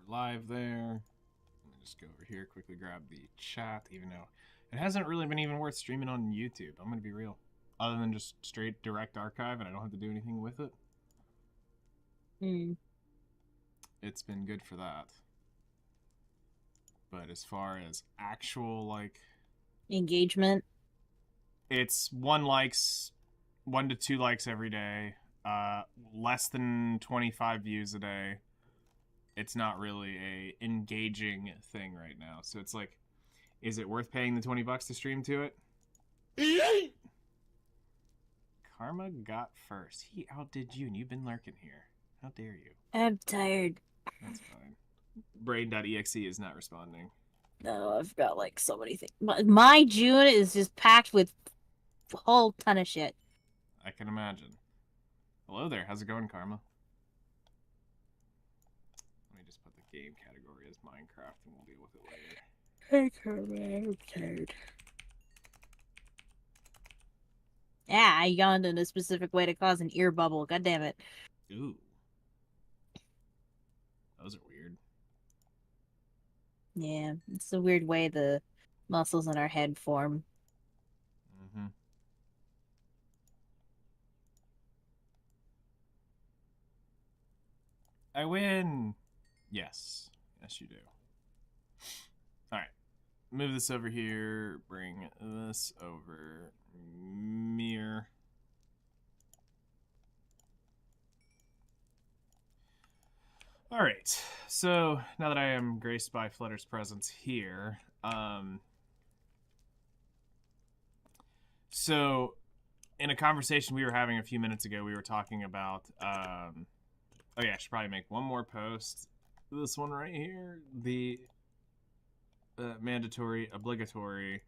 live there. Let me just go over here, quickly grab the chat, even though it hasn't really been even worth streaming on YouTube. I'm going to be real. Other than just straight direct archive, and I don't have to do anything with it. It's been good for that. But as far as actual, like... engagement? It's 1 to 2 likes every day. Less than 25 views a day. It's not really a engaging thing right now. So it's like, is it worth paying the $20 to stream to it? Karma got first. He outdid you, and you've been lurking here. How dare you? I'm tired. That's fine. Brain.exe is not responding. No, I've got like so many things. My June is just packed with a whole ton of shit. I can imagine. Hello there. How's it going, Karma? Let me just put the game category as Minecraft, and we'll deal with it later. Hey, Karma. I'm tired. Yeah, I yawned in a specific way to cause an ear bubble. God damn it. Ooh. Those are weird. Yeah, it's a weird way the muscles in our head form. Mm-hmm. I win! Yes. Yes, you do. Alright. Move this over here. Bring this over. Mirror. Alright. So, now that I am graced by Flutter's presence here, so, in a conversation we were having a few minutes ago, we were talking about, oh yeah, I should probably make one more post. This one right here, the mandatory, obligatory,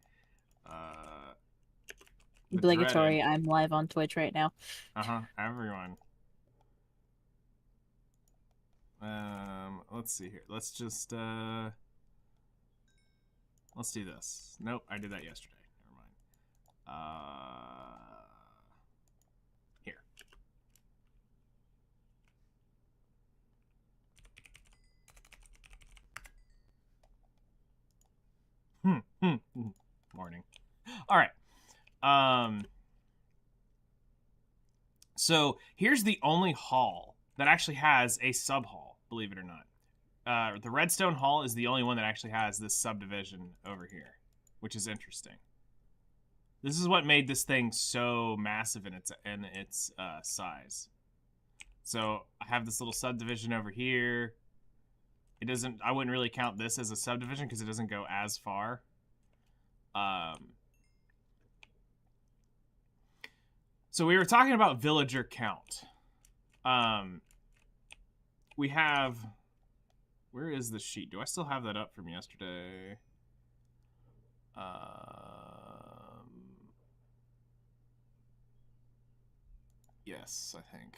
Obligatory. dreaded. I'm live on Twitch right now. Everyone. Let's see here. Let's just, let's do this. Nope, I did that yesterday. Never mind. Here. Morning. All right. So here's the only hall that actually has a sub hall, believe it or not. The Redstone Hall is the only one that actually has this subdivision over here, which is interesting. This is what made this thing so massive in its size. So I have this little subdivision over here. It doesn't. I wouldn't really count this as a subdivision because it doesn't go as far. So we were talking about villager count. We have... Where is the sheet? Do I still have that up from yesterday? Yes, I think.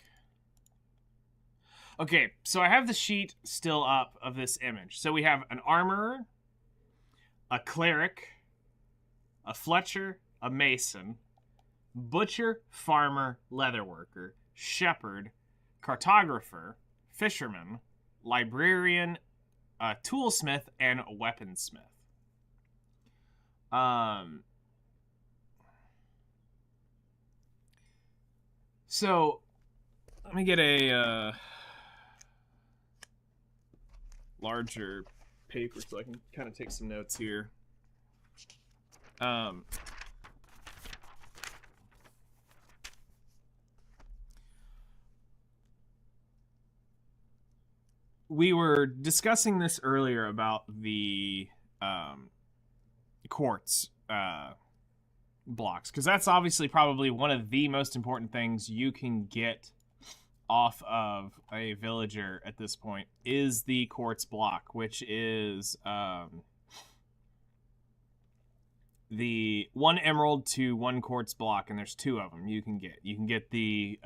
Okay, so I have the sheet still up of this image. So we have an armorer, a cleric, a fletcher, a mason, butcher, farmer, leatherworker, shepherd, cartographer, fisherman, librarian, toolsmith, and weaponsmith. So let me get a larger paper so I can kind of take some notes here. We were discussing this earlier about the quartz blocks, because that's obviously probably one of the most important things you can get off of a villager at this point is the quartz block, which is the 1 emerald to 1 quartz block, and there's 2 of them you can get. You can get the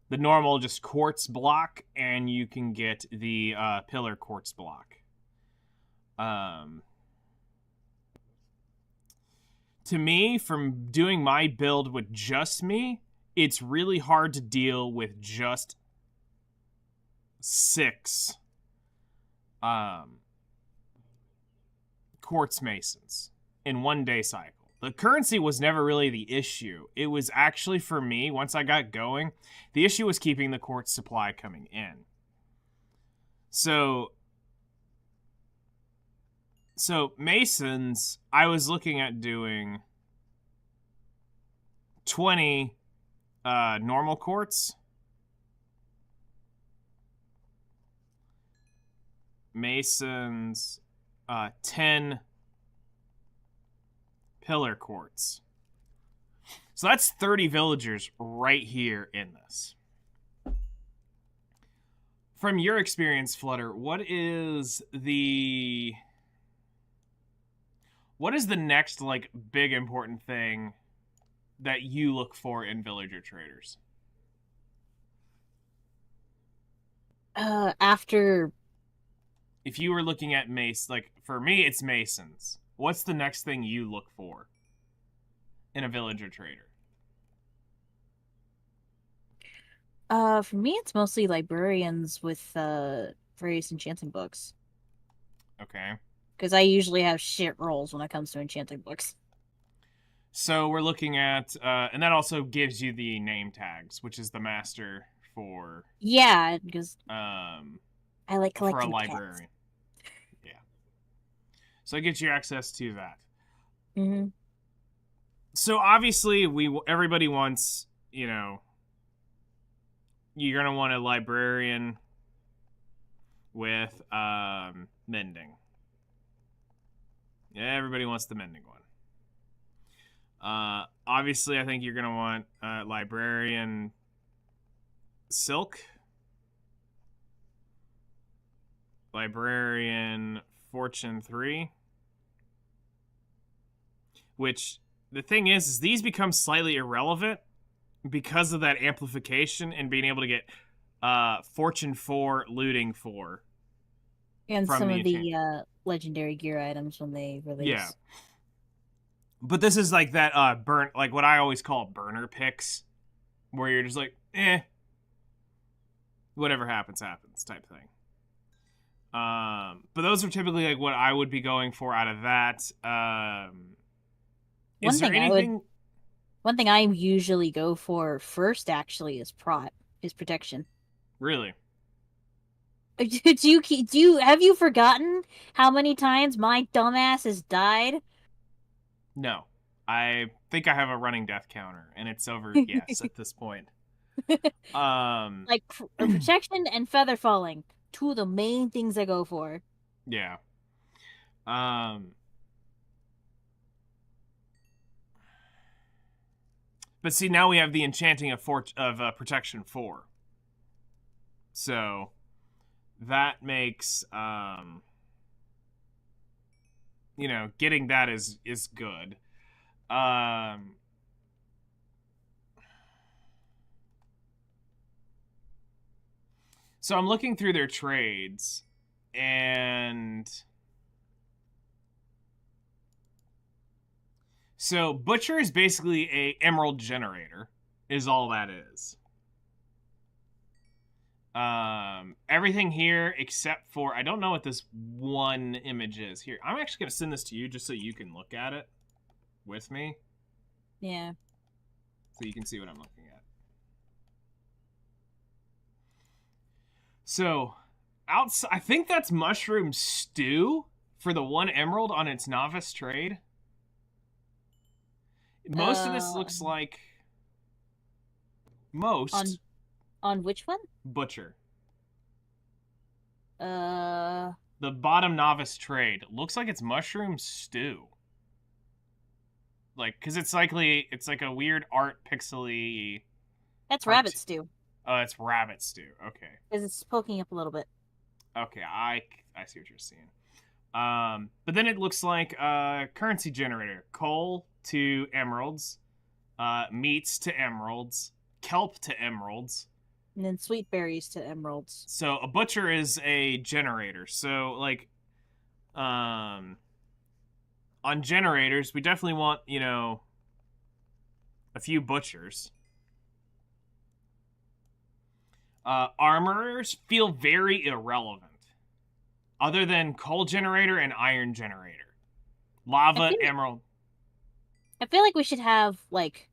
normal just quartz block, and you can get the pillar quartz block. To me, from doing my build with just me, it's really hard to deal with just 6 um, quartz masons in 1 day cycle. The currency was never really the issue. It was actually, for me, once I got going, the issue was keeping the quartz supply coming in. So masons, I was looking at doing 20 normal quartz, masons, 10 pillar quartz. So that's 30 villagers right here in this. From your experience, Flutter, what is the next like big important thing that you look for in villager traders? After If you were looking at like for me, it's masons. What's the next thing you look for in a villager trader? For me, it's mostly librarians with various enchanting books. Okay. Because I usually have shit rolls when it comes to enchanting books. So we're looking at, and that also gives you the name tags, which is the master for. Yeah, because I like for a collecting librarian. Yeah. So it gets you access to that. Mm-hmm. So obviously, everybody wants, you're gonna want a librarian with mending. Yeah, everybody wants the mending one. Obviously, I think you're gonna want librarian silk, librarian fortune 3, which the thing is these become slightly irrelevant because of that amplification and being able to get fortune 4, looting 4. And from some the of the legendary gear items when they release. Yeah. But this is like that like what I always call burner picks, where you're just like, whatever happens type thing. But those are typically like what I would be going for out of that. Is there anything? One thing I usually go for first, actually, is protection. Really? Have you forgotten how many times my dumbass has died? No. I think I have a running death counter, and it's over, yes, at this point. Like protection and feather falling, two of the main things I go for. Yeah. But see, now we have the enchanting of protection 4. So that makes getting that is good. So I'm looking through their trades, and so Butcher is basically a emerald generator, is all that is. Everything here except for, I don't know what this one image is. Here, I'm actually going to send this to you just so you can look at it with me. Yeah. So you can see what I'm looking at. So, outside, I think that's mushroom stew for the 1 emerald on its novice trade. Most of this looks like on which one? Butcher. The bottom novice trade looks like it's mushroom stew. Like, because it's like a weird art pixely. That's rabbit stew. Oh, it's rabbit stew. Okay. Because it's poking up a little bit. Okay, I see what you're seeing. But then it looks like currency generator: coal to emeralds, meats to emeralds, kelp to emeralds, and then sweet berries to emeralds. So a butcher is a generator. So like, on generators, we definitely want a few butchers. Armorers feel very irrelevant. other than coal generator and iron generator. I Lava, feel like, emerald. I feel like we should have like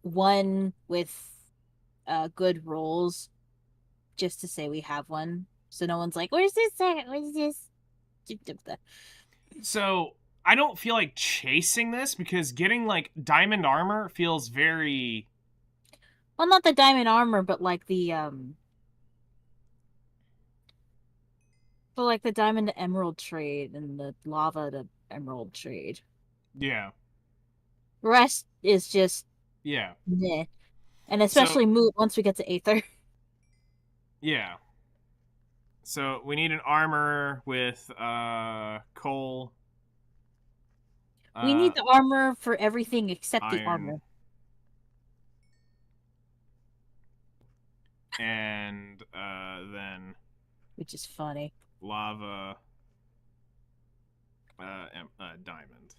one with good rolls just to say we have one. So no one's like, where's this at? Where's this? So I don't feel like chasing this because getting like diamond armor feels very. Well, not the diamond armor, but like the diamond to emerald trade and the lava to emerald trade. Yeah. Rest is just Yeah. meh. And So especially moot once we get to Aether. yeah. So we need an armor with coal, We need the armor for everything except the iron, armor. and then Which is funny. lava, diamond.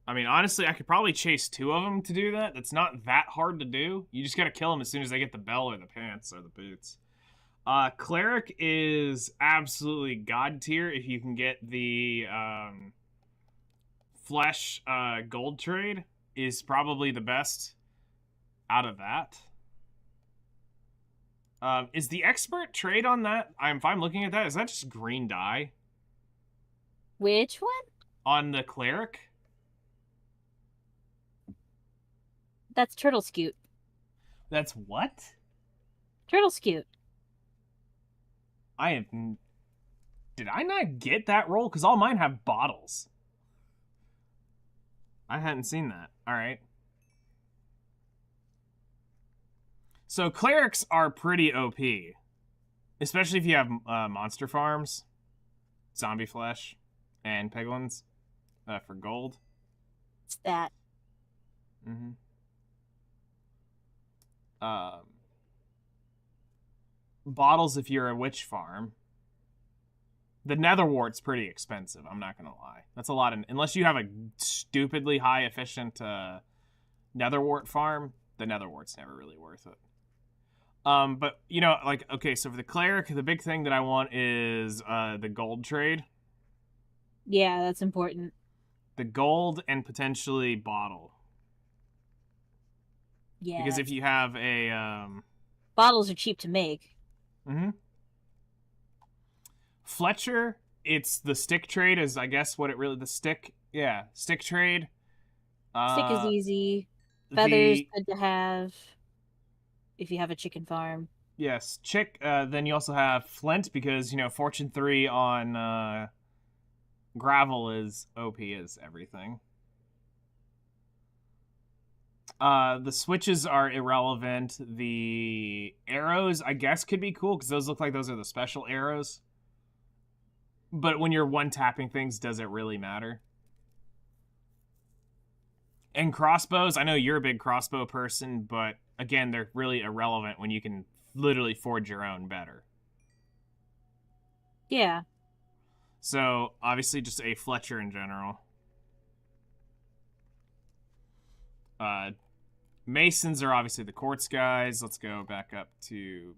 I mean, honestly, I could probably chase two of them to do that. That's not that hard to do. You just gotta kill them as soon as they get the bell or the pants or the boots. Cleric is absolutely god tier if you can get the flesh gold trade is probably the best out of that. Is the expert trade on that? If I'm looking at that, is that just green dye Which one? on the cleric? That's Turtle Scoot. That's what? Turtle Scoot. I am. Did I not get that roll? Because all mine have bottles. I hadn't seen that. All right. So clerics are pretty OP, especially if you have monster farms, zombie flesh, and piglins for gold. It's that. Mm-hmm. Bottles if you're a witch farm. The netherwart's pretty expensive, I'm not gonna lie. That's a lot of, unless you have a stupidly high efficient netherwart farm, the netherwart's never really worth it. But you know, like, okay, so for the cleric, the big thing that I want is the gold trade. Yeah, that's important. The gold and potentially bottle. Yeah. Because if you have a bottles are cheap to make. Mm-hmm. Fletcher, it's the stick trade is I guess what it really stick trade. Stick is easy. Feathers good to have if you have a chicken farm. Yes, then you also have flint because fortune 3 on gravel is OP is everything. The switches are irrelevant. The arrows, I guess, could be cool because those look like those are the special arrows. But when you're one-tapping things, does it really matter? And crossbows, I know you're a big crossbow person, but again, they're really irrelevant when you can literally forge your own better. Yeah. So, obviously, just a Fletcher in general. Masons are obviously the quartz guys. Let's go back up to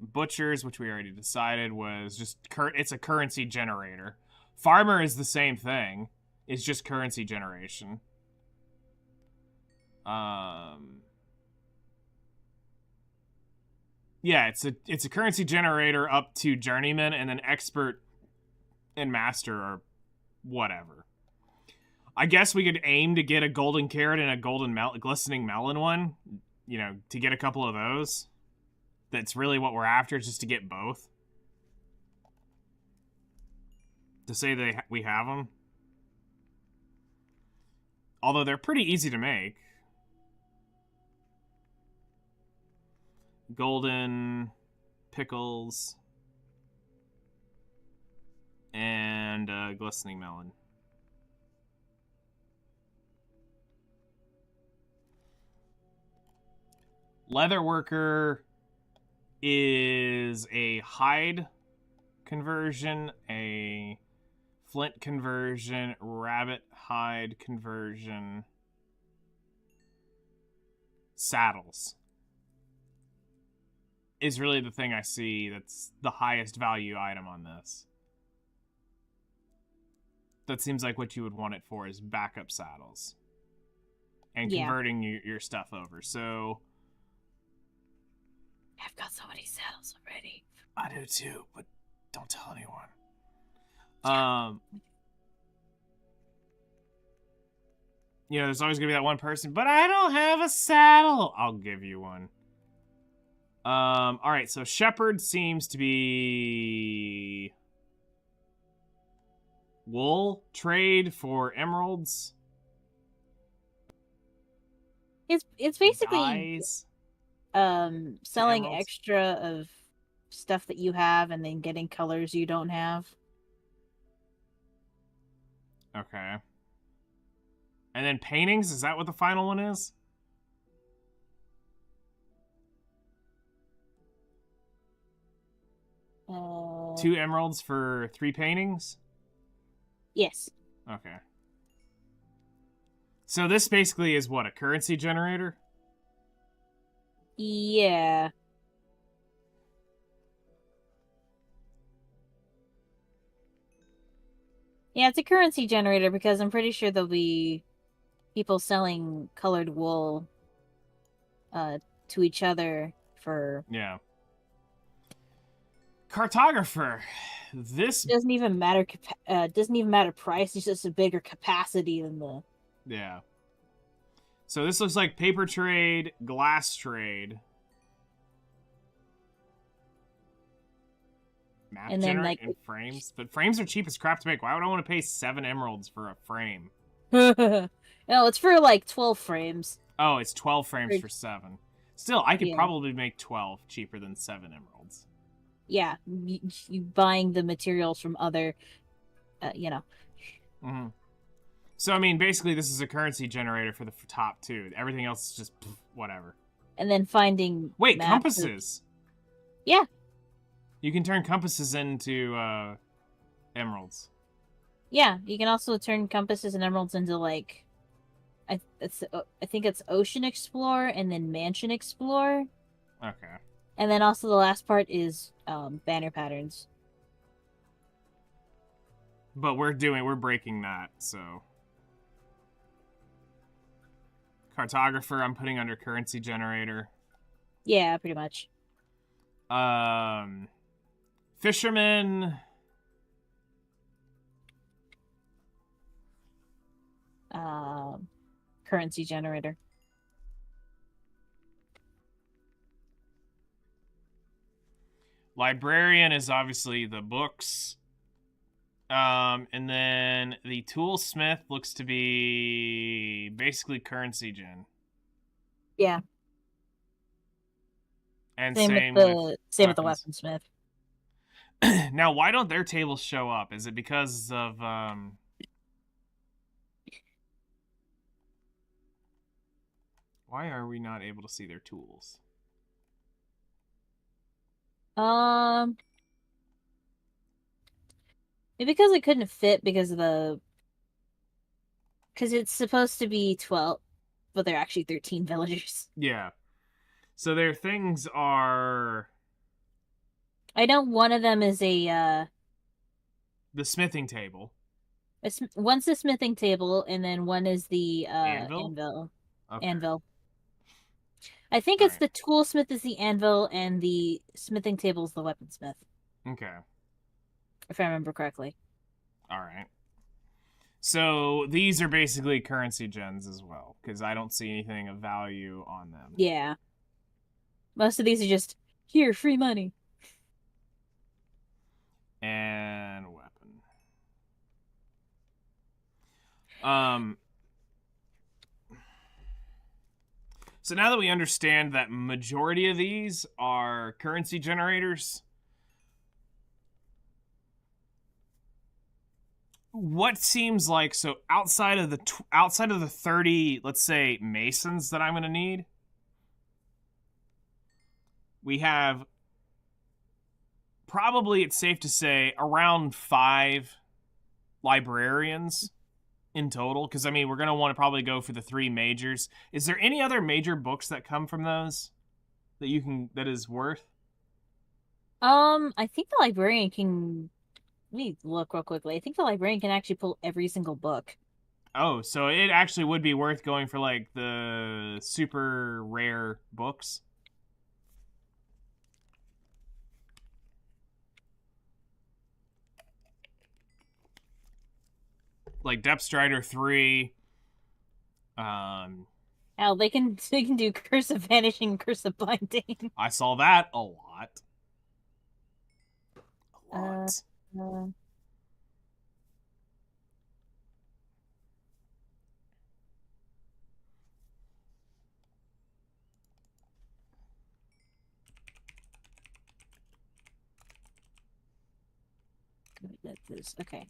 butchers, which we already decided was just it's a currency generator. Farmer is the same thing. It's just currency generation. Yeah, it's a currency generator up to journeyman, and then expert and master are whatever. I guess we could aim to get a golden carrot and a golden glistening melon one, to get a couple of those. That's really what we're after, just to get both. To say we have them. Although they're pretty easy to make. Golden, pickles, and glistening melon. Leatherworker is a hide conversion, a flint conversion, rabbit hide conversion, saddles. is really the thing I see that's the highest value item on this. That seems like what you would want it for is backup saddles. And converting your stuff over. So I've got so many saddles already. I do too, but don't tell anyone. You know, there's always gonna be that one person, but I don't have a saddle. I'll give you one. All right, so Shepherd seems to be wool trade for emeralds. It's basically Dyes. selling Emeralds. extra of stuff that you have and then getting colors you don't have. Okay. And then paintings, is that what the final one is? Uh, 2 emeralds for 3 paintings? Yes. Okay. So this basically is what, a currency generator? Yeah. Yeah, it's a currency generator because I'm pretty sure there'll be people selling colored wool to each other for... Yeah. Cartographer. This doesn't even matter price, it's just a bigger capacity than the... Yeah. So this looks like paper trade, glass trade. Map And then, generate like... and frames. But frames are cheap as crap to make. Why would I want to pay 7 emeralds for a frame? No, it's for like 12 frames. Oh, it's 12 frames for 7. Still, I could Yeah. probably make 12 cheaper than 7 emeralds. Yeah, you buying the materials from other, you know. Mm-hmm. So, I mean, basically, this is a currency generator for the top 2. Everything else is just whatever. And then finding... Wait, compasses! Yeah. You can turn compasses into emeralds. Yeah, you can also turn compasses and emeralds into, like... I think it's Ocean Explorer and then Mansion Explorer. Okay. And then also the last part is banner patterns. But we're breaking that, so... Cartographer, I'm putting under currency generator. Yeah, pretty much. Fisherman. Currency generator. Librarian is obviously the books. And then the toolsmith looks to be basically currency gen. Yeah. And same with the weaponsmith. Now, why don't their tables show up? Is it because of why are we not able to see their tools? Maybe because it couldn't fit because it's supposed to be 12, but they're actually 13 villagers. Yeah. So their things are... I know one of them is a the smithing table. One's the smithing table, and then one is the anvil. Okay. Anvil. I think it's the toolsmith is the anvil, and the smithing table is the weaponsmith. Okay. If I remember correctly. All right. So these are basically currency gens as well, because I don't see anything of value on them. Yeah. Most of these are just, here, free money. And weapon. So now that we understand that majority of these are currency generators, what seems like, so outside of the 30, let's say, masons that I'm going to need, we have probably, it's safe to say, around 5 librarians in total, because I mean we're going to want to probably go for the 3 majors. Is there any other major books that come from those that you can, that is worth? I think the librarian can. Let me look real quickly. I think the librarian can actually pull every single book. Oh, so it actually would be worth going for like the super rare books. Like Depth Strider 3. Hell, they can do curse of vanishing, curse of binding. I saw that a lot. A Uh, lot. uh that's this. Okay.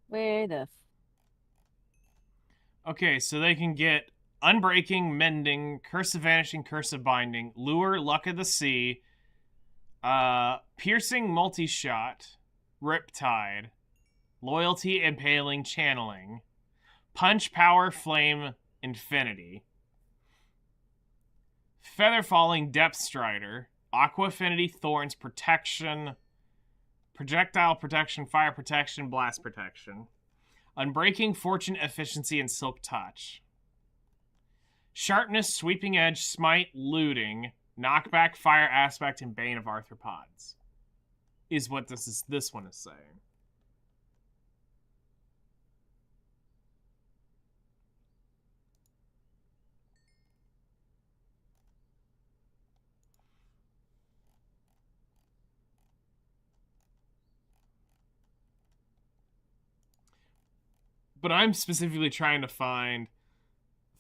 Where the Okay, so they can get Unbreaking, Mending, Curse of Vanishing, Curse of Binding, Lure, Luck of the Sea, Piercing, Multi-Shot, Riptide, Loyalty, Impaling, Channeling, Punch, Power, Flame, Infinity, Feather Falling, Depth Strider, Aqua Affinity, Thorns, Protection, Projectile Protection, Fire Protection, Blast Protection, Unbreaking, Fortune, Efficiency, and Silk Touch. Sharpness, Sweeping Edge, Smite, Looting, Knockback, Fire Aspect, and Bane of Arthropods. Is what this one is saying. But I'm specifically trying to find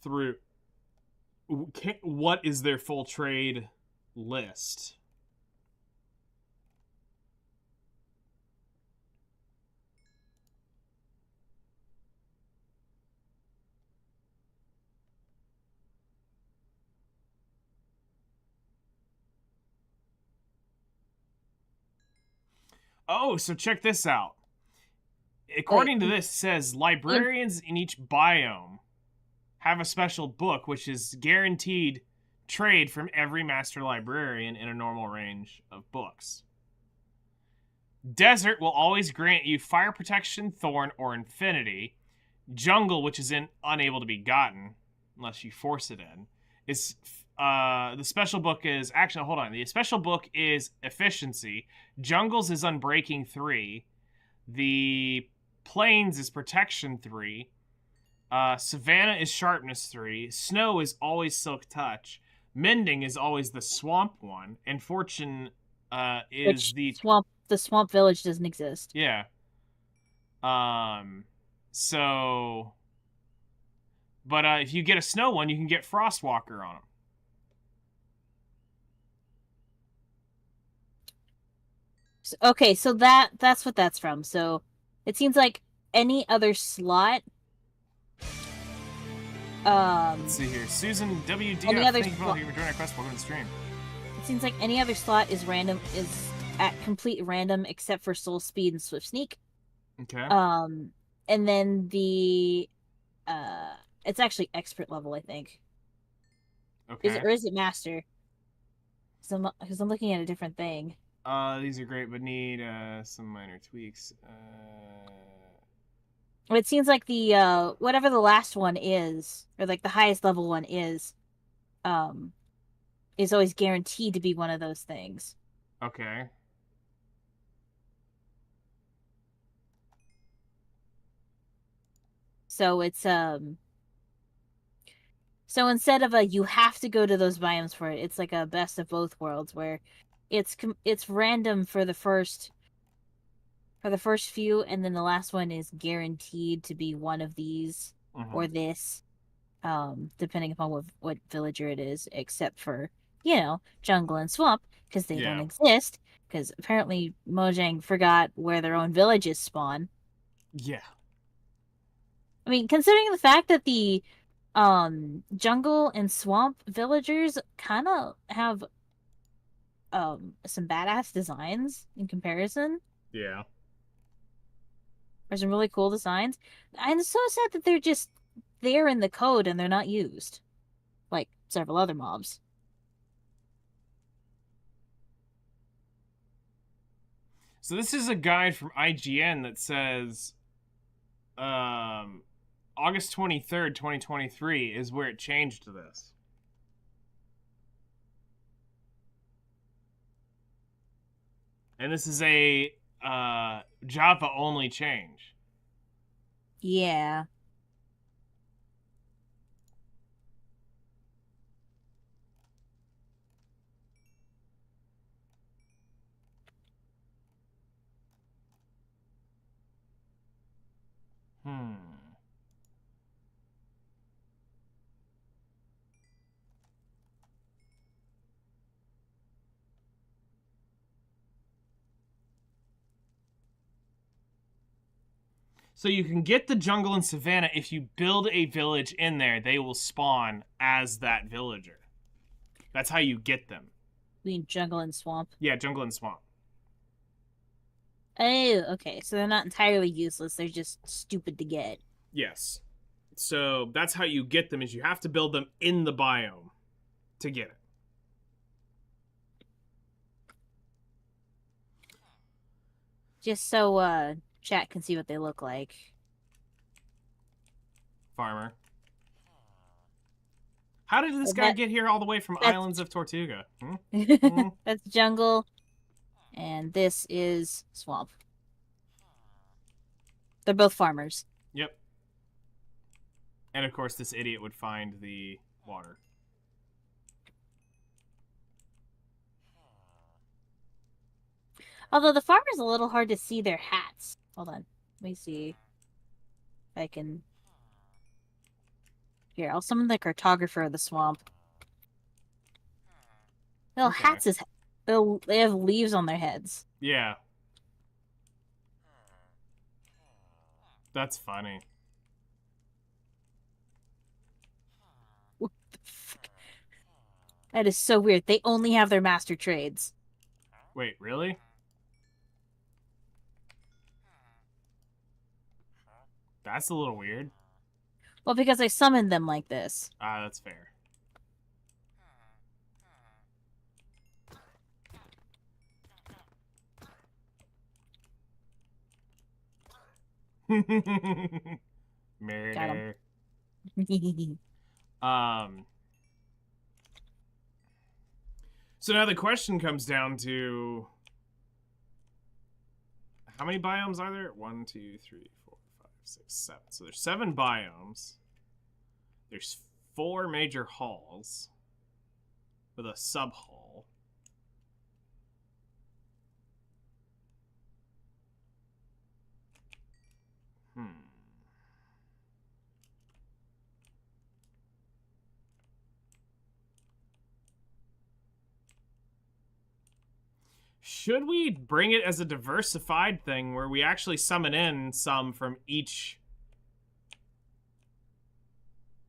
through what is their full trade list. Oh, so check this out. wait? According to this, it says librarians in each biome have a special book which is guaranteed trade from every master librarian in a normal range of books. Desert will always grant you fire protection, thorn, or infinity. Jungle, which is unable to be gotten unless you force it in, is the special book is actually hold on. The special book is efficiency. Jungles is unbreaking 3. The plains is protection 3. Savannah is sharpness 3. Snow is always silk touch. Mending is always the swamp one, and fortune is Which the the swamp village doesn't exist. yeah. Um, so, but if you get a snow one, you can get Frostwalker on them. Okay, so that's what that's from. So it seems like any other slot. Let's see here. Susan WDF, Any other thank you for joining our quest. Welcome to the stream. It seems like any other slot is at complete random except for Soul Speed and Swift Sneak. Okay. And then the it's actually expert level, I think. Okay. Is it master? Because I'm looking at a different thing. These are great, but need some minor tweaks. It seems like the whatever the last one is, or like the highest level one um, is always guaranteed to be one of those things. Okay. So so instead of a you have to go to those biomes for it, it's like a best of both worlds where it's random for the first few, and then the last one is guaranteed to be one of these or this, depending upon what villager it is, except for jungle and swamp because they don't exist because apparently Mojang forgot where their own villages spawn. Yeah. I mean, considering the fact that the jungle and swamp villagers kind of have some badass designs in comparison. Yeah. There's some really cool designs. And it's so sad that they're just there in the code and they're not used, like several other mobs. So this is a guide from IGN that says August 23rd, 2023 is where it changed to this. And this is a Java only change. Yeah. Hmm. So you can get the jungle and savannah if you build a village in there. They will spawn as that villager. That's how you get them. Between jungle and swamp. Yeah, jungle and swamp. Oh, okay. So they're not entirely useless. They're just stupid to get. Yes. So that's how you get them is you have to build them in the biome to get it. Just so chat can see what they look like. Farmer. How did this guy get here all the way from Islands of Tortuga? That's jungle. And this is swamp. They're both farmers. Yep. And of course, this idiot would find the water. Although the farmer's a little hard to see their hats. Hold on. Let me see if I can... Here, I'll summon the cartographer of the swamp. Little Okay. hats is... They have leaves on their heads. Yeah. That's funny. What the fuck? That is so weird. They only have their master trades. Wait, really? That's a little weird. Well, because I summoned them like this. Ah, that's fair. Murder. So now the question comes down to how many biomes are there? 1, 2, 3, 4, 5, 6, 7. So there's 7 biomes. There's 4 major halls with a sub hall. Should we bring it as a diversified thing where we actually summon in some from each...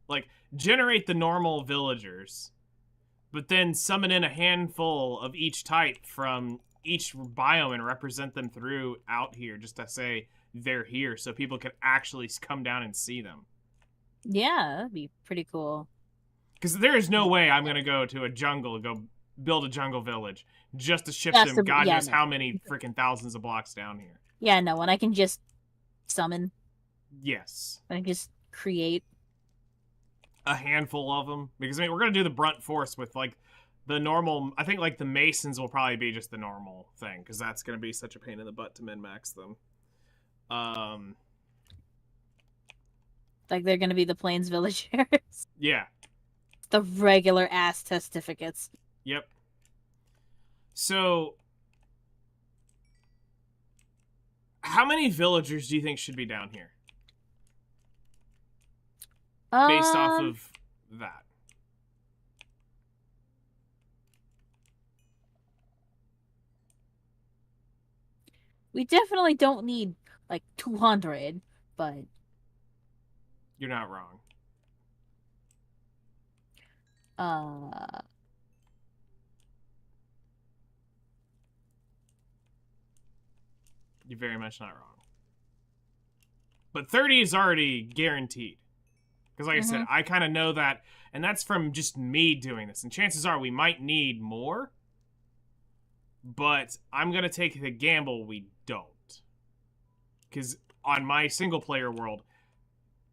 Like, generate the normal villagers, but then summon in a handful of each type from each biome and represent them through out here just to say they're here so people can actually come down and see them. Yeah, that'd be pretty cool. Because there is no way I'm going to go to a jungle and go build a jungle village just to ship them God knows how many freaking thousands of blocks down here. Yeah, no, when I can just summon. Yes. I can just create a handful of them. Because, I mean, we're going to do the brunt force with, like, the normal... I think, like, the Masons will probably be just the normal thing. Because that's going to be such a pain in the butt to min-max them. Like, they're going to be the Plains villagers. Yeah. The regular ass testificates. Yep. So, how many villagers do you think should be down here? Based off of that. We definitely don't need, like, 200, but... You're not wrong. You're very much not wrong. But 30 is already guaranteed. Because like I said, I kind of know that, and that's from just me doing this. And chances are we might need more, but I'm going to take the gamble we don't. Because on my single-player world,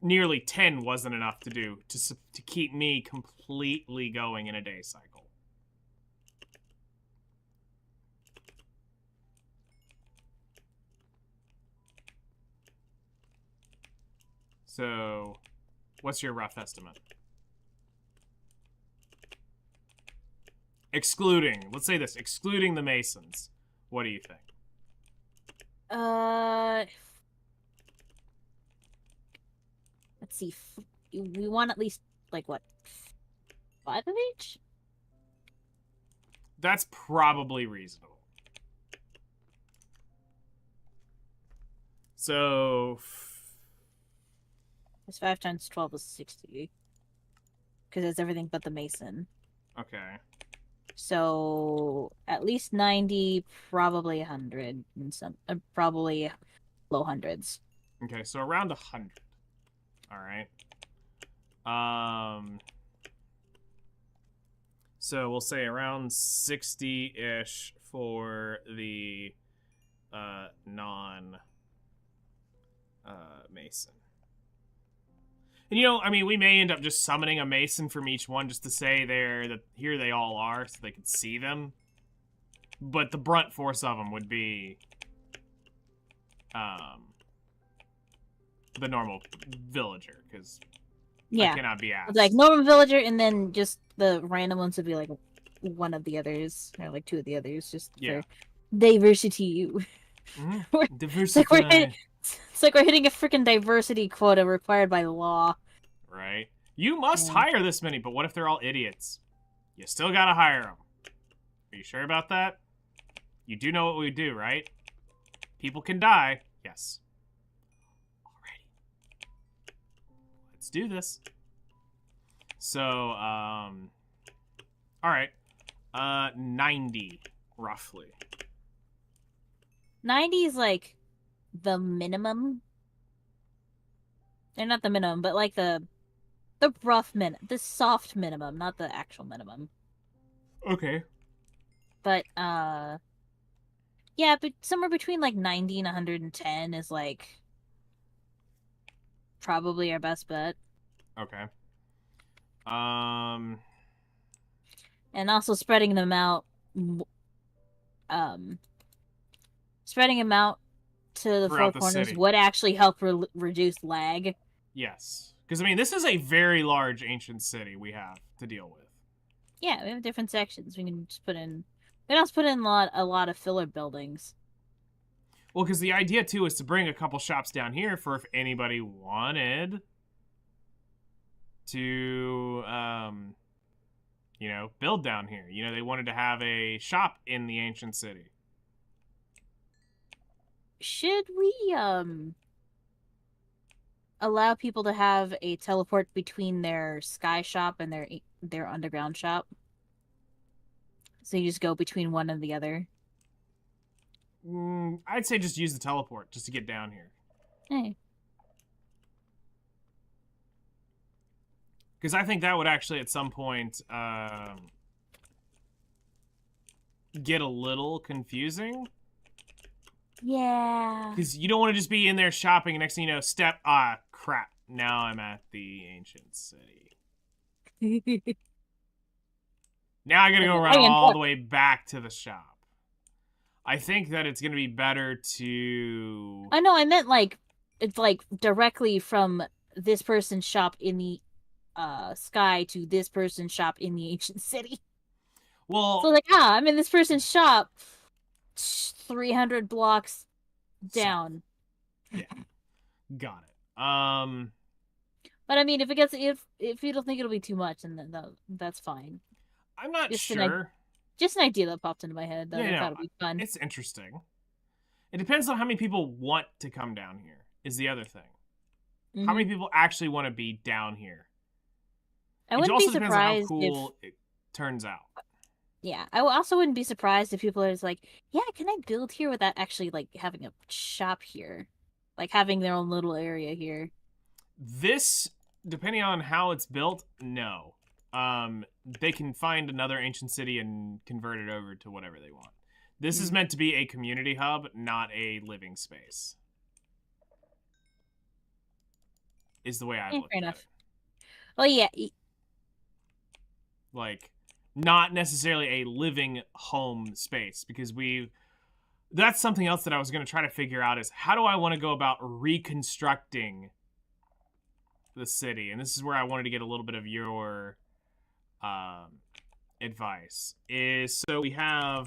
nearly 10 wasn't enough to do to keep me completely going in a day cycle. So, what's your rough estimate? Excluding, let's say this, excluding the Masons. What do you think? Let's see. We want at least, like, what? 5 of each? That's probably reasonable. So... It's 5 times 12 is 60. Because it's everything but the Mason. Okay. So, at least 90, probably 100, and some, probably low hundreds. Okay, so around 100. Alright. So we'll say around 60-ish for the non-Mason. And you know, I mean, we may end up just summoning a Mason from each one just to say that here they all are so they can see them. But the brunt force of them would be the normal villager, because I cannot be asked. It's like normal villager, and then just the random ones would be like one of the others, or like 2 of the others, just for diversity. Diversity. It's like we're hitting a freaking diversity quota required by law. Right. You must hire this many, but what if they're all idiots? You still gotta hire them. Are you sure about that? You do know what we do, right? People can die. Yes. Alrighty. Let's do this. So, alright. 90, roughly. 90 is like the minimum. They're not the minimum, but like the rough the soft minimum, not the actual minimum. Okay. But yeah, but somewhere between like 90 and 110 is like probably our best bet. Okay. And also spreading them out to the throughout 4 the corners city would actually help reduce lag. Yes. Because, I mean, this is a very large ancient city we have to deal with. Yeah, we have different sections. We can just put in... We can also put in a lot of filler buildings. Well, because the idea, too, is to bring a couple shops down here for if anybody wanted to, you know, build down here. You know, they wanted to have a shop in the ancient city. Should we, allow people to have a teleport between their sky shop and their underground shop? So you just go between one and the other? I'd say just use the teleport just to get down here. Hey. Because I think that would actually, at some point, get a little confusing. Yeah. Because you don't want to just be in there shopping, and next thing you know, crap. Now I'm at the ancient city. Now I gotta go around all the way back to the shop. I think that it's gonna be better to... I know, I meant like, it's like directly from this person's shop in the sky to this person's shop in the ancient city. Well... So like, I'm in this person's shop 300 blocks down. Yeah. Got it. But I mean, if you don't think it'll be too much, then that's fine. I'm not sure. Just an idea that popped into my head that I thought would be fun. It's interesting. It depends on how many people want to come down here, is the other thing. Mm-hmm. How many people actually want to be down here? I wouldn't be surprised it depends on how cool it turns out. Yeah, I also wouldn't be surprised if people are just like, yeah, can I build here without actually like having a shop here, like having their own little area here. This, depending on how it's built, no. They can find another ancient city and convert it over to whatever they want. This is Mm. meant to be a community hub, not a living space. Is the way I Yeah, looked fair at it. enough. Well, yeah, Like, not necessarily a living home space, because that's something else that I was going to try to figure out is how do I want to go about reconstructing the city? And this is where I wanted to get a little bit of your um, advice. Is so we have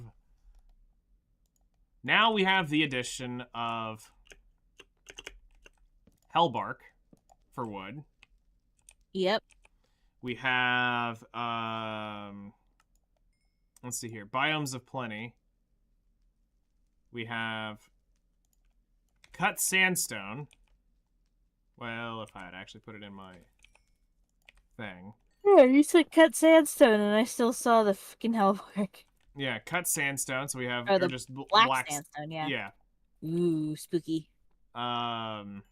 the addition of hellbark for wood. yep. We have let's see here, biomes of plenty. We have cut sandstone. Well, if I had actually put it in my thing. Yeah, you said cut sandstone, and I still saw the fucking hellbark. Yeah, cut sandstone. So we have, Or or the just black black. sandstone, yeah. Yeah. Ooh, spooky. Um.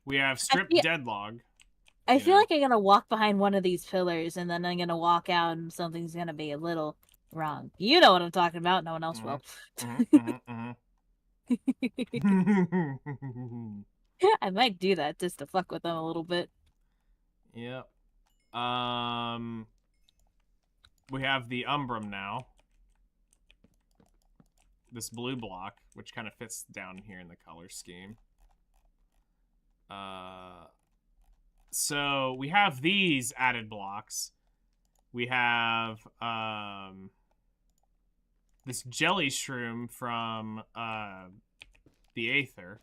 We have I stripped feel, deadlog. I You feel know. like I'm gonna walk behind one of these pillars, and then I'm gonna walk out, and something's gonna be a little wrong. You know what I'm talking about. No one else will. I might do that just to fuck with them a little bit. Yep. We have the Umbrum now. This blue block, which kind of fits down here in the color scheme. So we have these added blocks. We have this jelly shroom from the Aether,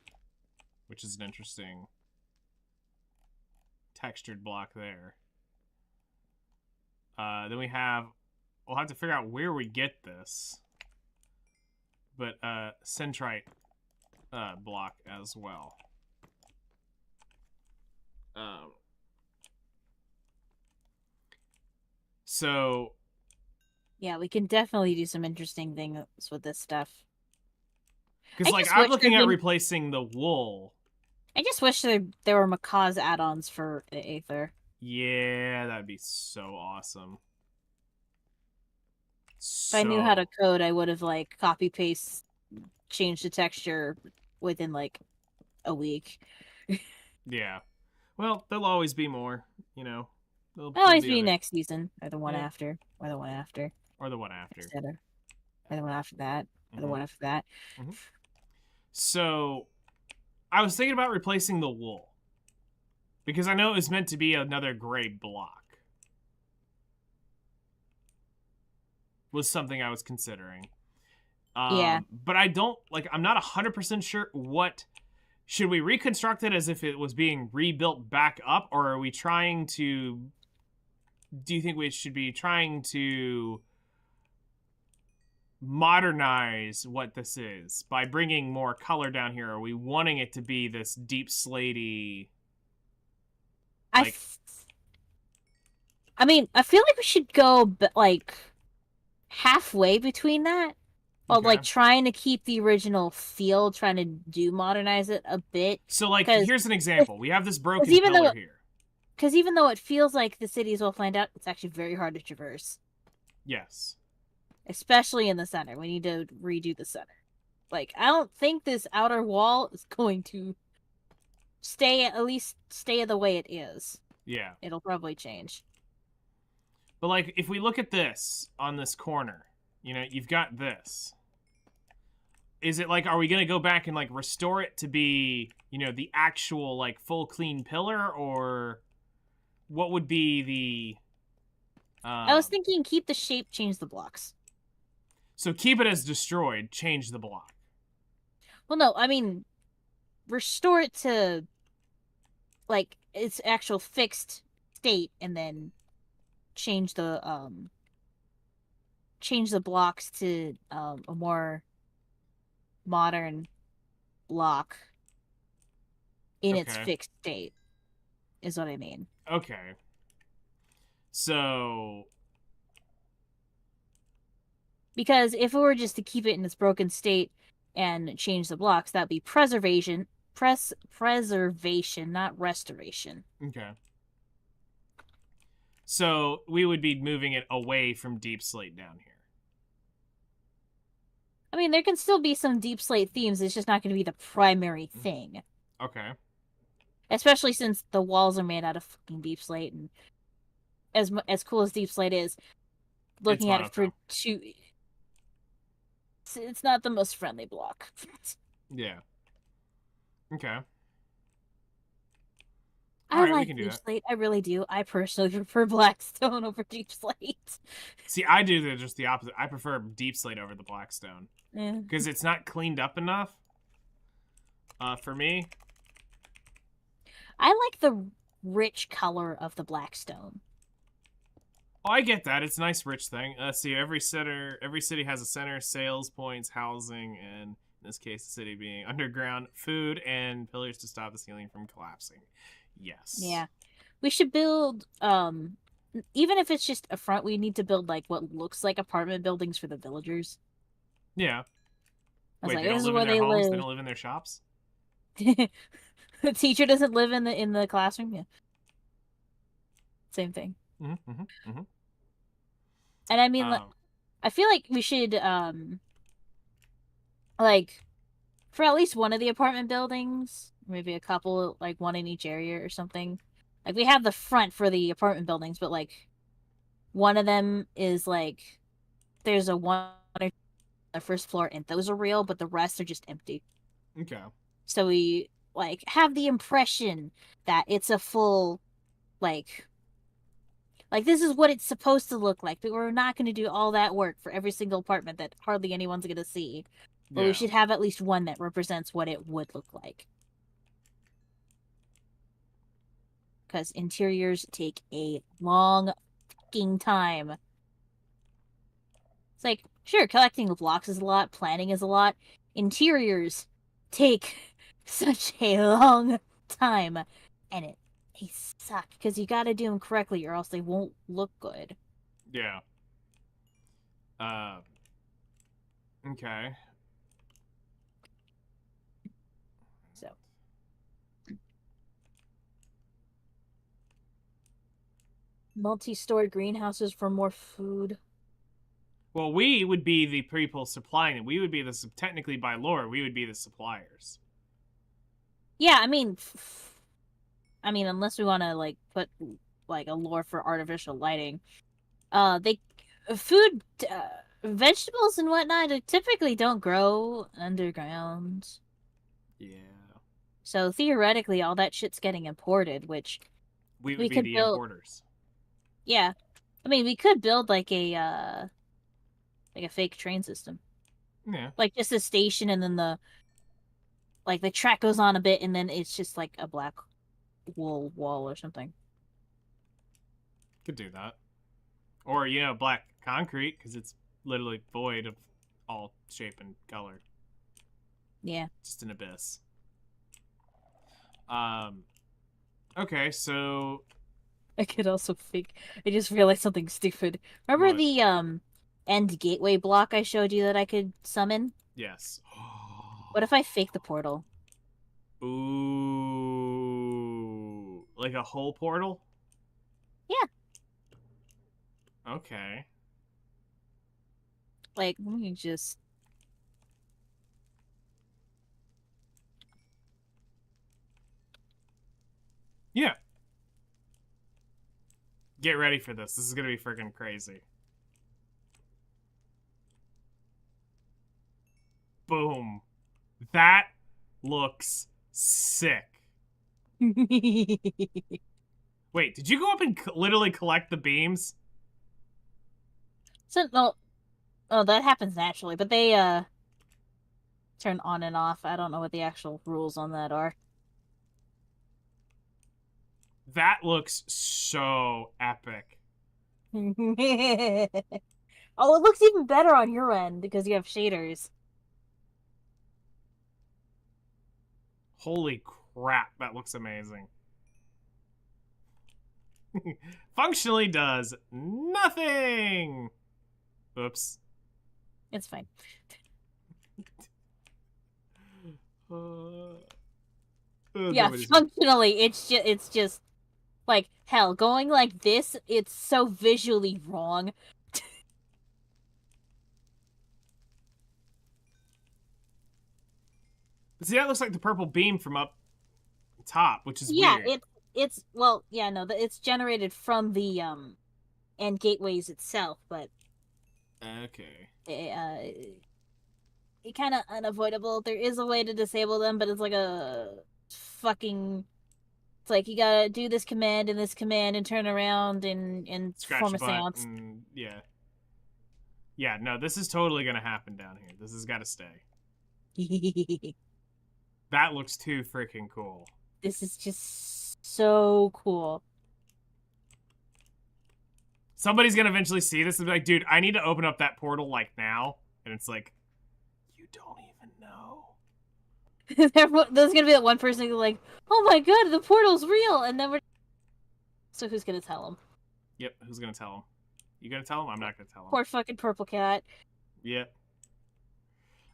which is an interesting textured block there. Then we'll have to figure out where we get this, but centrite block as well. So Yeah, we can definitely do some interesting things with this stuff. because I like just I'm wish looking at replacing the wool. I just wish there were macaws add-ons for the Aether. Yeah, that'd be so awesome. If I knew how to So code, I would have like copy paste changed the texture within like a week. yeah. Well, there'll always be more, you know. It'll There'll always be be other, next season, or the one yeah, after, or the one after, or the one after. etc. Or the one after that, or the Mm-hmm. one after that. Mm-hmm. So I was thinking about replacing the wool because I know it was meant to be another gray block. Was something I was considering. Yeah, But I don't like. I'm not 100% sure what. Should we reconstruct it as if it was being rebuilt back up, or are we trying to? Do you think we should be trying to modernize what this is by bringing more color down here? Are we wanting it to be this deep slatey? I. Like, I mean, I feel like we should go like halfway between that, of okay. like trying to keep the original feel, trying to do modernize it a bit. So, like, Because here's an example. We have this broken even pillar though here. it feels like the city is well planned out, it's actually very hard to traverse, Yes. especially in the center. We need to redo the center. Like, I don't think this outer wall is going to stay the way it is. Yeah. It'll probably change. But, like, if we look at this on this corner, you know, you've got this. Is it like, are we going to go back and, like, restore it to be, you know, the actual, like, full clean pillar? Or what would be the. I was thinking keep the shape, change the blocks. So keep it as destroyed, change the block. Well, no, I mean, restore it to like its actual fixed state, and then change the blocks to a more modern block in its Okay. fixed state is what I mean. Okay. So Because if it were just to keep it in its broken state and change the blocks, that'd be preservation, not restoration. okay. So we would be moving it away from deep slate down here. I mean, there can still be some deep slate themes. It's just not going to be the primary thing. Okay. Especially since the walls are made out of fucking deep slate, and as cool as deep slate is, It's looking at it for monochrome. it's not the most friendly block. Yeah. Okay. All I right, we like can do deep that. slate. I really do. I personally prefer blackstone over deep slate. See, I do just the opposite. I prefer deep slate over the blackstone Yeah. because it's not cleaned up enough. For me. I like the rich color of the blackstone. Oh, I get that. It's a nice, rich thing. See, every city has a center, sales points, housing, and in this case, the city being underground, food, and pillars to stop the ceiling from collapsing. Yes. Yeah. We should build even if it's just a front, we need to build like what looks like apartment buildings for the villagers. Yeah. I was Wait, like, they this don't is live in where their they homes. They live. don't live in their shops. The teacher doesn't live in the classroom. Yeah. Same thing. Mm-hmm, mm-hmm, mm-hmm. And I mean, Um, I feel like we should like for at least one of the apartment buildings, maybe a couple, like one in each area or something. Like we have the front for the apartment buildings, but like one of them is like there's a one on the first floor and those are real, but the rest are just empty. okay. So we like have the impression that it's a full like this is what it's supposed to look like, but we're not going to do all that work for every single apartment that hardly anyone's going to see. But we Yeah. should have at least one that represents what it would look like. Because interiors take a long fucking time. It's like, sure, collecting the blocks is a lot, planning is a lot. Interiors take such a long time. And they suck because you got to do them correctly or else they won't look good. Yeah. Uh, okay. So, multi-story greenhouses for more food. Well, we would be the people supplying it. We would be technically by lore, we would be the suppliers. Yeah, I mean, unless we want to like put like a lore for artificial lighting, they food, vegetables and whatnot typically don't grow underground. Yeah. So theoretically, all that shit's getting imported, which We would we be could the build. importers. Yeah, I mean, we could build like a fake train system, Yeah. like just a station, and then the track goes on a bit, and then it's just like a black wool wall or something. Could do that. Or, black concrete, because it's literally void of all shape and color. Yeah. Just an abyss. Okay, so I could also fake. I just realized something stupid. Remember what? the end gateway block I showed you that I could summon? Yes. What if I fake the portal? Ooh. Like a whole portal? Yeah. Okay. Like, let me just. Yeah. Get ready for this. This is gonna be freaking crazy. Boom. That looks sick. Wait, did you go up and literally collect the beams? So no, oh, that happens naturally, but they turn on and off. I don't know what the actual rules on that are. That looks so epic. Oh, it looks even better on your end because you have shaders. Holy crap, that looks amazing. Functionally does nothing. Oops. It's fine. Yeah, Nobody's here. functionally, it's just like hell. Going like this, it's so visually wrong. See, that looks like the purple beam from up top, which is Yeah, weird. it's well, yeah, no, it's generated from the end gateways itself, but Okay. it kind of unavoidable. There is a way to disable them, but it's like a fucking. It's like you gotta do this command and this command and turn around and Scratch perform a a butt seance. and yeah. Yeah, no, this is totally gonna happen down here. This has gotta stay. That looks too freaking cool. This is just so cool. Somebody's gonna eventually see this and be like, dude, I need to open up that portal like now. And it's like, you don't even know. There's gonna be that one person who's like, "Oh my god, the portal's real," and then we're. So who's gonna tell him? Yep, who's gonna tell him? You gonna tell him? I'm not gonna tell him. Poor fucking purple cat. Yep.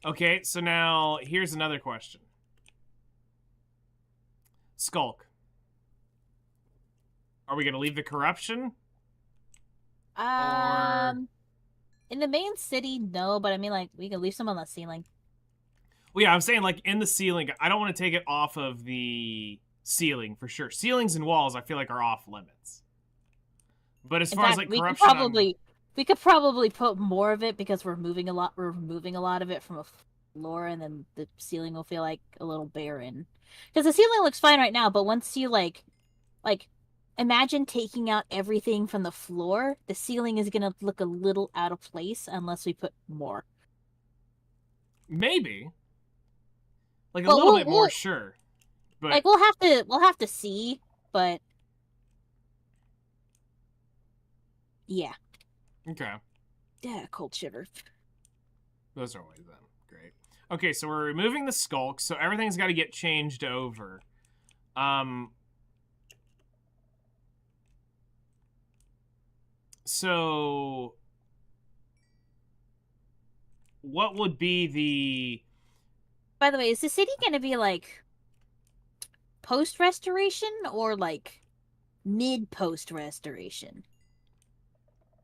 Okay, so now here's another question. Skulk. Are we gonna leave the corruption? Or In the main city, no, but I mean, like, we could leave some on the ceiling. well, yeah, I'm saying like in the ceiling. I don't want to take it off of the ceiling for sure. Ceilings and walls, I feel like are off limits. But as In far as fact, like corruption, we could probably put more of it because we're moving a lot. We're removing a lot of it from a floor, and then the ceiling will feel like a little barren. Because the ceiling looks fine right now, but once you like, imagine taking out everything from the floor, the ceiling is gonna look a little out of place unless we put more. maybe like a Well, little bit more, sure. But we'll have to see, but yeah, okay, yeah, cold shiver. those are always them. Great. Okay, so we're removing the skulk, so everything's got to get changed over. Um. So, what would be the? By the way, is the city gonna be like post restoration or like mid post restoration?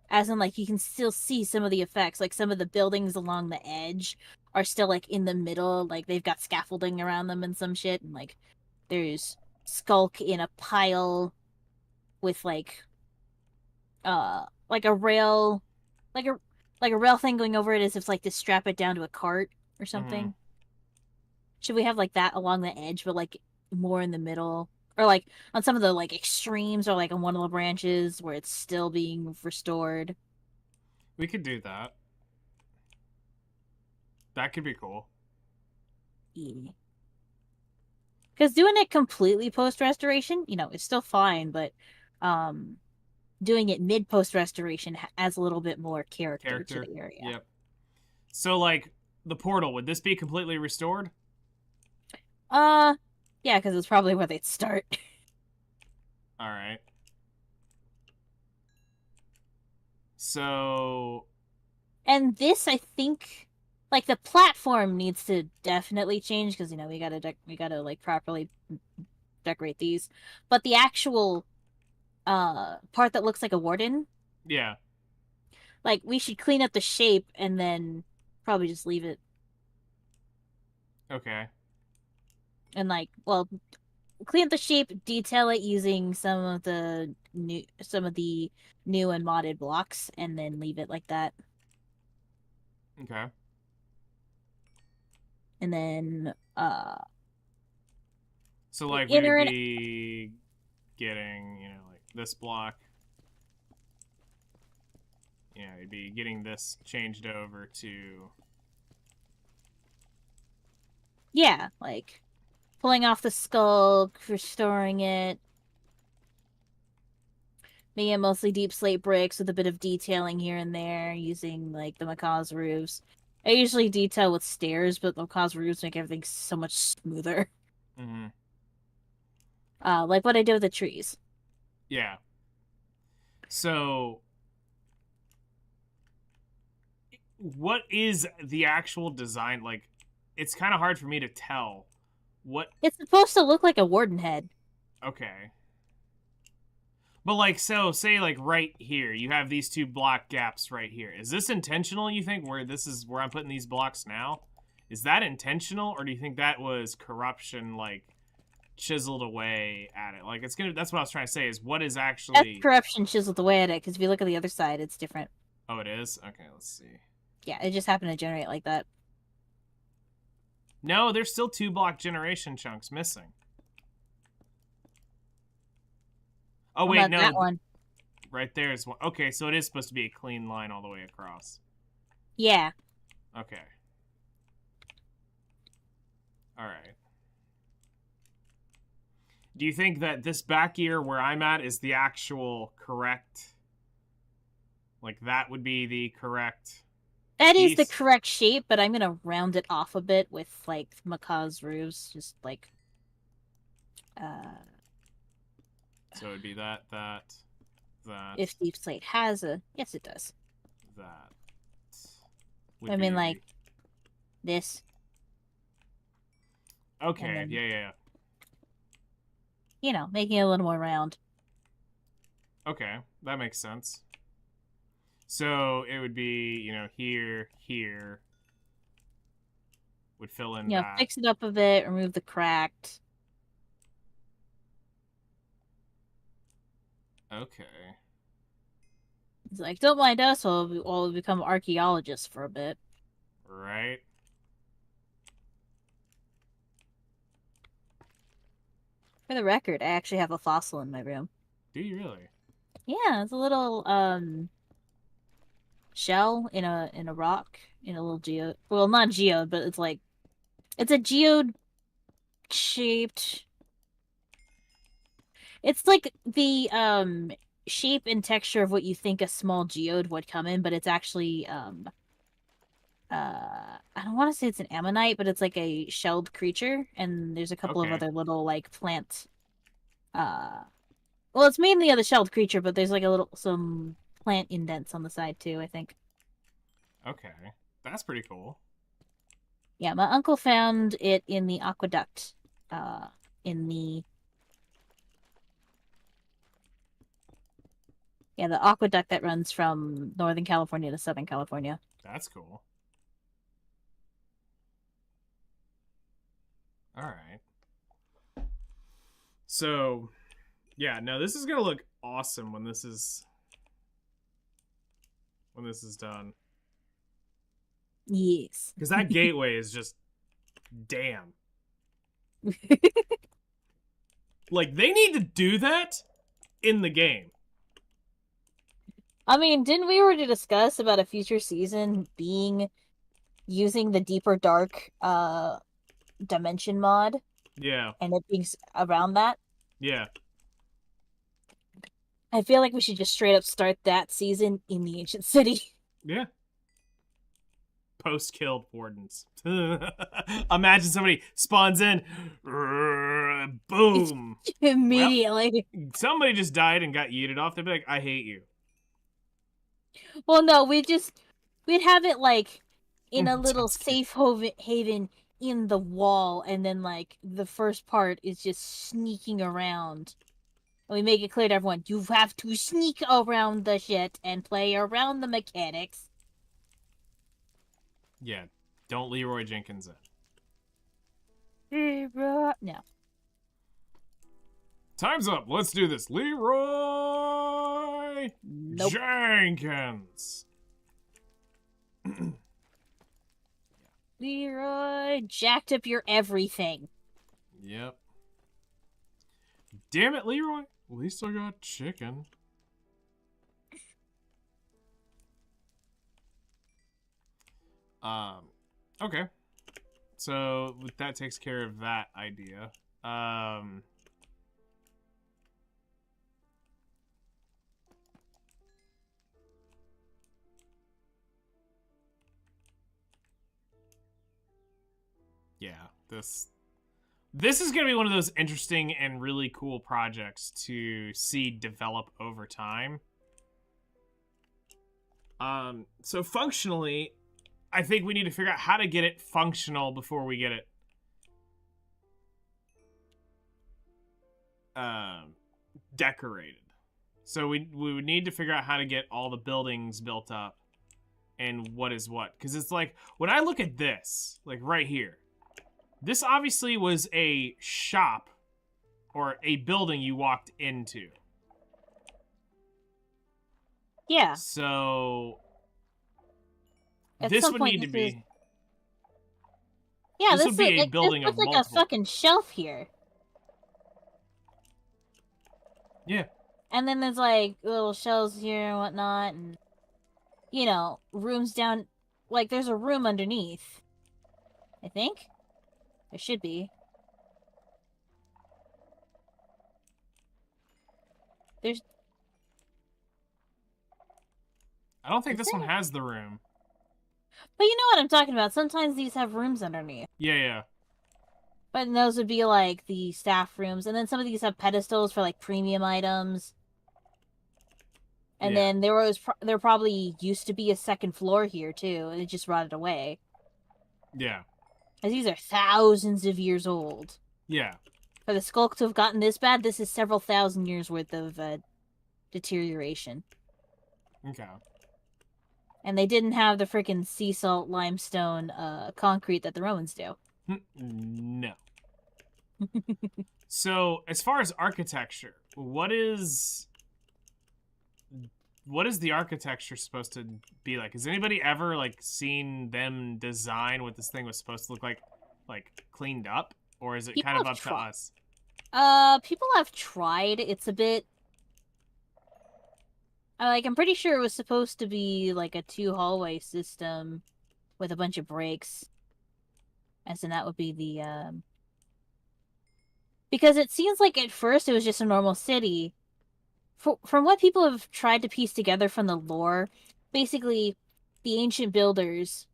As in, like, you can still see some of the effects, like some of the buildings along the edge are still like in the middle, like they've got scaffolding around them and some shit, and like there's Skulk in a pile with like a rail, like a rail thing going over it as if like to strap it down to a cart or Mhm. something. Should we have like that along the edge, but like more in the middle, or like on some of the like extremes, or like on one of the branches where it's still being restored? We could do that. That could be cool. Yeah. Because doing it completely post restoration, is still fine, but um, doing it mid post restoration adds a little bit more character to Character. the area. Yep. So, like, the portal, would this be completely restored? Uh, yeah, because it's probably where they'd start. All right. So, And this, I think, like the platform needs to definitely change because we gotta like properly decorate these. But the actual part that looks like a warden, yeah. like we should clean up the shape and then probably just leave it. Okay. And like, well, clean up the shape, detail it using some of the new and modded blocks, and then leave it like that. Okay. And then So, the like, we would inner and be getting, like this block. You'd be getting this changed over to. yeah, like pulling off the skull, restoring it, making it mostly deep slate bricks with a bit of detailing here and there, using like the macaw's roofs. I usually detail with stairs, but the macaw's roofs make everything so much smoother. Mm-hmm. Like what I did with the trees. Yeah. So, what is the actual design? Like, it's kind of hard for me to tell. What? It's supposed to look like a warden head. Okay. But like, so say like right here, you have these two block gaps right here. Is this intentional? You think where this is where I'm putting these blocks now? Is that intentional, or do you think that was corruption, like chiseled away at it? Like it's gonna. That's what I was trying to say. Is what is That's actually? corruption chiseled away at it, because if you look at the other side, it's different. Oh, it is. Okay, let's see. Yeah, it just happened to generate like that. No, there's still 2 block generation chunks missing. Oh How wait, about no. that one? Right there is one. Okay, so it is supposed to be a clean line all the way across. Yeah. Okay. All right. Do you think that this back ear where I'm at is the actual correct? Like that would be the correct That is the piece? correct shape, but I'm gonna round it off a bit with like macaw's roofs, just like So it'd be that. if Deep Slate has a yes it does. That. Would I mean be like this. Okay, then, yeah. You know, making it a little more round. Okay, that makes sense. So it would be, here would fill in You know, that. fix it up a bit, remove the cracked. Okay. It's like, don't mind us, we'll become archaeologists for a bit. Right. For the record, I actually have a fossil in my room. Do you really? Yeah, it's a little shell in a rock in a little geode. Well, not geode, but it's a geode shaped. It's like the shape and texture of what you think a small geode would come in, but it's actually I don't want to say it's an ammonite, but it's like a shelled creature, and there's a couple of Okay. other little like plant well, it's mainly the shelled creature, but there's like some plant indents on the side too, I think. Okay. That's pretty cool. Yeah, my uncle found it in the aqueduct, in the the aqueduct that runs from Northern California to Southern California. That's cool. All right. So, yeah, no, this is gonna look awesome when this is done. Yes. Because that gateway is just damn. Like they need to do that in the game. I mean, didn't we already discuss about a future season using the deeper dark dimension mod? Yeah. And it being around that? Yeah. I feel like we should just straight up start that season in the ancient city. Yeah. Post-killed wardens. Imagine somebody spawns in. Boom. Immediately. Well, somebody just died and got yeeted off. They'd be like, I hate you. Well, no, we'd have it like in a little safe haven in the wall, and then like the first part is just sneaking around. And we make it clear to everyone, you have to sneak around the shit and play around the mechanics. Yeah, don't Leroy Jenkins it. No. Time's up. Let's do this. Leroy Nope. Jenkins. Leroy jacked up your everything. Yep. Damn it, Leroy. At least I got chicken. Okay. So that takes care of that idea. Yeah, this is going to be one of those interesting and really cool projects to see develop over time. So functionally, I think we need to figure out how to get it functional before we get it decorated. So we would need to figure out how to get all the buildings built up and what is what. Because it's like, when I look at this, like right here, this obviously was a shop or a building you walked into. Yeah. So At this some would point, need to be... Yeah, This would be a this building of looks like a multiple... fucking shelf here. Yeah. And then there's like little shelves here and whatnot, and you know, rooms down. Like there's a room underneath. I think there should be. There's. I don't think Is this one there? has the room. But you know what I'm talking about. Sometimes these have rooms underneath. Yeah, yeah. But those would be like the staff rooms, and then some of these have pedestals for like premium items. And Yeah. then there probably used to be a second floor here too, and it just rotted away. Yeah. Because these are thousands of years old. Yeah. For the skulk to have gotten this bad, this is several thousand years worth of deterioration. Okay. And they didn't have the freaking sea salt limestone concrete that the Romans do. No. So, as far as architecture, what is the architecture supposed to be like? Has anybody ever like seen them design what this thing was supposed to look like cleaned up, or is it People kind of have up to us? People have tried. It's a bit like I'm pretty sure it was supposed to be like a 2 hallway system with a bunch of breaks. As in that would be the because it seems like at first it was just a normal city. From what people have tried to piece together from the lore, basically the ancient builders,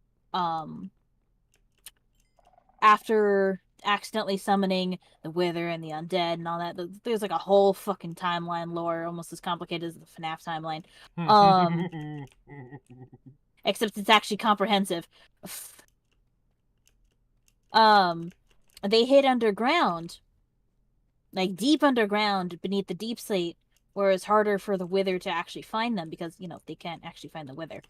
after accidentally summoning the Wither and the Undead and all that, there's like a whole fucking timeline lore, almost as complicated as the FNAF timeline. Except it's actually comprehensive. They hid underground, like deep underground beneath the deep slate, where it's harder for the Wither to actually find them because, you know, they can't actually find the Wither.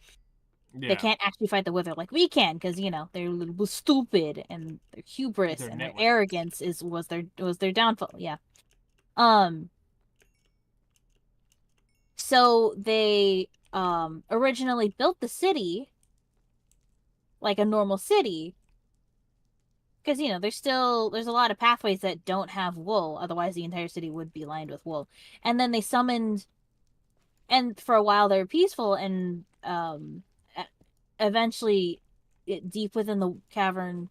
Yeah. They can't actually fight the Wither like we can because, you know, they're a little stupid and their hubris They're and their nitwits. arrogance was their downfall. Yeah. So they originally built the city like a normal city because, you know, there's a lot of pathways that don't have wool, otherwise the entire city would be lined with wool. And then they summoned, and for a while they were peaceful, and eventually deep within the cavern,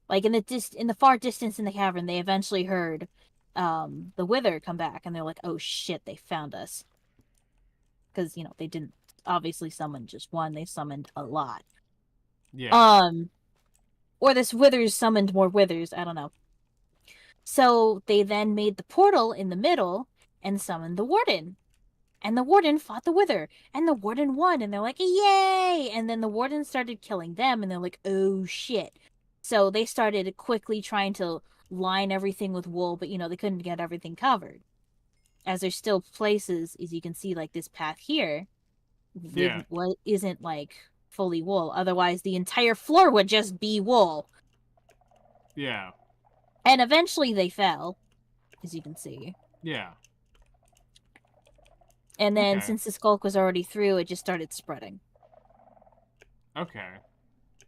like in the far distance in the cavern, they eventually heard the Wither come back, and they're like, oh shit, they found us. Because, you know, they didn't obviously summon just one, they summoned a lot. Yeah. Or this Withers summoned more Withers, I don't know. So they then made the portal in the middle and summoned the Warden. And the Warden fought the Wither, and the Warden won, and they're like, yay! And then the Warden started killing them, and they're like, oh shit. So they started quickly trying to line everything with wool, but, you know, they couldn't get everything covered. As there's still places, as you can see, like this path here, Yeah. isn't like fully wool. Otherwise, the entire floor would just be wool. Yeah. And eventually they fell, as you can see. Yeah. And then Okay. since the skulk was already through, it just started spreading. Okay.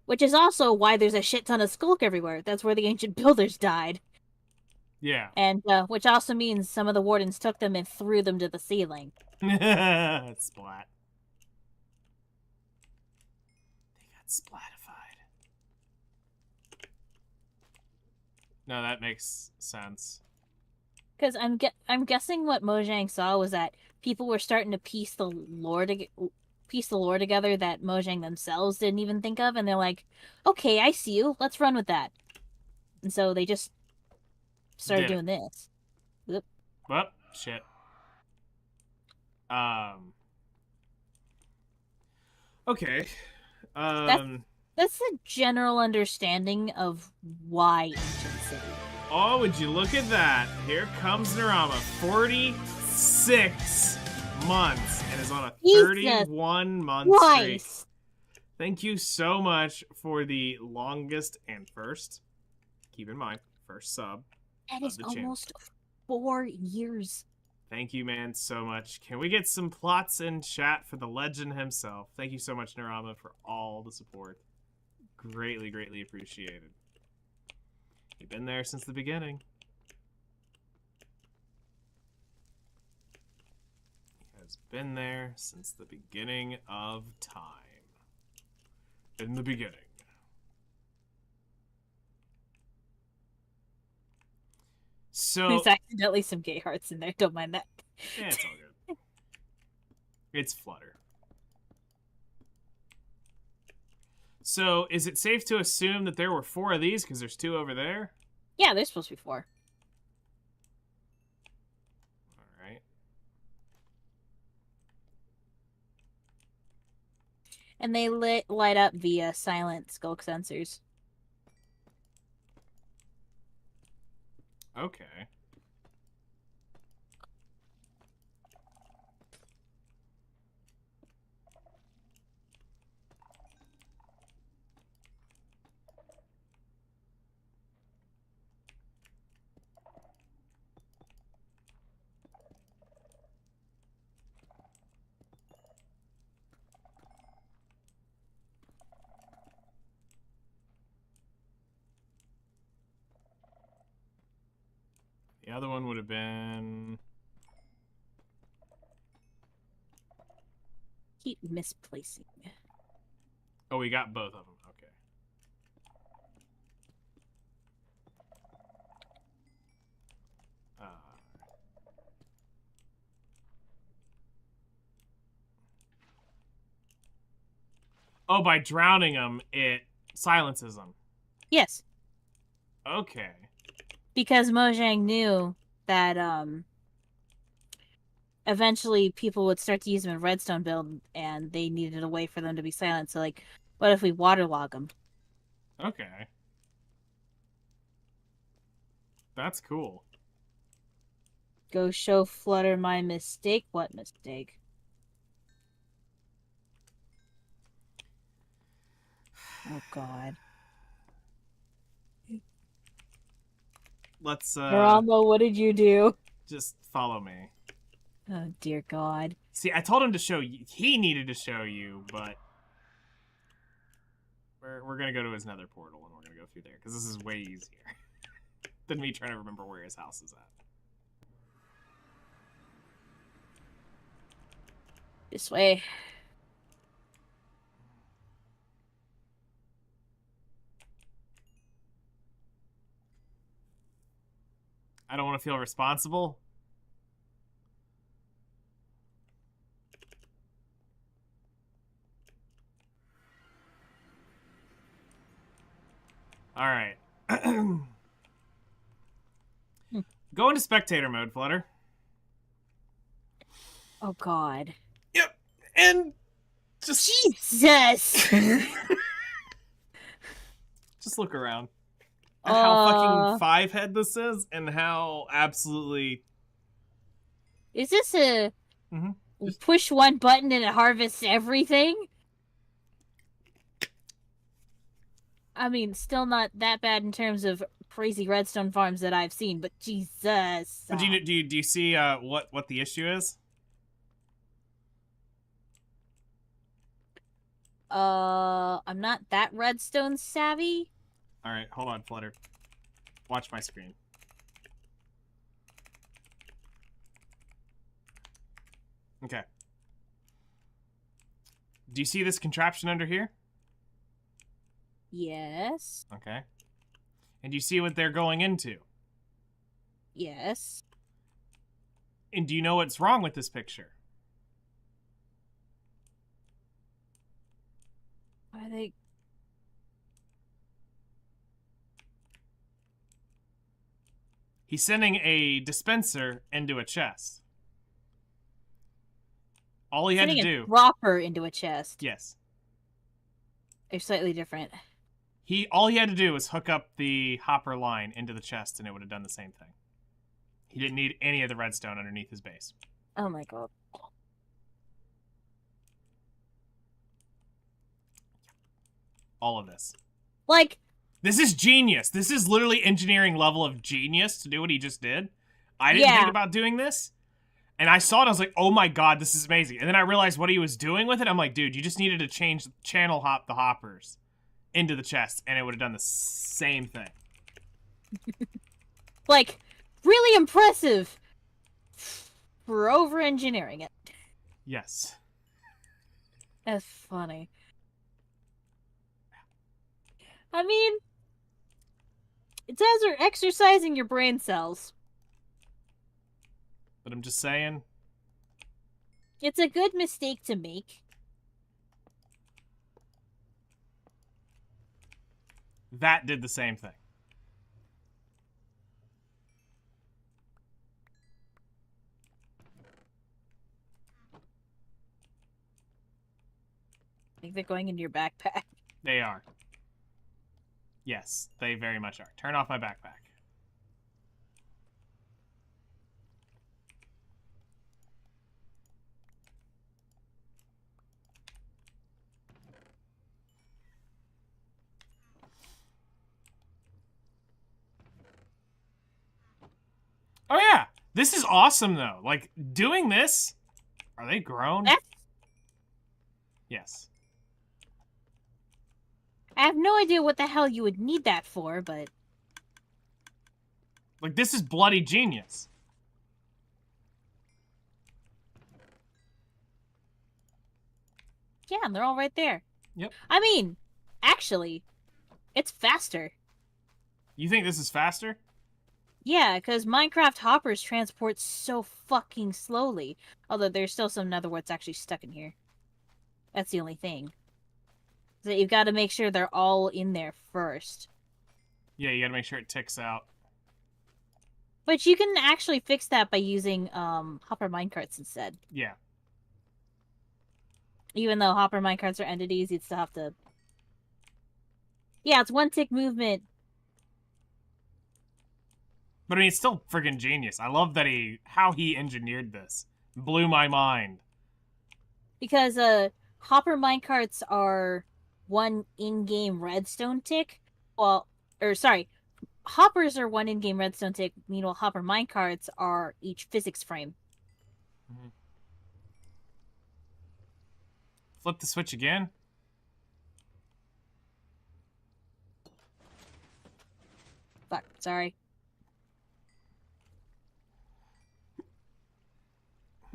Which is also why there's a shit ton of skulk everywhere. That's where the ancient builders died. Yeah. And which also means some of the wardens took them and threw them to the ceiling. Splat. They got splatified. No, that makes sense. Because I'm guessing what Mojang saw was that people were starting to piece the lore together that Mojang themselves didn't even think of, and they're like, "Okay, I see you. Let's run with that." And so they just started doing this. Oop. Well, shit. Okay. That's that's the general understanding of why Ancient City. Oh, would you look at that? Here comes Narama. 46 months and is on a 31-month streak. Twice. Thank you so much for the longest and first, keep in mind, first sub. That is almost 4 years. Thank you, man, so much. Can we get some plots in chat for the legend himself? Thank you so much, Narama, for all the support. Greatly, greatly appreciated. You've been there since the beginning. He has been there since the beginning of time. In the beginning. So there's accidentally some gay hearts in there. Don't mind that. Yeah, it's all good. It's Flutter. So, is it safe to assume that there were 4 of these because there's 2 over there? Yeah, there's supposed to be 4. All right. And they light up via silent skulk sensors. Okay. The other one would have been... Keep misplacing. Oh, we got both of them. Okay. Oh, by drowning them, it silences them. Yes. Okay. Because Mojang knew that eventually people would start to use them in Redstone build, and they needed a way for them to be silent. So, like, what if we waterlog them? Okay. That's cool. Go show Flutter my mistake. What mistake? Oh, God. Let's, Rambo, what did you do? just follow me. Oh, dear God. See, I told him to show you. He needed to show you, but... We're gonna go to his nether portal, and we're gonna go through there, because this is way easier than me trying to remember where his house is at. This way. I don't want to feel responsible. All right. Go into spectator mode, Flutter. Oh, God. Yep. And just... Jesus! just look around. At how fucking 5-head this is, and how absolutely... Is this a push one button and it harvests everything? I mean, still not that bad in terms of crazy redstone farms that I've seen, but Jesus. But do you see what the issue is? I'm not that redstone savvy. All right, hold on, Flutter. Watch my screen. Okay. Do you see this contraption under here? Yes. Okay. And do you see what they're going into? Yes. And do you know what's wrong with this picture? Are they... He's sending a dispenser into a chest. All he had to do... a dropper into a chest. Yes. They're slightly different. All he had to do was hook up the hopper line into the chest, and it would have done the same thing. He didn't need any of the redstone underneath his base. Oh my god. All of this. Like, this is genius. This is literally engineering level of genius to do what he just did. I didn't think about doing this. And I saw it, I was like, oh my god, this is amazing. And then I realized what he was doing with it. I'm like, dude, you just needed to channel hop the hoppers into the chest, and it would have done the same thing. Like, really impressive for over-engineering it. Yes. That's funny. I mean, it's as you're exercising your brain cells. But I'm just saying. It's a good mistake to make. That did the same thing. I think they're going into your backpack. They are. Yes, they very much are. Turn off my backpack. Oh yeah, this is awesome though. Like doing this. Are they grown? Yes. I have no idea what the hell you would need that for, but like this is bloody genius. Yeah, and they're all right there. Yep. I mean, actually, it's faster. You think this is faster? Yeah, because Minecraft hoppers transport so fucking slowly. Although there's still some netherworts actually stuck in here. That's the only thing. So you've got to make sure they're all in there first. Yeah, you got to make sure it ticks out. But you can actually fix that by using hopper minecarts instead. Yeah. Even though hopper minecarts are entities, you'd still have to... Yeah, it's one tick movement. But I mean, it's still freaking genius. I love that how he engineered this. Blew my mind. Because hopper minecarts are one in-game redstone tick. Well, sorry, hoppers are one in-game redstone tick. Meanwhile, hopper minecarts are each physics frame. Mm-hmm. Flip the switch again. Fuck, sorry.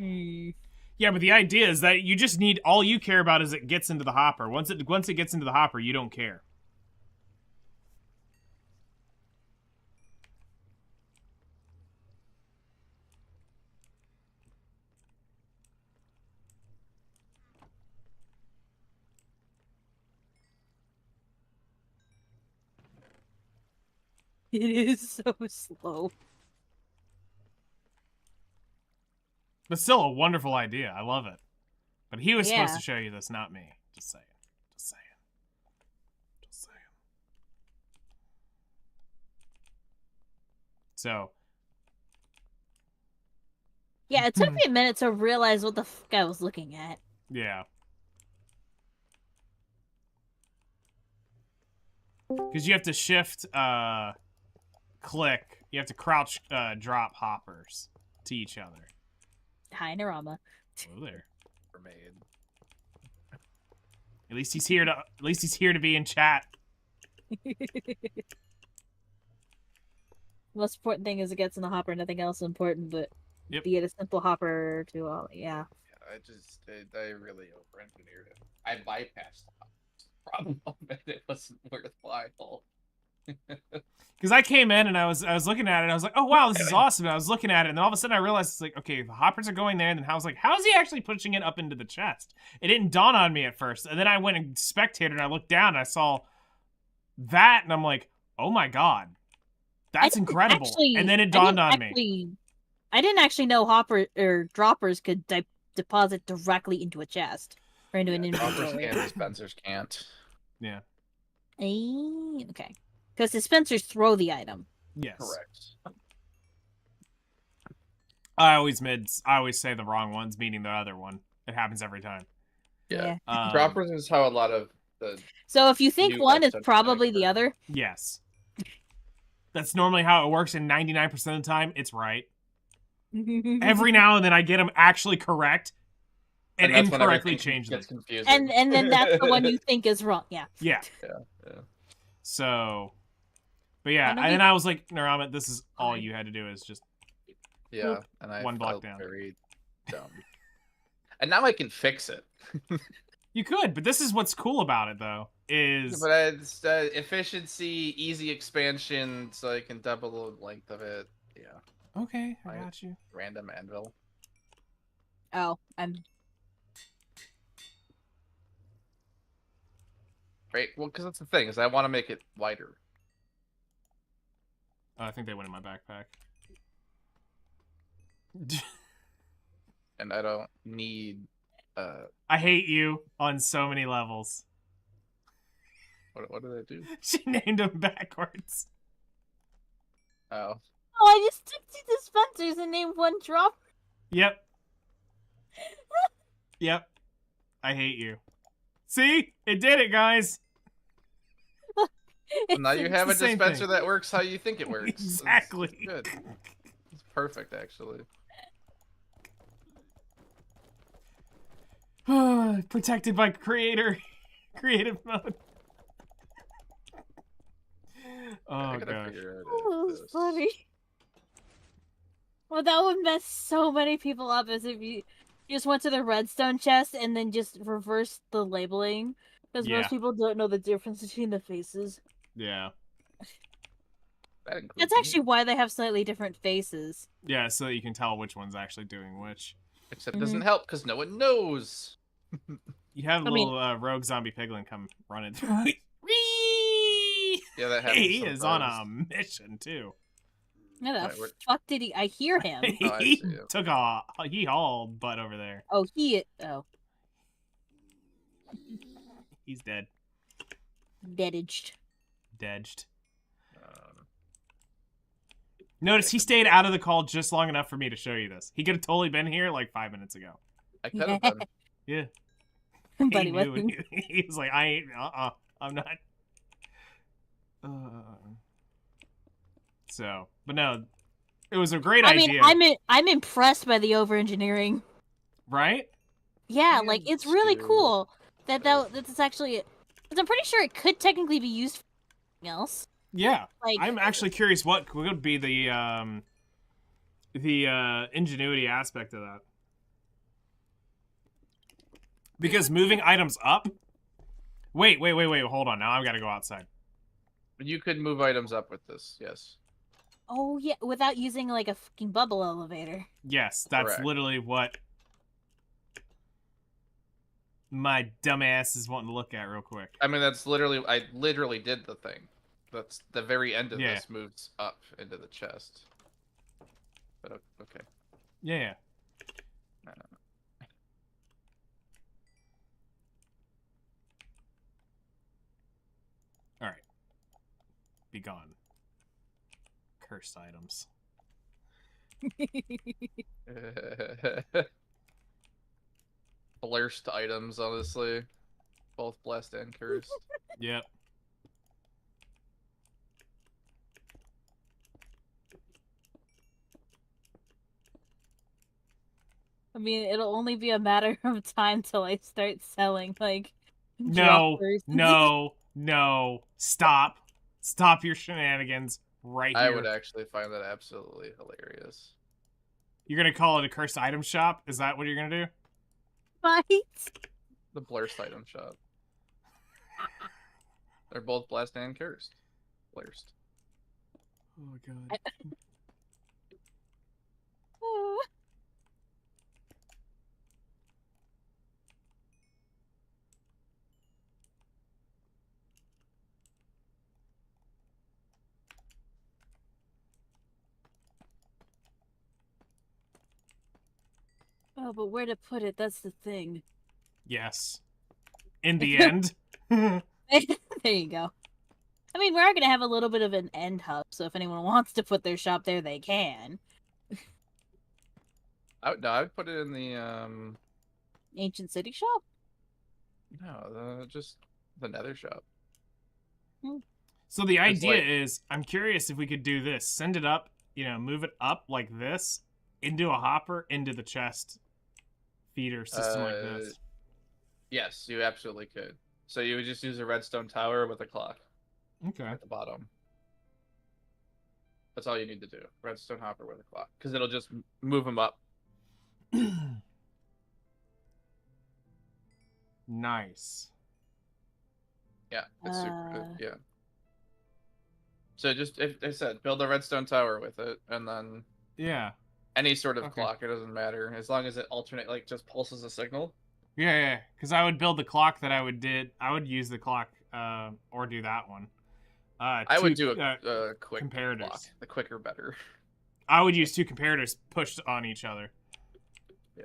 Yeah, but the idea is that you just need, all you care about is it gets into the hopper. Once it gets into the hopper, you don't care. It is so slow. But still a wonderful idea. I love it. But he was supposed to show you this, not me. Just saying. Just saying. Just saying. So. Yeah, it took me a minute to realize what the fuck I was looking at. Yeah. Because you have to shift, click. You have to crouch, drop hoppers to each other. Hi, Narama. Hello there. Made. At least he's here to be in chat. Most important thing is it gets in the hopper. Nothing else is important, but be it a simple hopper to all. Yeah. I really over-engineered it. I bypassed the problem of it. It wasn't worthwhile. Because I came in and I was looking at it and I was like, oh wow, this is awesome. And I was looking at it and then all of a sudden I realized it's like, okay, the hoppers are going there, and then I was like, how is he actually pushing it up into the chest? It didn't dawn on me at first. And then I went and spectated and I looked down and I saw that and I'm like, oh my god. That's incredible. And then it dawned on me. I didn't actually know hopper or droppers could deposit directly into a chest or into an inventory. And dispensers can't. Yeah. Okay. Because dispensers throw the item. Yes. Correct. I always say the wrong ones, meaning the other one. It happens every time. Yeah. Yeah. Droppers is how a lot of the So if you think new one is redstone probably the connector- other, Yes. That's normally how it works, and 99% of the time, it's right. Every now and then, I get them actually correct, and that's when incorrectly everything change them. gets confusing. and then that's the one you think is wrong. Yeah. Yeah. Yeah. So, but yeah, I know and then you- I was like, Narama, this is all you had to do is just Yeah, and I One block felt down. very dumb. And now I can fix it. You could, but this is what's cool about it, though, is But it's efficiency, easy expansion, so I can double the length of it. Yeah, okay. I got you. random anvil. Oh, I'm. Right. Well, because that's the thing is I want to make it wider. Oh, I think they went in my backpack. And I don't need I hate you on so many levels. what did I do? She named them backwards. Oh. Oh, I just took 2 dispensers and named 1 drop. Yep. Yep. I hate you. See? It did it, guys. Well, now you have a the same dispenser thing. that works how you think it works. Exactly. It's good. It's perfect, actually. Protected by creative mode. Oh I gotta gosh. figure out Oh, this. that's funny. Well, that would mess so many people up as if you just went to the redstone chest and then just reversed the labeling. Because Yeah. most people don't know the difference between the faces. Yeah. That includes That's me. actually why they have slightly different faces. Yeah, so that you can tell which one's actually doing which. Except it doesn't help because no one knows. You have a I mean- little rogue zombie piglin come running through. Whee! Yeah, that happens. He is on a sometimes. mission too. How the Right, we're- fuck did he? I hear him. Oh, I he see it. he hauled butt over there. Oh, he. Oh, He's dead. deadaged. Dedged. Um, Notice he stayed out of the call just long enough for me to show you this. He could have totally been here like 5 minutes ago. I could have been. Yeah. But he he knew. wasn't. He was like, I ain't, I'm not. So, but no, it was a great I mean, idea, I'm impressed by the over engineering. right? Yeah, I like am it's really too. cool that's actually. Because I'm pretty sure it could technically be used for something else. Yeah. Like I'm actually curious what could be the ingenuity aspect of that. Because moving items up. Wait, hold on. Now I've got to go outside. You could move items up with this, yes. oh yeah, without using like a fucking bubble elevator. Yes, that's Correct. literally what my dumbass is wanting to look at real quick. I mean, I literally did the thing. That's the very end of Yeah. this moves up into the chest. But okay. Yeah. I don't know. All right. Be gone. Cursed items. Blurst items, honestly. Both blessed and cursed. Yep. I mean, it'll only be a matter of time till I start selling like No, droppers. no. Stop your shenanigans right here. I would actually find that absolutely hilarious. You're gonna call it a cursed item shop? Is that what you're gonna do? Right? The blurst item shop. They're both blessed and cursed. Blurst. Oh god. Oh, but where to put it? That's the thing. Yes. In the end. There you go. I mean, we are going to have a little bit of an end hub, so if anyone wants to put their shop there, they can. No, I would put it in the Ancient City shop? no, just the Nether shop. So the It's idea like- is, I'm curious if we could do this. Send it up, move it up like this, into a hopper, into the chest feeder system like this. Yes, you absolutely could. So you would just use a redstone tower with a clock Okay. at the bottom. That's all you need to do. Redstone hopper with a clock, because it'll just move them up. Nice. Yeah, it's super good. Yeah. So just, if I said, build a redstone tower with it, and then Yeah. any sort of Okay. clock, it doesn't matter, as long as it just pulses a signal. Yeah. Because I would build the clock that I would use the clock, or do that one. I would do a quick comparators. clock. The quicker, better. I would use 2 comparators pushed on each other. Yeah.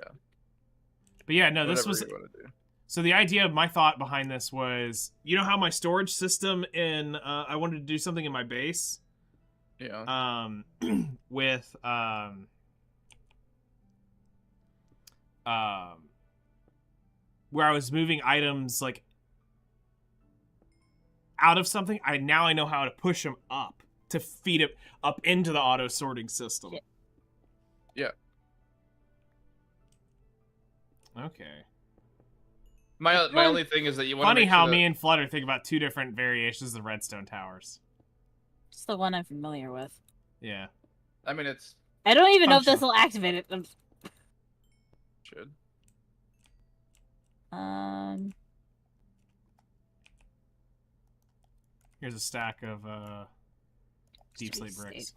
But yeah, no, Whatever this was. you want to do. So the idea of my thought behind this was, how my storage system I wanted to do something in my base. Yeah. With where I was moving items like out of something. I know how to push them up to feed it up into the auto sorting system. Yeah. Okay. My only thing is that you want to Funny make how sure me and Flutter think about 2 different variations of the redstone towers. It's the one I'm familiar with. Yeah. I mean, it's I don't even know if this Functional. will activate it. should. Here's a stack of deep Steady slate bricks.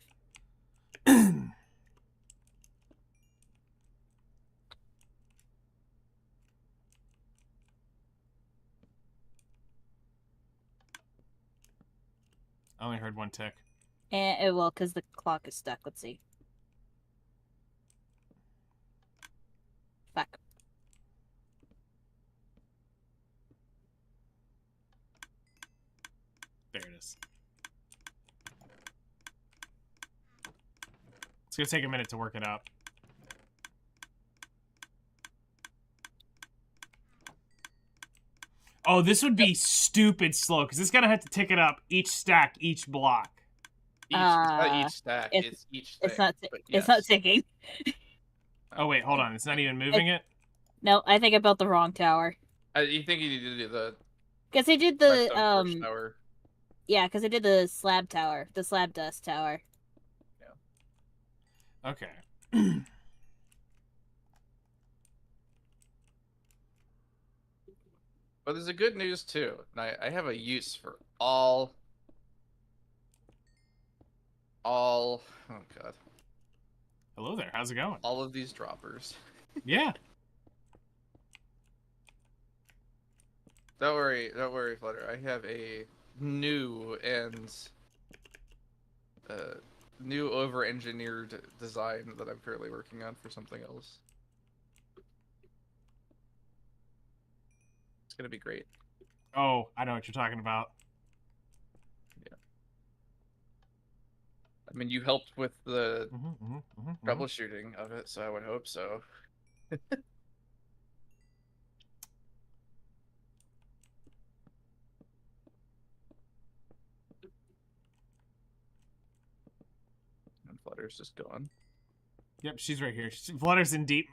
I only heard 1 tick. And it will, because the clock is stuck. Let's see. Fuck. There it is. It's gonna take a minute to work it out. Oh, this would be stupid slow, because it's gonna have to tick it up each stack, each block. Not each stack. it's- It's each thing. It's not. but It's not yes. ticking. Oh wait, hold on. It's not even moving it? No, I think I built the wrong tower. You think you need to do the Because I did redstone the torch tower? yeah, because I did the slab tower, the slab dust tower. Okay. But there's a good news too. And I have a use for all. Oh god. Hello there. How's it going? All of these droppers. Yeah. Don't worry, Flutter. I have a new and new over-engineered design that I'm currently working on for something else. It's gonna be great. Oh, I know what you're talking about. Yeah. I mean, you helped with the troubleshooting of it, so I would hope so. And Flutter's just gone. Yep, she's right here. Flutter's in deep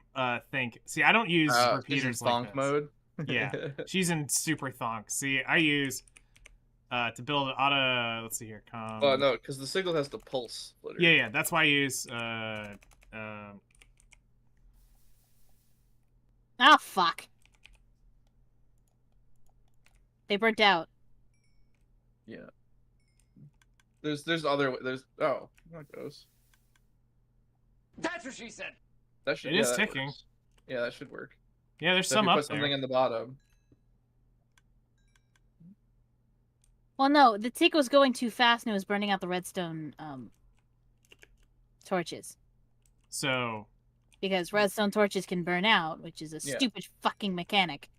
think. See, I don't use She's in repeaters like thonk this. mode. Yeah, she's in super thonk. See, I use to build auto. Let's see here. Oh no, because the signal has to pulse. Flutter. Yeah. That's why I use Oh fuck! They burnt out. Yeah. There's other oh, that goes. That's what she said. That should It is that ticking. works. Yeah, that should work. Yeah, there's So if some you up put something there. in the bottom. Well, no, the tick was going too fast and it was burning out the redstone torches. So Because redstone torches can burn out, which is a Yeah. stupid fucking mechanic.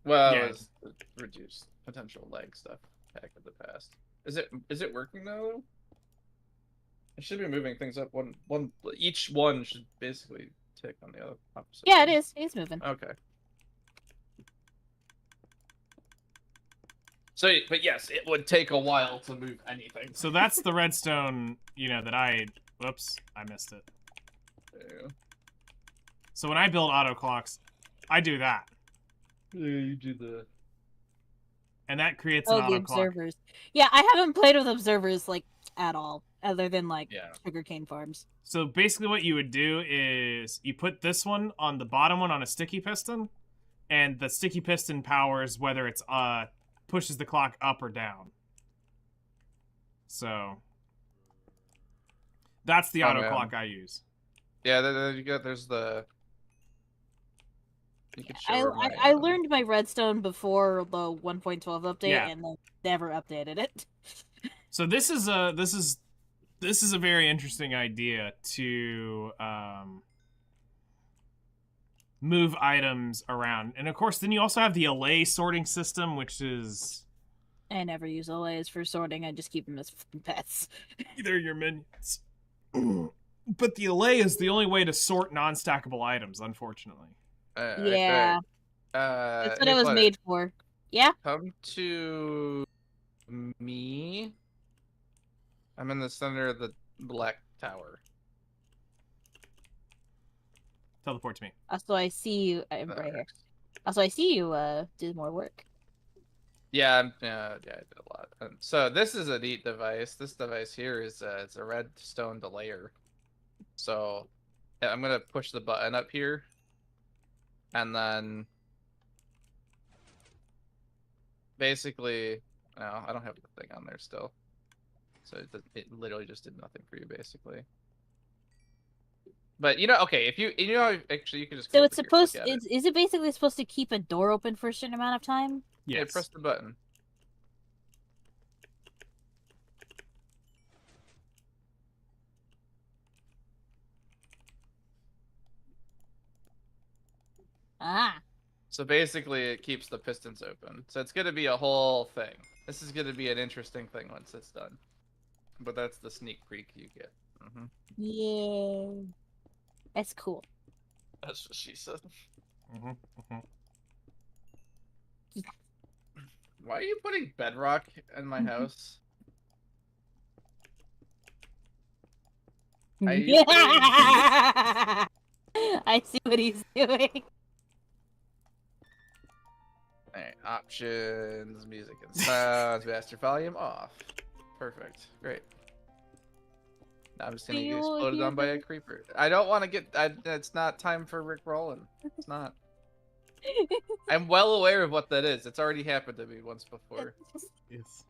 Well, Yeah. it's reduced. potential lag stuff back in the past. Is it working now? It should be moving things up. Each one should basically tick on the other opposite. Yeah, it is. It's moving. Okay. So, but yes, it would take a while to move anything. So that's the redstone, that I... Whoops, I missed it. Yeah. So when I build auto clocks, I do that. Yeah, you do the... And that creates an the auto clock. observers. Yeah, I haven't played with observers, like, at all. Other than, like, sugarcane farms. So basically what you would do is you put this one on the bottom one on a sticky piston, and the sticky piston powers whether it's pushes the clock up or down. So that's the auto clock I use. Yeah, there's the... I learned my redstone before the 1.12 update, Yeah. and then never updated it. So this is a very interesting idea to move items around. And of course, then you also have the allay sorting system, which is... I never use allays for sorting, I just keep them as pets. They're your minions. But the allay is the only way to sort non-stackable items, unfortunately. Yeah. That's what it was made for. Yeah? Come to me. I'm in the center of the black tower. Teleport to me. So I see you. I'm right here. Also, I see you did more work. Yeah, I did a lot. So this is a neat device. This device here is it's a redstone delayer. So yeah, I'm gonna push the button up here, and then basically, no, I don't have the thing on there still. So it literally just did nothing for you, basically. But okay, if actually you can just. So it's supposed. Is it basically supposed to keep a door open for a certain amount of time? Yes. Yeah, press the button. Ah. So basically, it keeps the pistons open. So it's gonna be a whole thing. This is gonna be an interesting thing once it's done. But that's the sneak peek you get. Yeah. That's cool. That's what she said. Why are you putting bedrock in my house? I see what he's doing. Alright, options, music and sounds, master volume off. Perfect, great. Now I'm just gonna get exploded on by a creeper. I don't want to get. It's not time for Rick Rollin. It's not. I'm well aware of what that is. It's already happened to me once before. Yes.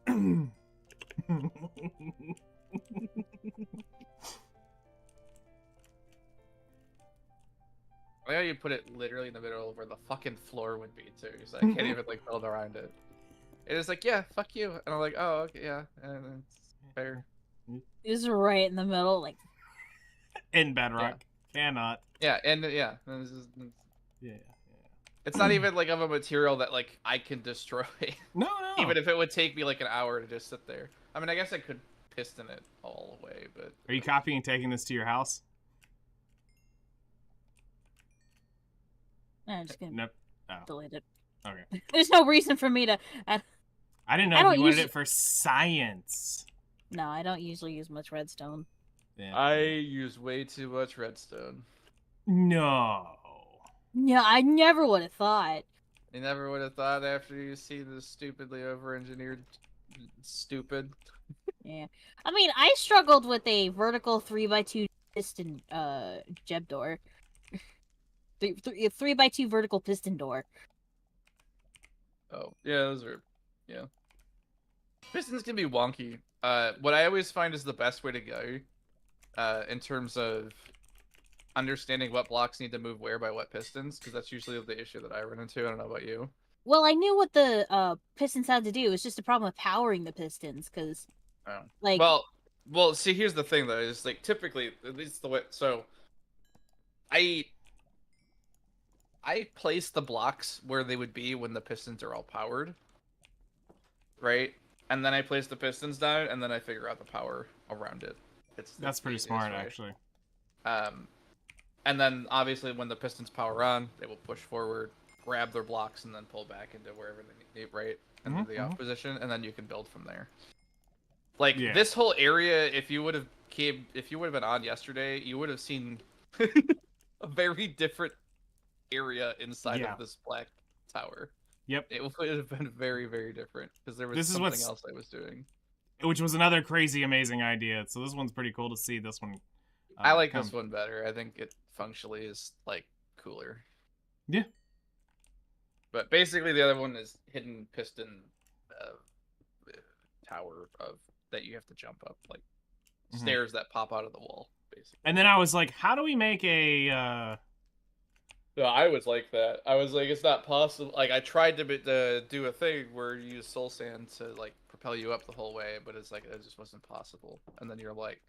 I know you put it literally in the middle of where the fucking floor would be too, so I can't even like build around it. It is like, yeah, fuck you, and I'm like, oh, okay, yeah, and it's fair. It's right in the middle, like. In bedrock, cannot. Yeah, and yeah, Yeah. It's not even like of a material that like I can destroy. No. Even if it would take me like an hour to just sit there. I mean, I guess I could piston it all the way, but. Are you copying and taking this to your house? No, I'm just gonna delete it. Okay. There's no reason for me to. I didn't know if you wanted it for science. No, I don't usually use much redstone. Yeah. I use way too much redstone. No. Yeah, I never would have thought. You never would have thought after you see the stupidly over-engineered stupid. Yeah. I mean, I struggled with a vertical 3x2 piston jeb door. 3x2 vertical piston door. Oh, yeah, those are, yeah. Pistons can be wonky. What I always find is the best way to go, in terms of understanding what blocks need to move where by what pistons, because that's usually the issue that I run into. I don't know about you. Well, I knew what the pistons had to do. It's just a problem with powering the pistons, because, like... Well, see, here's the thing, though, is, like, typically, at least the way, so, I I place the blocks where they would be when the pistons are all powered, right? And then I place the pistons down, and then I figure out the power around it. That's pretty smart, actually. And then obviously when the pistons power on, they will push forward, grab their blocks, and then pull back into wherever they need, right? Into the off position, and then you can build from there. Like this whole area, if you would have been on yesterday, you would have seen a very different area inside of this black tower. Yep. It would have been very, very different because there was something else I was doing. Which was another crazy, amazing idea. So this one's pretty cool to see. This one. I like this one better. I think it functionally is like cooler. Yeah. But basically, the other one is hidden piston tower that you have to jump up, like stairs that pop out of the wall, basically. And then I was like, how do we make a? No, I was like that. I was like, it's not possible. Like, I tried to do a thing where you use soul sand to like propel you up the whole way, but it's like it just wasn't possible. And then you're like,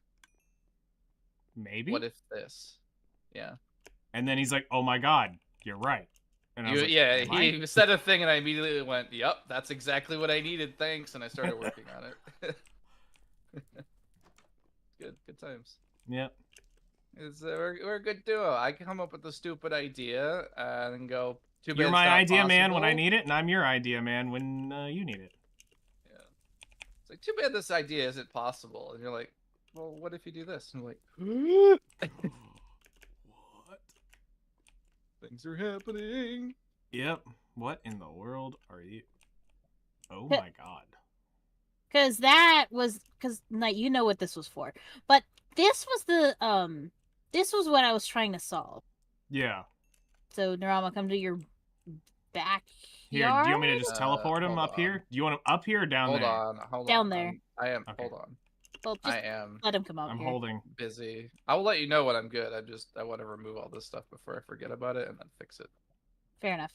maybe. What if this? Yeah. And then he's like, oh my god, you're right. And I was like, he said a thing, and I immediately went, "Yep, that's exactly what I needed. Thanks." And I started working on it. Good times. Yep. We're a good duo. I come up with a stupid idea and then go. Too bad you're my idea possible. man when I need it, and I'm your idea man when you need it. Yeah. It's like, too bad this idea isn't possible, and you're like, well, what if you do this? And I'm like, what? Things are happening. Yep. What in the world are you? Oh my god. Because you know what this was for, but this was what I was trying to solve. Yeah. So Narama, come to your back. Here, do you want me to just teleport him up here? Do you want him up here or down there? Hold on. Down there. I am. Okay. Hold on. Well, just I am. let him come up I'm here. holding. Busy. I will let you know when I'm good. I want to remove all this stuff before I forget about it and then fix it. Fair enough.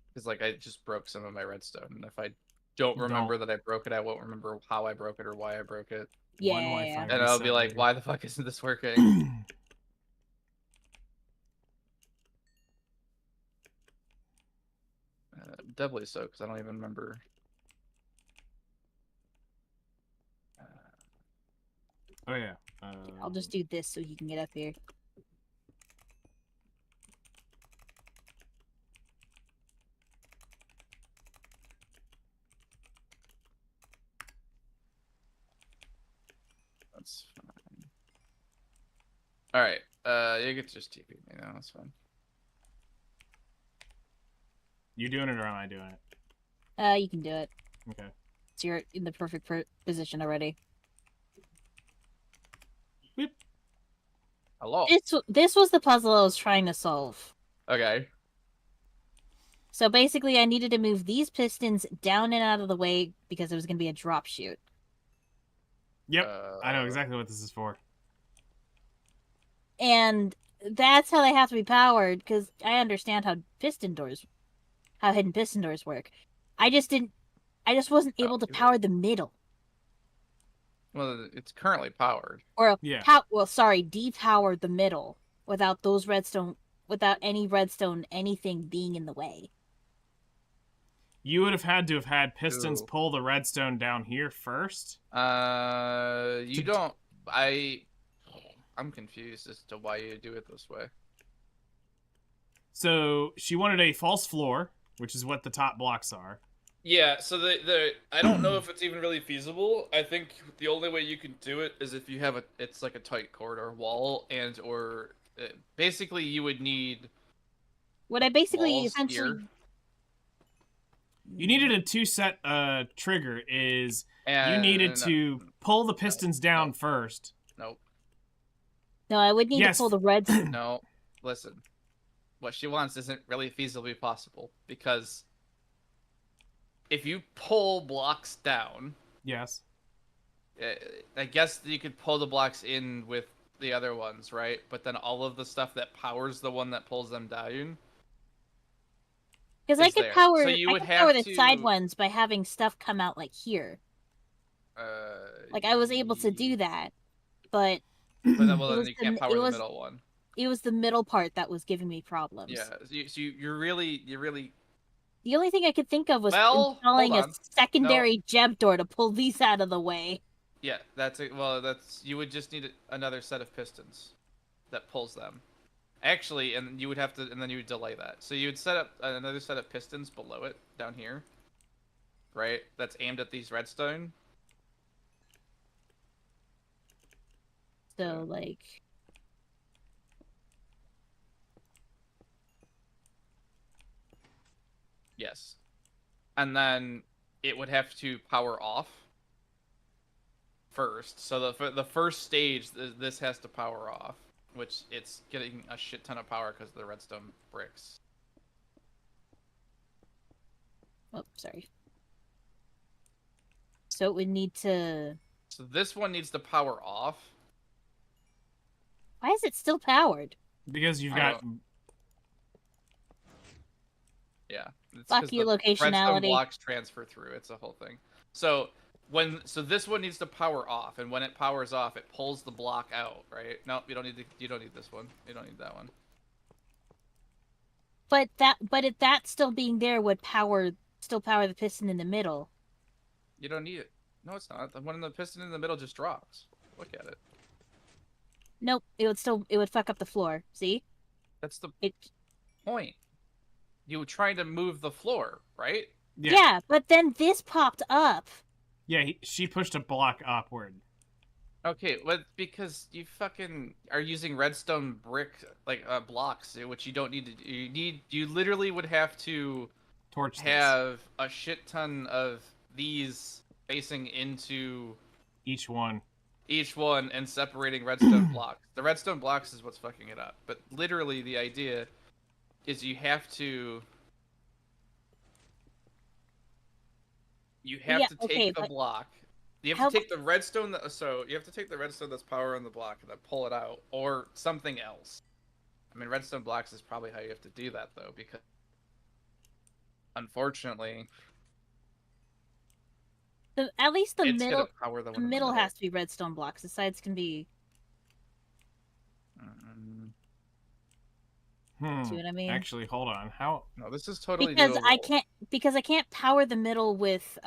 Because like I just broke some of my redstone, and if I don't remember that I broke it, I won't remember how I broke it or why I broke it. Yeah. And I'll be like, why the fuck isn't this working? Doubly so, because I don't even remember. Oh yeah. I'll just do this so he can get up here. That's fine. All right. You could just TP me now. That's fine. You doing it or am I doing it? You can do it. Okay. So you're in the perfect position already. Beep. Hello. This was the puzzle I was trying to solve. Okay. So basically, I needed to move these pistons down and out of the way because it was going to be a drop chute. Yep. I know exactly what this is for. And that's how they have to be powered, because I understand how hidden piston doors work. I just wasn't able to power the middle. Well, it's currently powered. Or yeah. depower the middle without any redstone, anything being in the way. You would have had pistons pull the redstone down here first. You don't. I'm confused as to why you do it this way. So she wanted a false floor, which is what the top blocks are. Yeah, so I don't know if it's even really feasible. I think the only way you can do it is if you have it's like a tight corridor wall, or basically you would need. What I basically essentially. Here. You needed a 2-set trigger. You needed to pull the pistons down first. Nope. No, I would need to pull the redstone. No, listen. What she wants isn't really feasibly possible, because if you pull blocks down... Yes. I guess you could pull the blocks in with the other ones, right? But then all of the stuff that powers the one that pulls them down... Because I could power, power the side ones by having stuff come out like here. Like I was able to do that, but But then, well, It then was you can't power the middle one. It was the middle part that was giving me problems. Yeah, so you're really The only thing I could think of was well. installing Hold a on. secondary jeb door to pull these out of the way. Yeah, that's it. Well, that's you would just need another set of pistons that pulls them. Actually, and you would have to, and then you would delay that. So you would set up another set of pistons below it down here, right? That's aimed at these redstone. So like, Yes, and then it would have to power off first. So the first stage, this has to power off, which it's getting a shit ton of power because of the redstone bricks. oh, sorry. So it would need to. So this one needs to power off. Why is it still powered? Because you've got. Yeah. It's Fuck you, the redstone locationality. blocks transfer through. It's a whole thing. So this one needs to power off, and when it powers off, it pulls the block out, right? No, you don't need this one. You don't need that one. But if that still being there would still power the piston in the middle. You don't need it. No, it's not. The one in the piston in the middle just drops. Look at it. Nope, it would fuck up the floor. See? That's the It. point. You were trying to move the floor, right? Yeah, but then this popped up. Yeah, she pushed a block upward. Okay, but because you fucking are using redstone brick blocks, which you don't need to. You literally would have to Torch have a shit ton of these facing into each one and separating redstone blocks. The redstone blocks is what's fucking it up. But literally, the idea is you have to take the block. You have to take the redstone you have to take the redstone that's powering the block and then pull it out, or something else. I mean, redstone blocks is probably how you have to do that, though, because unfortunately, At least the it's middle. gonna power the The middle has to be redstone blocks. The sides can be. See what I mean? Actually, hold on. How? No, this is totally because doable. I can't power the middle with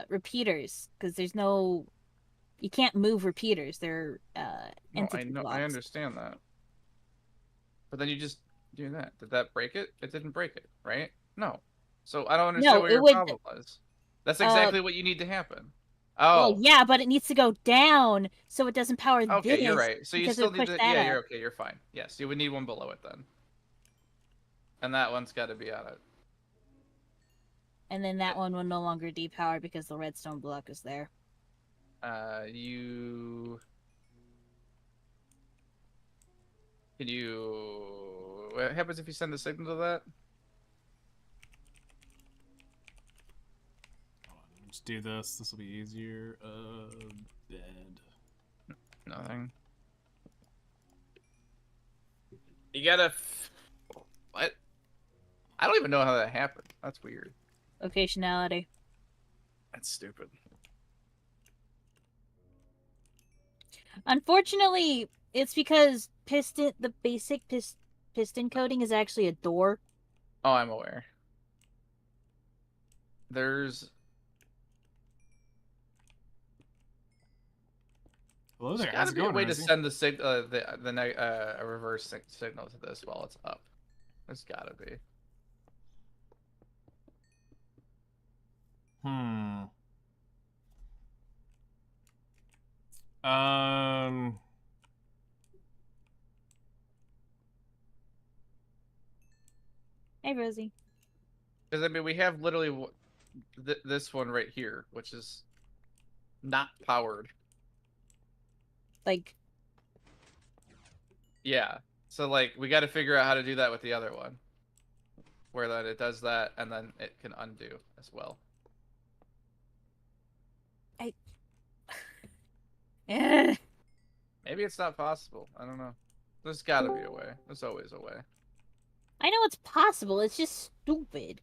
repeaters, because there's no. You can't move repeaters. They're entity blocks. I understand that. But then you just do that. Did that break it? It didn't break it, right? No. So I don't understand what your problem was. That's exactly what you need to happen. Oh. Well, yeah, but it needs to go down so it doesn't power this. Okay, you're right. So you still need to. Yeah, you're up. okay. You're fine. Yes, you would need one below it then. And that one's got to be on it. And then that one will no longer depower because the redstone block is there. What happens if you send a signal to that? Let's do this. This will be easier. Bed. Nothing. You gotta. What? I don't even know how that happened. That's weird. Locationality. That's stupid. Unfortunately, it's because the basic piston coating is actually a door. Oh, I'm aware. There's. Hello there. There's gotta be a way to Rosie? send the a reverse signal to this while it's up. There's gotta be. Hey, Rosie. Because I mean, we have literally this one right here, which is not powered. Like. Yeah. So like, we got to figure out how to do that with the other one, where then it does that and then it can undo as well. Maybe it's not possible. I don't know. There's got to be a way. There's always a way. I know it's possible. It's just stupid.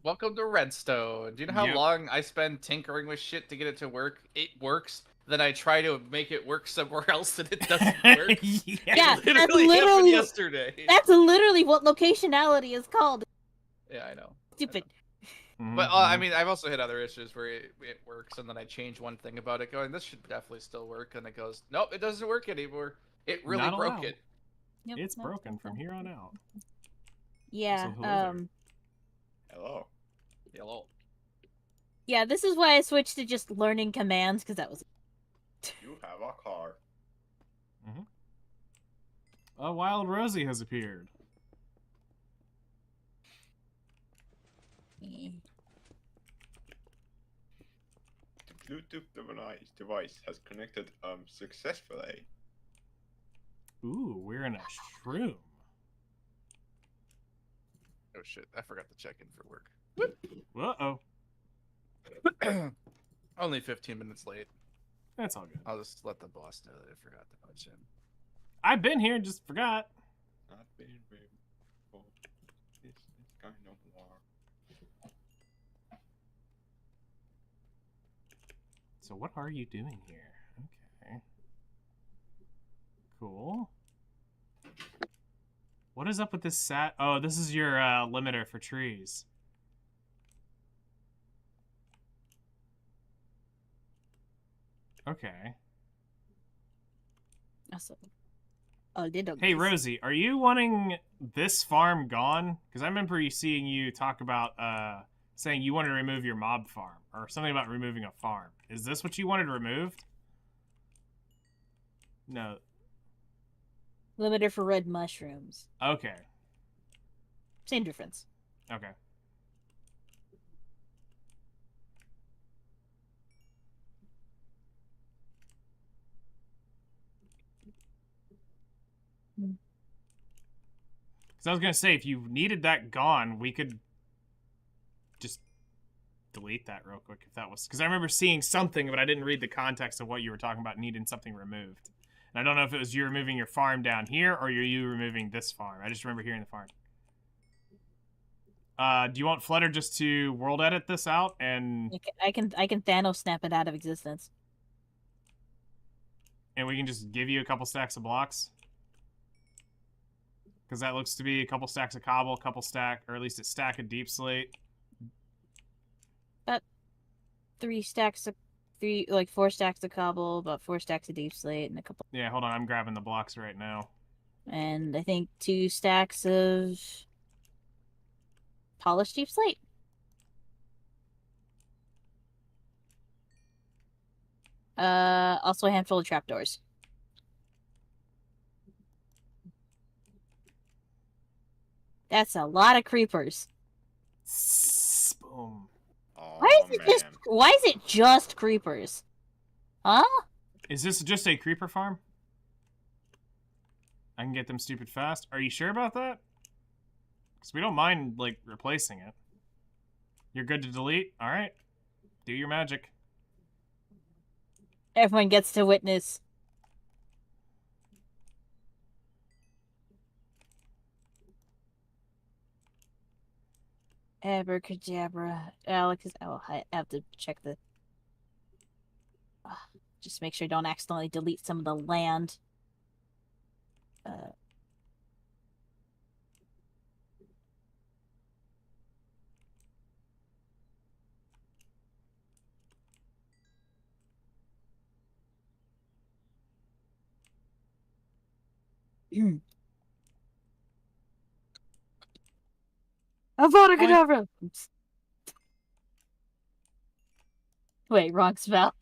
Welcome to Redstone. Do you know how Yep. long I spend tinkering with shit to get it to work? It works. Then I try to make it work somewhere else and it doesn't work. Yeah, It that's literally happened literally yesterday. that's literally what locationality is called. Yeah, I know. Stupid. But I mean, I've also hit other issues where it works, and then I change one thing about it, going, "This should definitely still work," and it goes, "Nope, it doesn't work anymore. It really Not broke allowed. it." Yep, It's no, broken from here on out. Yeah. So hello there. Hello. Hello. Yeah. This is why I switched to just learning commands because that was. You have a car. A wild Rosie has appeared. The Bluetooth device has connected successfully. Ooh, we're in a shroom. Oh shit! I forgot to check in for work. Uh-oh. Only 15 minutes late. That's all good. I'll just let the boss know that I forgot to punch in. I've been here, just forgot. Not being rude. Oh, this is kind of war. So what are you doing here? Okay. Cool. What is up with this sat? Oh, this is your limiter for trees. Okay. Awesome. Oh, they don't. Hey, Rosie, are you wanting this farm gone? Because I remember seeing you talk about saying you wanted to remove your mob farm or something about removing a farm. Is this what you wanted removed? No. Limiter for red mushrooms. Okay. Same difference. Okay. Because I was going to say, if you needed that gone, we could just delete that real quick if that was... Because I remember seeing something, but I didn't read the context of what you were talking about needing something removed. And I don't know if it was you removing your farm down here or you removing this farm. I just remember hearing the farm. Do you want Flutter just to world edit this out and... I can Thanos snap it out of existence. And we can just give you a couple stacks of blocks? Because that looks to be a couple stacks of cobble, a couple stack, or at least a stack of deep slate. About 4 stacks of cobble, about 4 stacks of deep slate, and a couple. Yeah, hold on, I'm grabbing the blocks right now. And I think 2 stacks of polished deep slate. Also a handful of trapdoors. That's a lot of creepers. Boom. Oh, Why is it just creepers? Huh? Is this just a creeper farm? I can get them stupid fast. Are you sure about that? Because we don't mind, like, replacing it. You're good to delete? Alright. Do your magic. Everyone gets to witness. Abracadabra. Alex is... Oh, I have to check the... just make sure I don't accidentally delete some of the land. Abracadabra! Oops. Wait, wrong spell.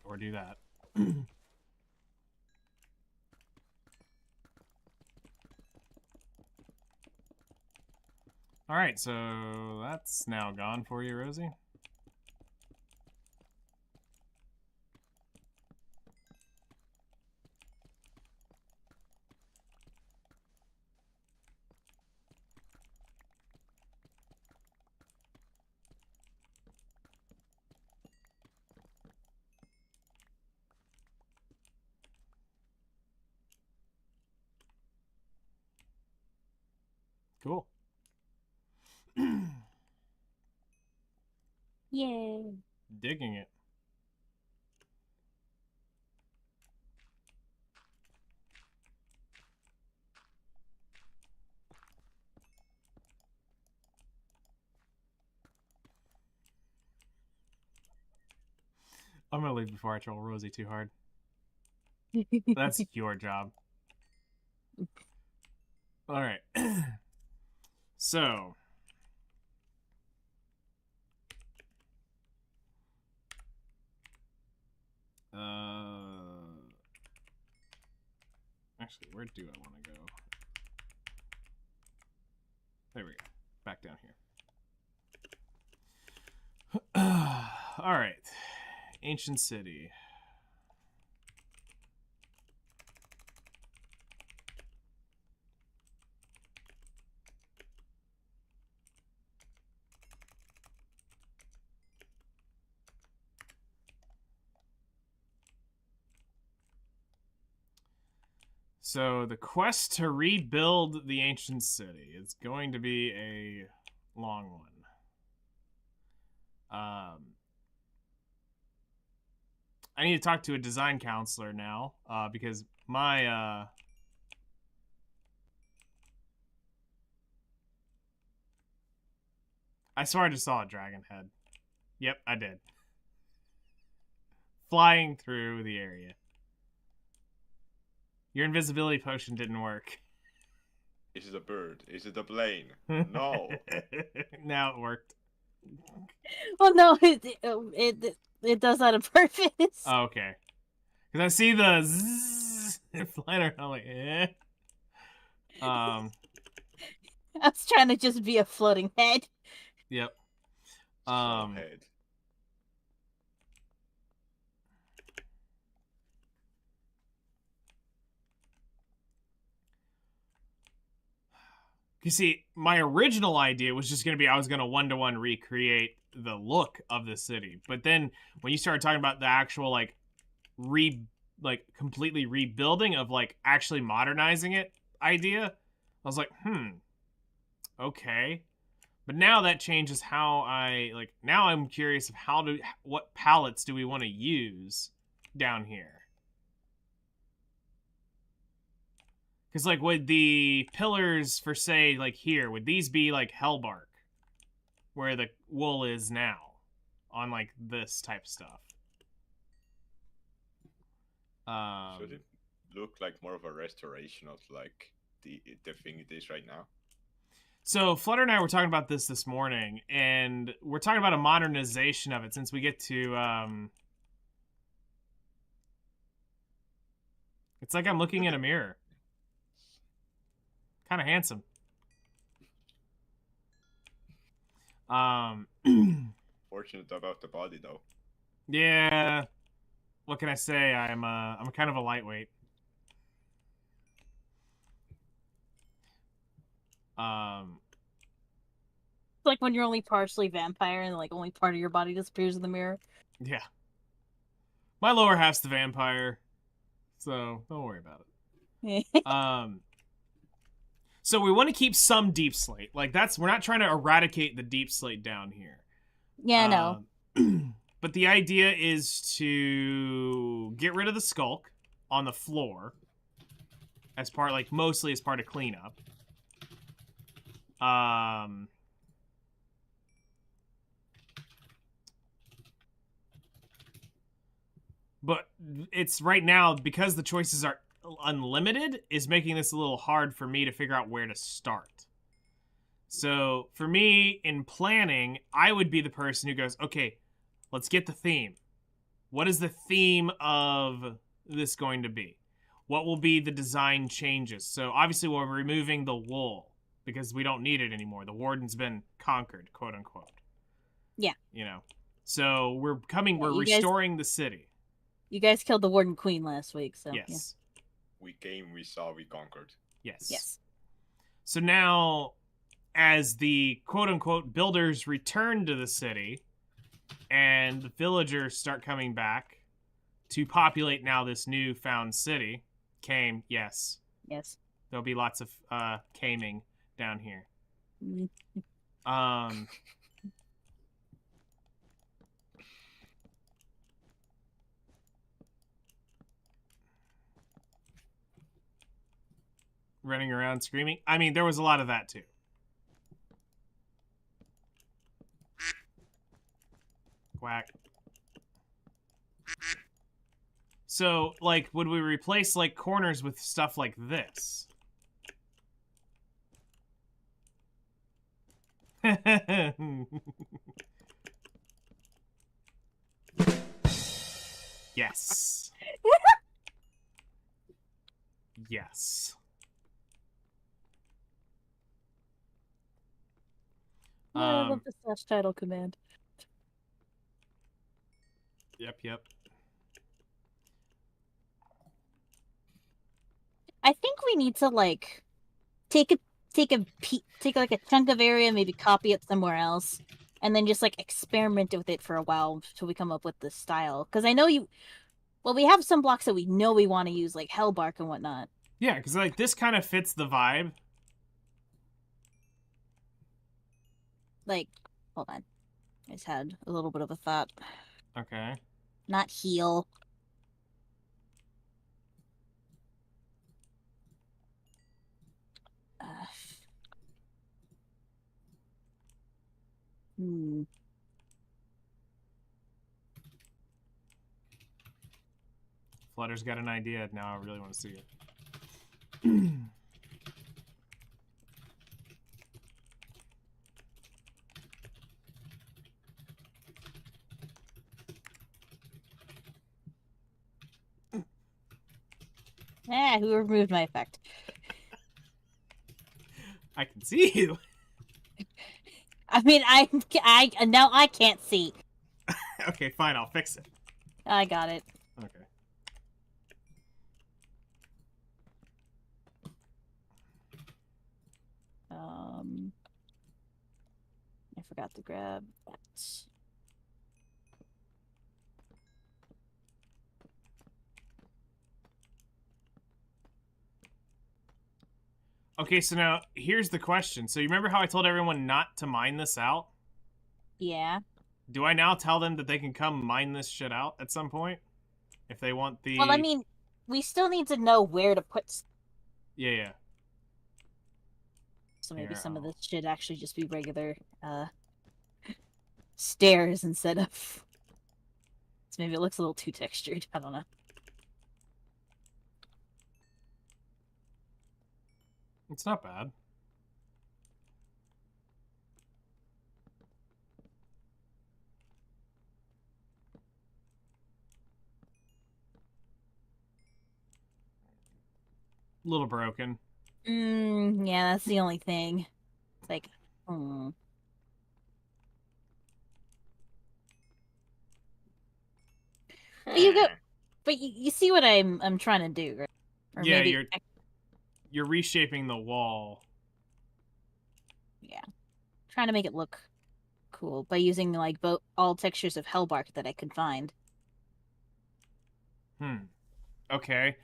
Or do that. Alright, so that's now gone for you, Rosie. Cool. Yay. Digging it. I'm gonna leave before I troll Rosie too hard. That's your job. All right. So. Actually, where do I want to go? There we go. Back down here. All right. Ancient city. So the quest to rebuild the ancient city is going to be a long one. I need to talk to a design counselor now, because my I swear I just saw a dragon head. Yep, I did. Flying through the area. Your invisibility potion didn't work. Is it a bird? Is it a plane? No. Now it worked. Well, no, it does that on purpose. Oh, okay. Because I see the zzz flying around. I'm like, eh. I was trying to just be a floating head. Yep. Head. You see, my original idea was just going to be I was going to one-to-one recreate the look of the city. But then when you started talking about the actual, like, completely rebuilding of, like, actually modernizing it idea, I was like, okay. But now that changes how now I'm curious of what palettes do we want to use down here? Because, like, would the pillars for, say, like, here, would these be, like, hellbark? Where the wool is now? On, like, this type of stuff. Should it look like more of a restoration of, like, the thing it is right now? So, Flutter and I were talking about this morning, and we're talking about a modernization of it, since we get to, It's like I'm looking in a mirror. Kind of handsome. Fortunate about the body, though. Yeah. What can I say? I'm kind of a lightweight. It's like when you're only partially vampire and like only part of your body disappears in the mirror. Yeah. My lower half's the vampire, so don't worry about it. So we want to keep some deep slate. Like we're not trying to eradicate the deep slate down here. Yeah, no. But the idea is to get rid of the skulk on the floor as part, like, mostly as part of cleanup. But it's right now, because the choices are unlimited, is making this a little hard for me to figure out where to start. So for me, in planning, I would be the person who goes, okay, let's get the theme. What is the theme of this going to be? What will be the design changes? So obviously we're removing the wool because we don't need it anymore. The warden's been conquered, quote unquote. Yeah. You know. So we're restoring the city. You guys killed the warden queen last week, so yes. Yeah. We came, we saw, we conquered. Yes. Yes. So now, as the quote-unquote builders return to the city, and the villagers start coming back to populate now this newfound city, yes. Yes. There'll be lots of caming down here. Mm. Running around screaming. I mean, there was a lot of that too. Quack. So, like, would we replace, like, corners with stuff like this? Yes. Yes. Yeah, I love the slash title command. Yep. I think we need to like take like a chunk of area, maybe copy it somewhere else, and then just like experiment with it for a while until we come up with the style. Because I know we have some blocks that we know we want to use, like Hellbark and whatnot. Yeah, because like this kind of fits the vibe. Like, hold on, I just had a little bit of a thought. Okay. Not heal. Hmm. Flutter's got an idea. Now I really want to see it. Who removed my effect? I can see you. I mean, I now I can't see. Okay, fine. I'll fix it. I got it. Okay. I forgot to grab that. Okay, so now here's the question. So you remember how I told everyone not to mine this out? Yeah. Do I now tell them that they can come mine this shit out at some point? If they want the... Well, I mean, we still need to know where to put... Yeah. So maybe Here, some of this should actually just be regular, stairs instead of... So maybe it looks a little too textured. I don't know. It's not bad. A little broken. Yeah, that's the only thing. It's like, But you go, but you see what I'm trying to do, right? Or Yeah, maybe you're reshaping the wall. Yeah, trying to make it look cool by using like all textures of Hellbark that I could find. Okay.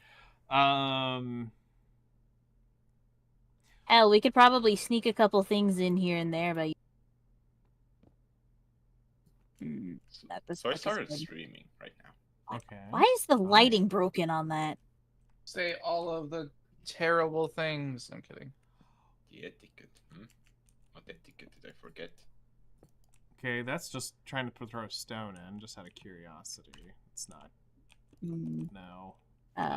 Hell, we could probably sneak a couple things in here and there by. So I started streaming right now. Okay. Why is the lighting broken on that? Say all of the terrible things. I'm kidding. The etiquette. What etiquette did I forget? Okay, that's just trying to throw stone in, just out of curiosity. It's not. No.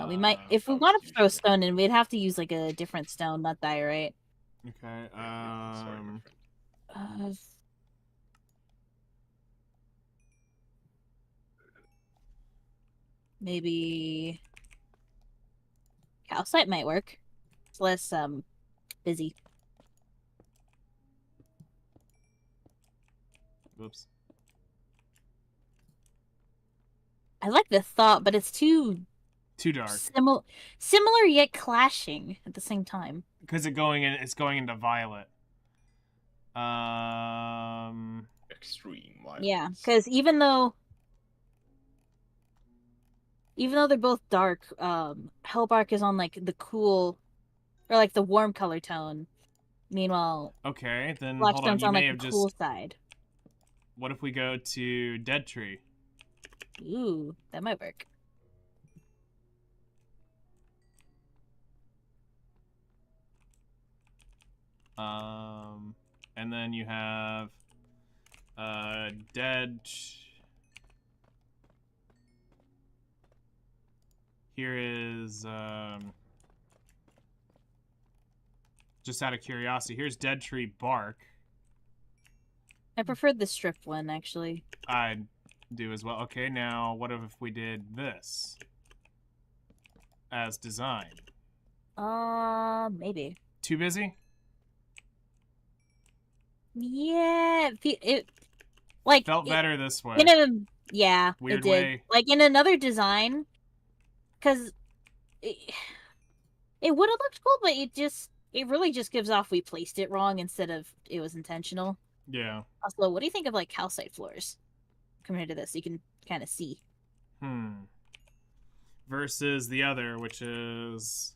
We might, if we want to throw stone in, we'd have to use like a different stone, not diorite. Okay. Sorry, my friend. Maybe calcite might work. It's less busy. Whoops. I like the thought, but it's too dark. Similar yet clashing at the same time. Because it's going into violet. Extreme violet. Yeah, because even though they're both dark, Hellbark is on like the cool or like the warm color tone, Meanwhile, Okay, then hold on. Blackstone's You on may like have the just. cool side. What if we go to Dead Tree? Ooh, that might work. And then you have Dead. Here is just out of curiosity. Here's Dead Tree Bark. I preferred the stripped one, actually. I do as well. Okay, now what if we did this as design? Maybe. Too busy? Yeah, it like Felt better this way. Yeah, Weird it did. way. Like in another design, because it would have looked cool, but it really just gives off we placed it wrong instead of it was intentional. Yeah. Also, what do you think of like calcite floors compared to this? You can kind of see. Versus the other, which is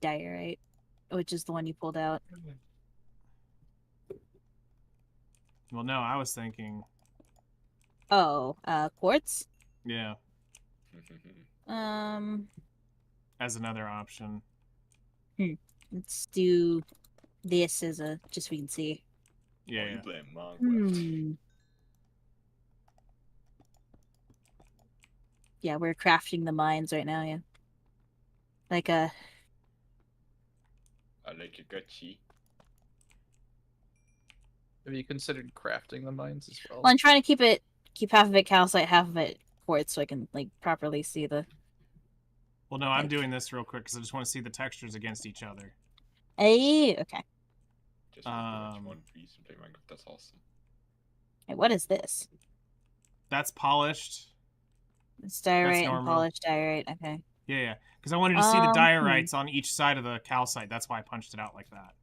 Diorite, which is the one you pulled out. well, no, I was thinking. Oh, quartz. Yeah. As another option. Let's do this as a just so we can see. Yeah. You blame Minecraft. Yeah, we're crafting the mines right now. Yeah, like I like a gutsy. Have you considered crafting the mines as well? Well, I'm trying to keep half of it calcite, half of it quartz, so I can like properly see the. Well, no, I'm doing this real quick because I just want to see the textures against each other. Hey, okay. Just one piece and play Minecraft. That's awesome. Hey, what is this? That's polished. It's diorite and normal. polished diorite. Okay. Yeah. Because I wanted to see the diorites on each side of the calcite. That's why I punched it out like that.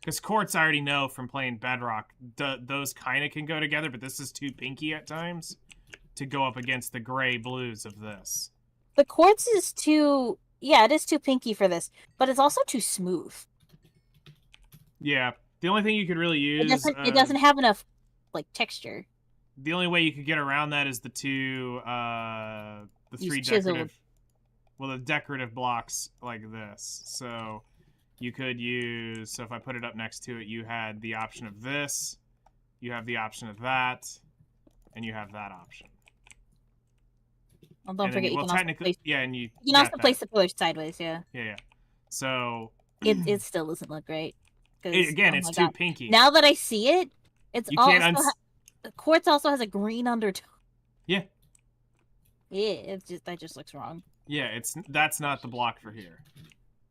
Because quartz, I already know from playing Bedrock, those kind of can go together, but this is too pinky at times to go up against the gray blues of this. The quartz is too. Yeah, it is too pinky for this, but it's also too smooth. Yeah. The only thing you could really use... It doesn't have enough, like, texture. The only way you could get around that is the three decorative... Well, the decorative blocks like this. So you could use... So if I put it up next to it, you had the option of this, you have the option of that, and you have that option. Well, don't forget, you can also place... Yeah, and you can also place the pillars sideways, yeah. Yeah. So... It still doesn't look right. Again, it's too pinky. Now that I see it, it's you also quartz also has a green undertone. Yeah. Yeah, that just looks wrong. Yeah, that's not the block for here.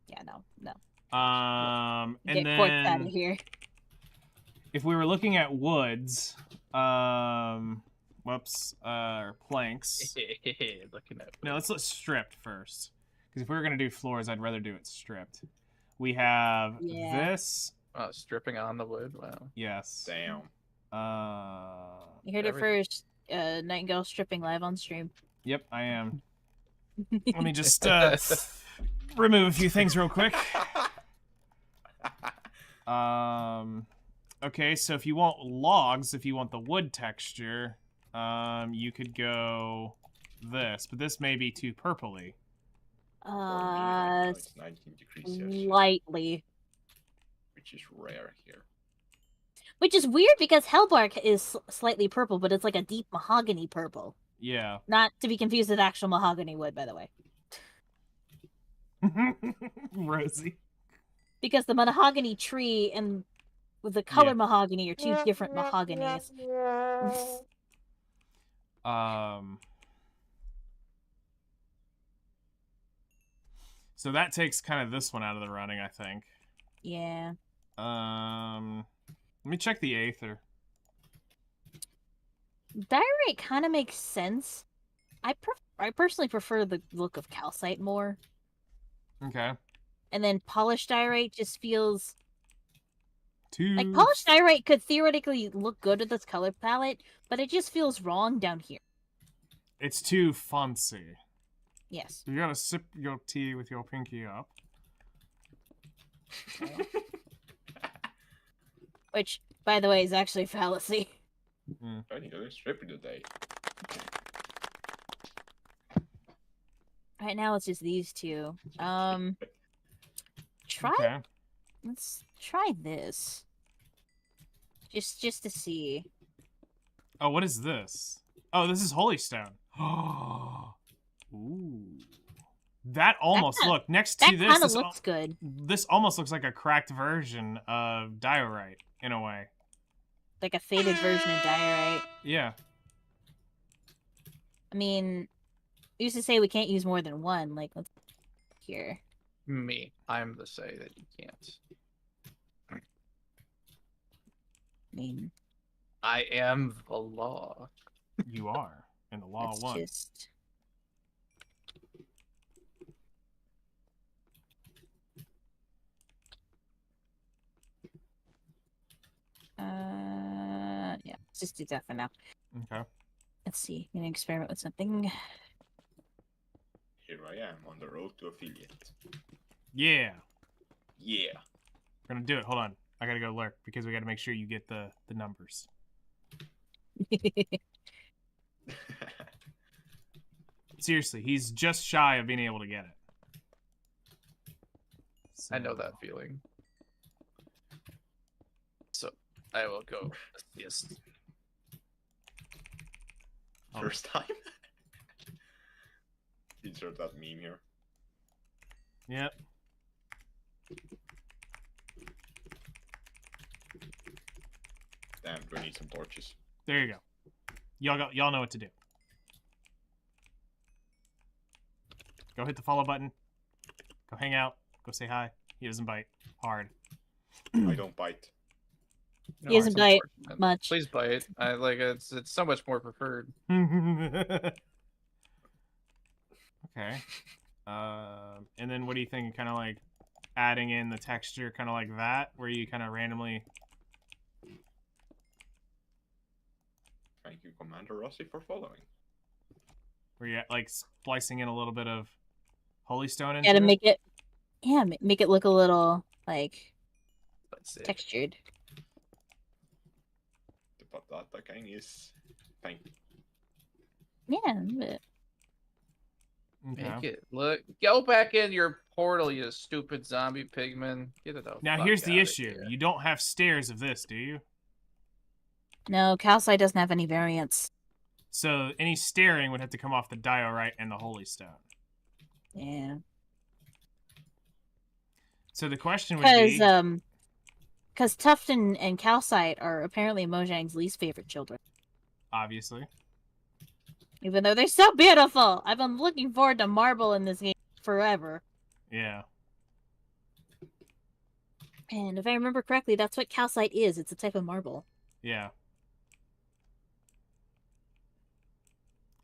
Yeah, no. And Get then quartz out of here. If we were looking at woods, planks. Looking at No, let's stripped first. Because if we were gonna do floors, I'd rather do it stripped. We have this. Oh, stripping on the wood. Wow. Yes. Damn. You heard it first. Nightingale stripping live on stream. Yep, I am. Let me just remove a few things real quick. Okay, so if you want logs, if you want the wood texture, you could go this, but this may be too purpley. It's 19 degrees Celsius, slightly. which is rare here. Which is weird because Hellbark is slightly purple, but it's like a deep mahogany purple. Yeah. Not to be confused with actual mahogany wood, by the way. Rosie. Because the mahogany tree and the color mahogany are two different mahoganies. So that takes kind of this one out of the running, I think. Yeah. Let me check the Aether. Diorite kind of makes sense. I personally prefer the look of calcite more. Okay. And then polished diorite just feels... Like, polished diorite could theoretically look good with this color palette, but it just feels wrong down here. It's too fancy. Yes. You gotta sip your tea with your pinky up. Which, by the way, is actually a fallacy. I need a stripper today. Right now, it's just these two. Try. Okay. Let's try this. Just to see. Oh, what is this? Oh, this is Holy Stone. Ooh. That almost kinda- look next That to this. kind of This, looks good. this almost looks like a cracked version of Diorite in a way. Like a faded version of Diorite. Yeah. I mean, we used to say we can't use more than one. Like, let's here. Me. I'm the say that you can't. I mean, I am the law. You are. And the law let's won. just. Yeah, let's just do that for now. Okay. Let's see. I'm gonna experiment with something. Here I am on the road to affiliate. Yeah. Yeah. We're gonna do it. Hold on. I gotta go lurk because we gotta make sure you get the numbers. Seriously, he's just shy of being able to get it. I know So- that feeling. So I will go assist. First time. Insert that meme here. Yep. Damn, we need some torches. There you go. Y'all know what to do. Go hit the follow button. Go hang out. Go say hi. He doesn't bite hard. I don't bite. No, He doesn't it's bite unfortunate. much. Please bite. I like it's so much more preferred. Okay. And then what do you think? Kind of like adding in the texture, kind of like that, where you kind of randomly. Thank you, Commander Rossi, for following. Where you like splicing in a little bit of holy stone into Gotta it? make it. Yeah, make it look a little like Let's see. textured. The Patata King is. Thank you. Yeah, but Okay. Make it look. Go back in your portal, you stupid zombie pigman. Get it out. Now here's the issue. You don't have stairs of this, do you? no, calcite doesn't have any variants. So any staring would have to come off the diorite and the holy stone. Yeah, So the question would be, because Tufton and calcite are apparently Mojang's least favorite children. obviously. Even though they're so beautiful, I've been looking forward to marble in this game forever. Yeah. And if I remember correctly, that's what calcite is. It's a type of marble. Yeah.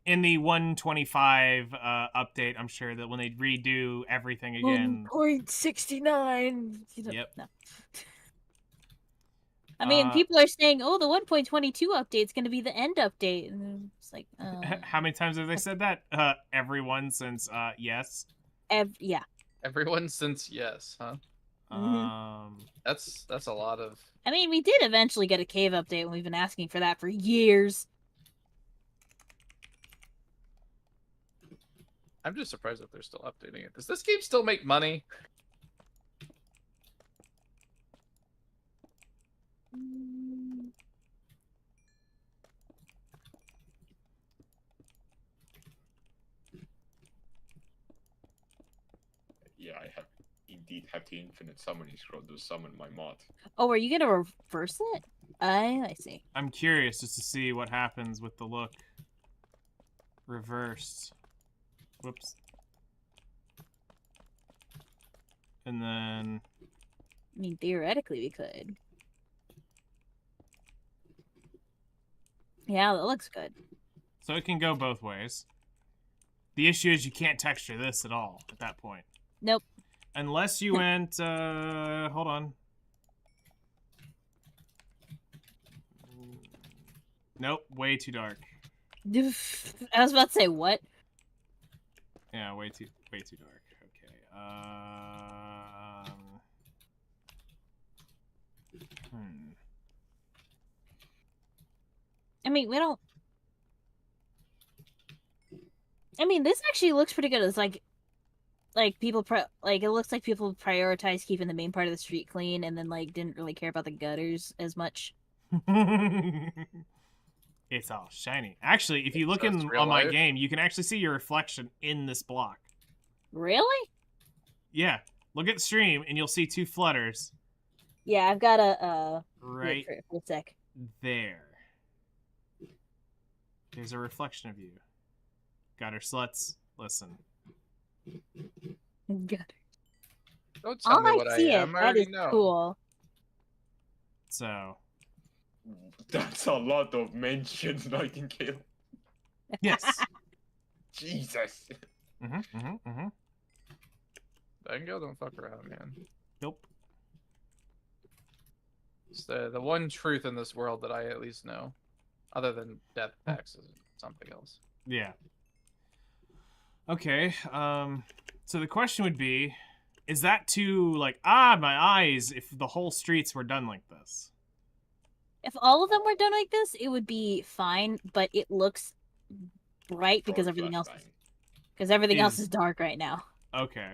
In the 125 update, I'm sure that when they redo everything again. 1.69. Yep. No. I mean, people are saying, "Oh, the 1.22 update's going to be the end update," and it's like, How many times have they said that? Everyone since yes. yeah. Everyone since yes, huh? That's a lot of. I mean, we did eventually get a cave update, and we've been asking for that for years. I'm just surprised that they're still updating it. Does this game still make money? Yeah, I have indeed have the infinite summoning scroll to summon my mod. Oh, are you going to reverse it? I see. I'm curious just to see what happens with the look reversed. Whoops. And then I mean, theoretically, we could. Yeah, that looks good. so it can go both ways. The issue is you can't texture this at all at that point. Nope. Unless you went hold on. Nope, way too dark. I was about to say, what? Yeah, way too dark. Okay. I mean, we don't. I mean, this actually looks pretty good. It's like people like it looks like people prioritize keeping the main part of the street clean, and then like didn't really care about the gutters as much. It's all shiny. Actually, if you look So it's in real on my life? game, you can actually see your reflection in this block. Really? Yeah, look at the stream, and you'll see 2 flutters Yeah, I've got a right wait for a sec. there. There's a reflection of you. Gutter sluts, listen. Gutters. Don't tell me Oh, what I I see it. am. I That already is know. cool. So, That's a lot of mentions, Nightingale. yes. Jesus. Nightingale, don't fuck around, man. Nope. It's the one truth in this world that I at least know, other than death taxes and something else. Yeah. Okay, so the question would be, is that too, like, my eyes, if the whole streets were done like this? If all of them were done like this, it would be fine, but it looks bright because everything else is dark right now. Okay.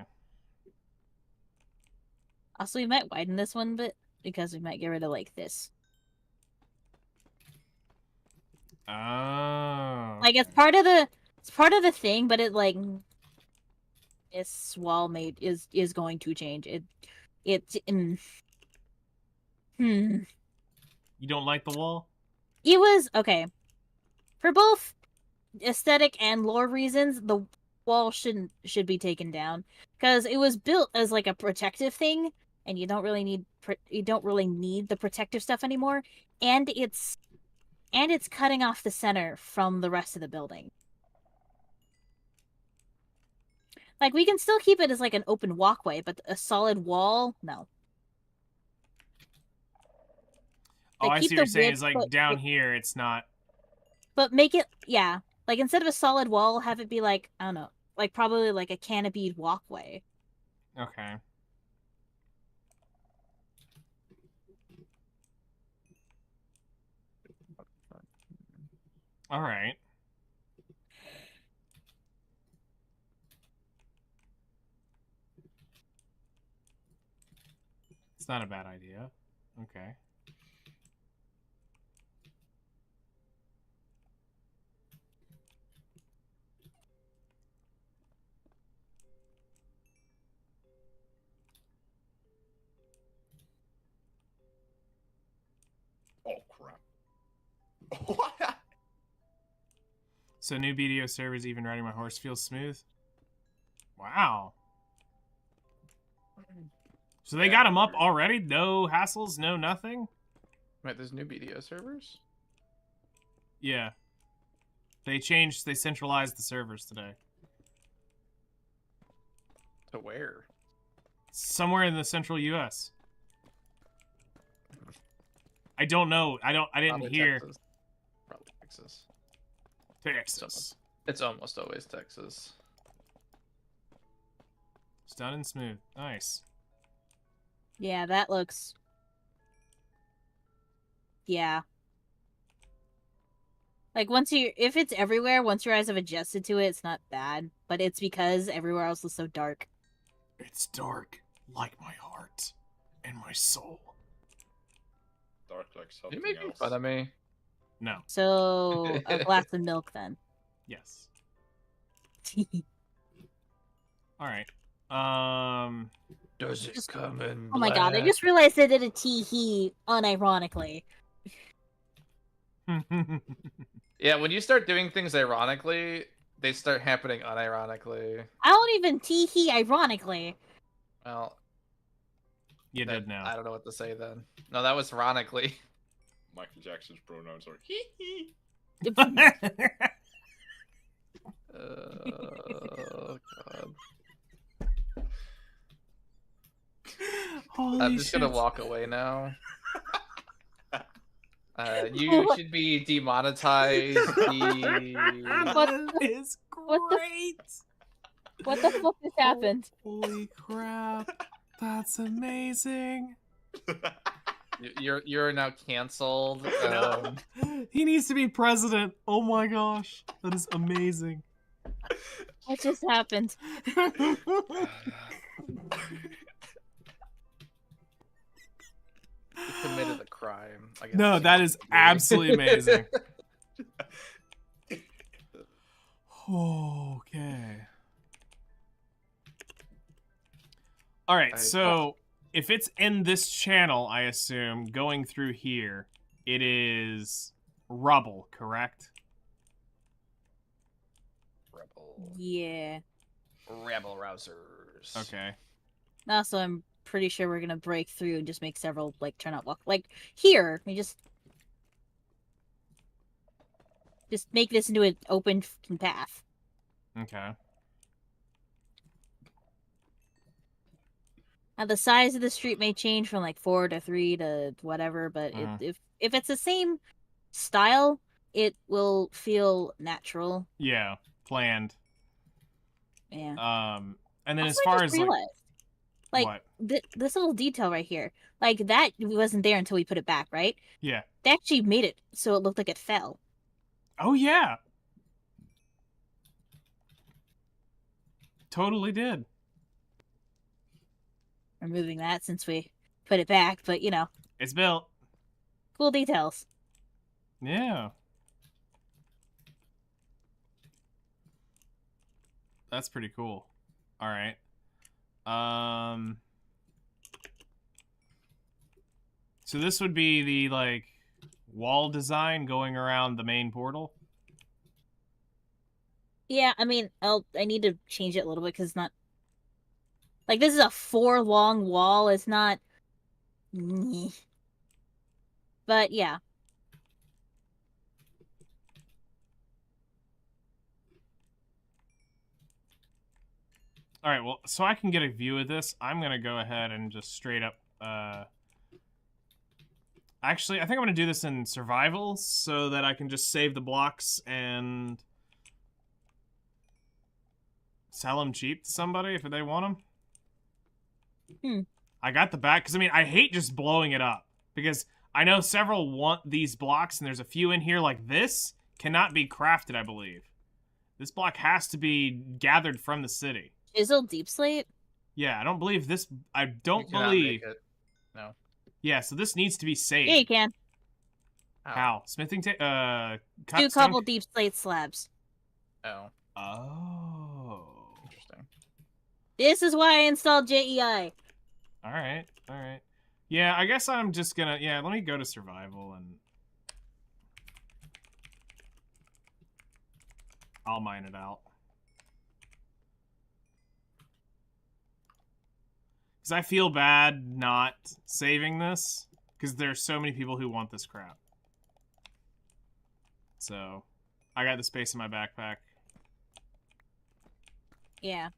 Also, we might widen this one bit because we might get rid of like this. Oh. Like it's part of the thing, but it like its wall made is going to change. You don't like the wall? It was okay. For both aesthetic and lore reasons, the wall should be taken down because it was built as like a protective thing, and you don't really need the protective stuff anymore. And it's cutting off the center from the rest of the building. Like we can still keep it as like an open walkway, but a solid wall, no. Oh, They I keep see what you're the saying. width, Is like but- down here, it's not. But make it, yeah. Like instead of a solid wall, have it be like, I don't know, like probably like a canopied walkway. Okay. All right. It's not a bad idea. Okay. Oh crap. What? So new BDO servers, even riding my horse feels smooth. Wow. So they got them up already? No hassles, no nothing? Wait, there's new BDO servers? Yeah. They centralized the servers today. To where? Somewhere in the central US. I don't know. I didn't Probably hear. Texas. Probably Texas. Texas. It's almost always Texas. It's done and smooth. Nice. Yeah, that looks. Yeah. Like if it's everywhere, once your eyes have adjusted to it, it's not bad. But it's because everywhere else is so dark. It's dark like my heart and my soul. Dark like something You making else. fun of me? No. So a glass of milk then. Yes. All right. Does it come in Oh my god, I just realized I did a tee-hee unironically. Yeah, when you start doing things ironically, they start happening unironically. I don't even tee-hee ironically. Well, You did now. I don't know what to say then. No, that was ironically. Michael Jackson's pronouns are hee hee. Oh god. Holy I'm just gonna shit. walk away now. You should be demonetized. That is great. What the fuck just happened? Holy crap. That's amazing. You're now canceled. He needs to be president. Oh my gosh, that is amazing. What just happened? He committed a crime. against No, that is humanity. absolutely amazing. Okay. All right, so if it's in this channel, I assume, going through here, it is rubble, correct? Rebel. Yeah. Rebel rousers. Okay. Also, I'm pretty sure we're gonna break through and just make several like turnout walk. Like here, we just make this into an open fucking path. Okay. Now the size of the street may change from like 4 to 3 to whatever, but if it's the same style, it will feel natural. Yeah, planned. Yeah. And then Also, as I far just as realized, like what? this little detail right here, like that wasn't there until we put it back, right? Yeah. They actually made it so it looked like it fell. Oh yeah. Totally did. Removing that since we put it back, but you know, It's built. cool details. Yeah. That's pretty cool. All right. So this would be the like wall design going around the main portal. Yeah, I mean, I need to change it a little bit because it's not like this is a 4 long wall. It's not, but yeah. All right, well, so I can get a view of this, I'm going to go ahead and just straight up... Actually, I think I'm going to do this in survival so that I can just save the blocks and sell them cheap to somebody if they want them. I got the back, because, I mean, I hate just blowing it up, because I know several want these blocks, and there's a few in here like this cannot be crafted, I believe. This block has to be gathered from the city. Chisel deep slate? Yeah, I don't believe this. I don't You cannot believe. make it. No. Yeah, so this needs to be saved. Yeah, you can. How? Smithing Do a cut couple stone? deep slate slabs. Oh, Oh. interesting. This is why I installed JEI. Alright, alright. Yeah, I guess I'm just gonna... Yeah, let me go to survival and... I'll mine it out. Because I feel bad not saving this. Because there's so many people who want this crap. So, I got the space in my backpack. Yeah.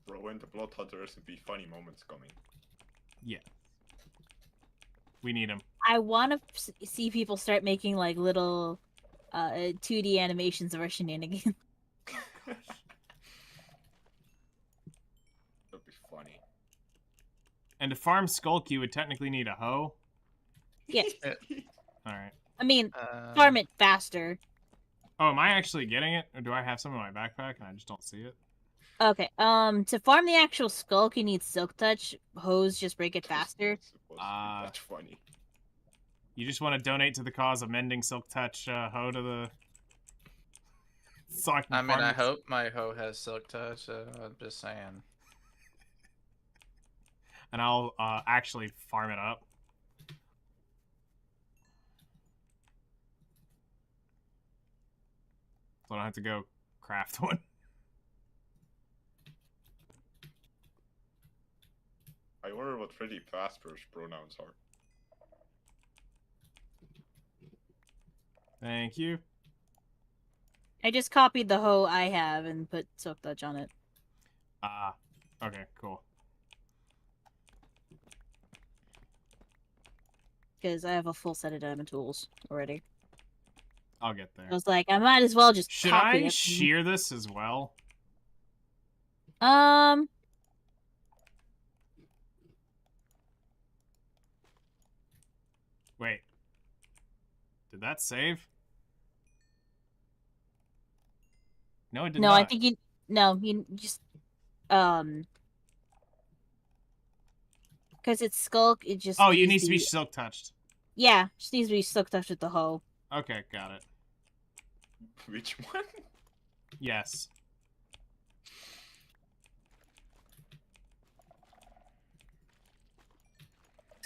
Throw in the PlotHunter SMP funny moments coming. Yeah. We need them. I want to see people start making like little 2D animations of our shenanigans. That'd be funny. And to farm Skulk, you would technically need a hoe. Yeah. Alright. I mean, farm it faster. Oh, am I actually getting it? Or do I have some in my backpack and I just don't see it? Okay, to farm the actual Skulk, you need Silk Touch. Hose just break it faster. That's funny. You just want to donate to the cause of mending Silk Touch hoe to the... So I mean, farm I it. hope my hoe has Silk Touch. I'm just saying. And I'll actually farm it up. So I don't have to go craft one. I wonder what Freddy Fazbear's pronouns are. Thank you. I just copied the hoe I have and put Silk Touch on it. Ah, okay, cool. Because I have a full set of diamond tools already. I'll get there. I was like, I might as well just Should copy I it. shear this as well? Wait. Did that save? No, it did No, not. I think you. No, you just because it's skulk. It just. Oh, you needs need to be silk touched. Yeah, just needs to be silk touched with the hoe. Okay, got it. Which one? Yes.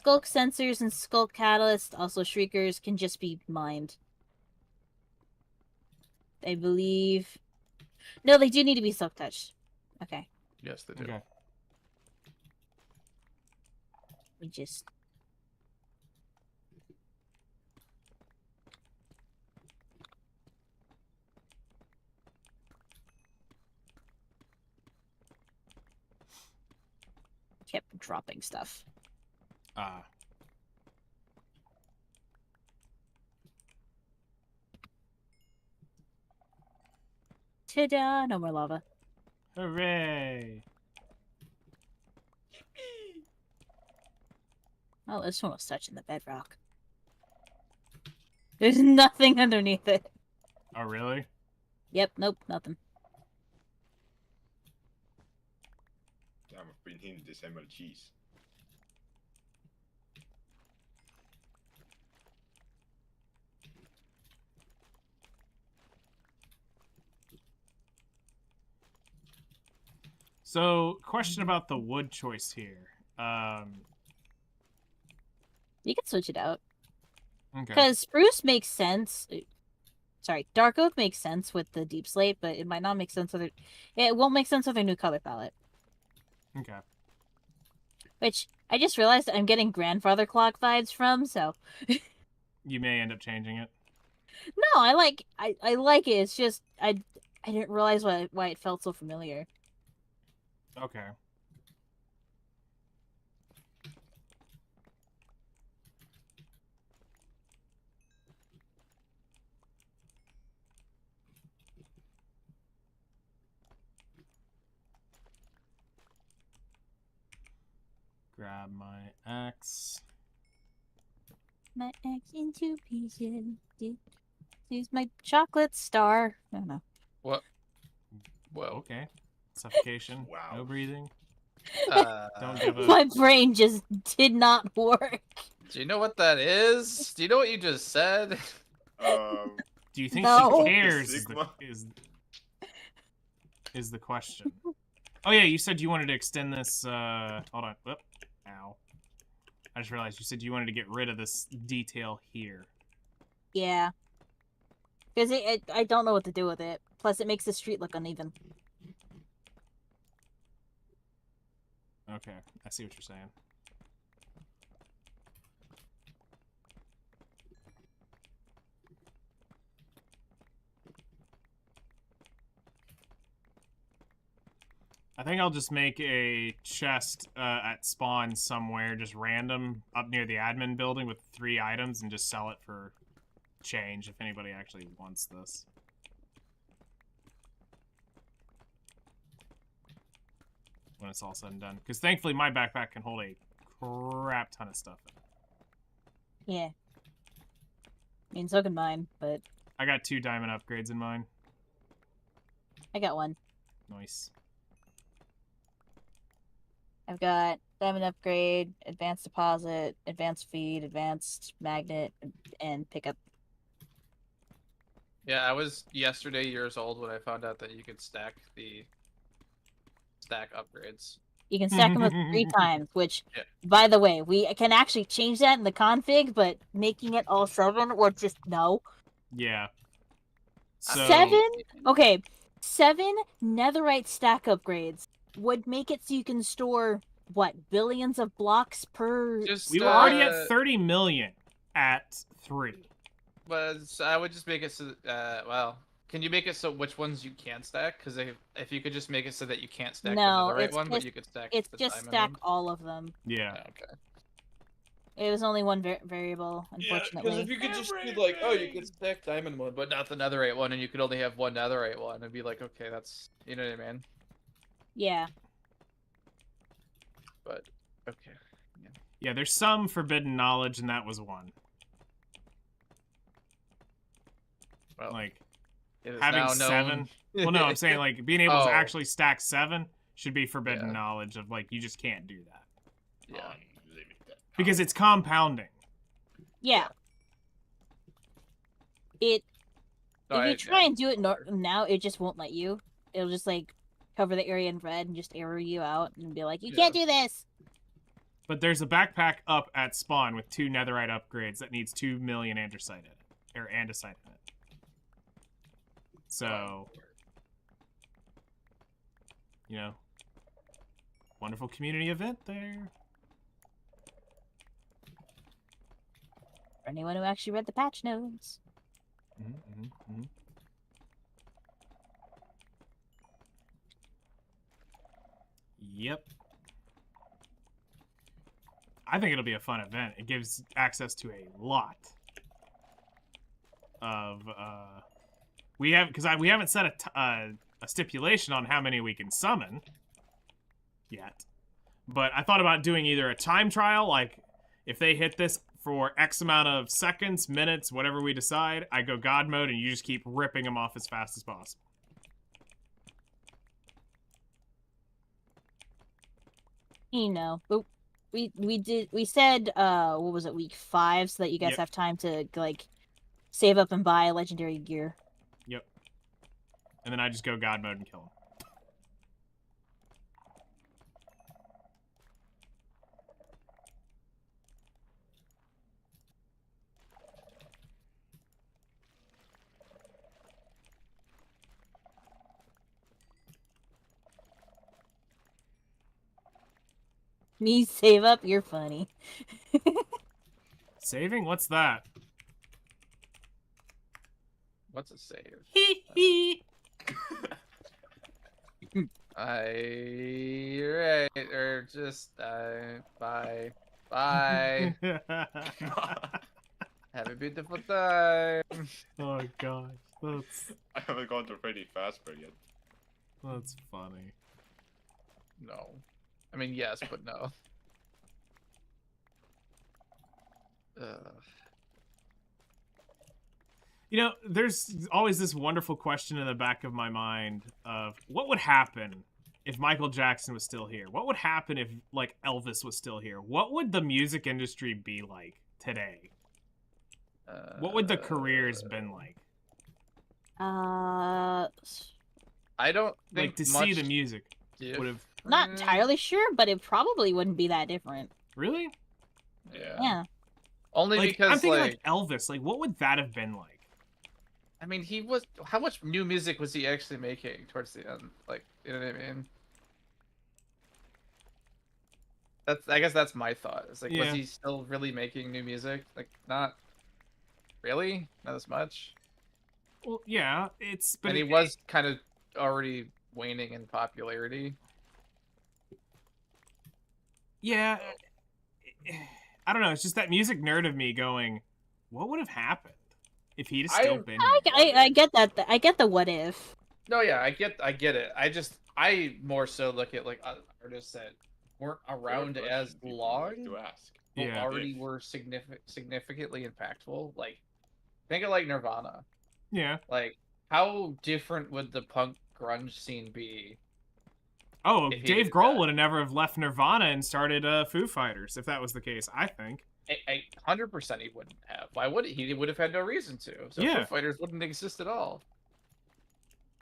Skulk sensors and skulk catalyst, also shriekers, can just be mined. I believe. No, they do need to be silk touched. Okay, Yes, they do. Okay. we just. Kept dropping stuff. Ta-da! No more lava. Hooray! Oh, this one was touching the bedrock. There's nothing underneath it. Oh, really? Yep, nope, nothing. Damn, I've been hitting this MLGs. So, question about the wood choice here. You can switch it out. Okay. Because spruce makes sense. Sorry, dark oak makes sense with the deep slate, but it might not make sense with it. It won't make sense with their new color palette. Okay. Which I just realized I'm getting grandfather clock vibes from. So You may end up changing it. no, I like it. It's just I didn't realize why it felt so familiar. Okay. Grab my axe. My axe into pieces. Use my chocolate star. I don't know. What? Whoa. Okay. Suffocation. Wow. No breathing. Uh, Don't give a... My brain just did not work. do you know what that is? Do you know what you just said? Do you think No. she cares Sigma? is the question. Oh yeah, you said you wanted to extend this, hold on. Whoop. Ow. I just realized you said you wanted to get rid of this detail here. Yeah. Because I don't know what to do with it. Plus, it makes the street look uneven. Okay, I see what you're saying. I think I'll just make a chest at spawn somewhere, just random, up near the admin building with 3 items, and just sell it for change if anybody actually wants this. When it's all said and done. Because thankfully my backpack can hold a crap ton of stuff in it. Yeah. I mean, so can mine, but I got 2 diamond upgrades in mine. I got one. Nice. I've got diamond upgrade, advanced deposit, advanced feed, advanced magnet, and pickup. Yeah, I was yesterday years old when I found out that you could stack upgrades. You can stack them up 3 times, which, Yeah. by the way, we can actually change that in the config, but making it all 7 or just no. Yeah. So, 7? Okay, 7 netherite stack upgrades would make it so you can store, what, billions of blocks per... Just we were already at 30 million at 3. But I would just make it so. Well, can you make it so which ones you can stack? Because if you could just make it so that you can't stack No, the netherite it's one, but just- you could stack. It's the just diamond stack one? all of them. Yeah. Yeah, okay. It was only one variable, unfortunately. Because if you could just be like, oh, you could stack diamond one, but not the netherite one, and you could only have one netherite one, it'd be like, okay, that's, you know what I mean? Yeah. But okay. Yeah, there's some forbidden knowledge, and that was one. Well, Like it is having now 7. known. Well, no, I'm saying like being able to Oh. actually stack 7 should be forbidden Yeah. knowledge of like you just can't do that Yeah. Unlimited because power. it's compounding. Yeah. It No, if you try yeah. and do it now, it just won't let you. It'll just like cover the area in red and just error you out and be like, you Yeah. can't do this. But there's a backpack up at spawn with 2 netherite upgrades that needs 2 million andesite in it, or andesite in it. So, you know, wonderful community event there. For anyone who actually read the patch notes. Yep. I think it'll be a fun event. It gives access to a lot of we haven't set a stipulation on how many we can summon yet. But I thought about doing either a time trial, like if they hit this for X amount of seconds, minutes, whatever we decide, I go God mode and you just keep ripping them off as fast as possible. You know, but we said what was it, week 5, so that you guys Yep. have time to like save up and buy legendary gear. Yep. And then I just go God mode and kill them. Me save up, you're funny. Saving? What's that? What's a save? Hee hee. Right, or just bye. Bye. Have a beautiful time. Oh gosh, that's I haven't gone to Freddy Fazbear yet. funny. No. I mean, yes, but no. You know, there's always this wonderful question in the back of my mind of what would happen if Michael Jackson was still here? What would happen if, like, Elvis was still here? What would the music industry be like today? What would the careers been like? Uh, I don't Like, think to much see the music diff- would have... not entirely sure, but it probably wouldn't be that different. Really? Yeah. Yeah. Only Like, because I'm thinking like Elvis. Like, what would that have been like? I mean, he was. How much new music was he actually making towards the end? Like, you know what I mean? I guess that's my thought. It's like, was Yeah. he still really making new music? Like, not really, not as much. Well, yeah, it's... But And he was kind of already waning in popularity. Yeah. I don't know. It's just that music nerd of me going, what would have happened if he'd have still been here? I get that. I get the what if. No, yeah, I get it. I more so look at like artists that weren't around as long, to ask. but Yeah. already were significantly impactful. Like, think of like Nirvana. Yeah. Like, how different would the punk grunge scene be? Oh, If he Dave did Grohl that. would have never have left Nirvana and started Foo Fighters if that was the case, I think. 100% he wouldn't have. Why would he? He would have had no reason to. So Yeah. Foo Fighters wouldn't exist at all.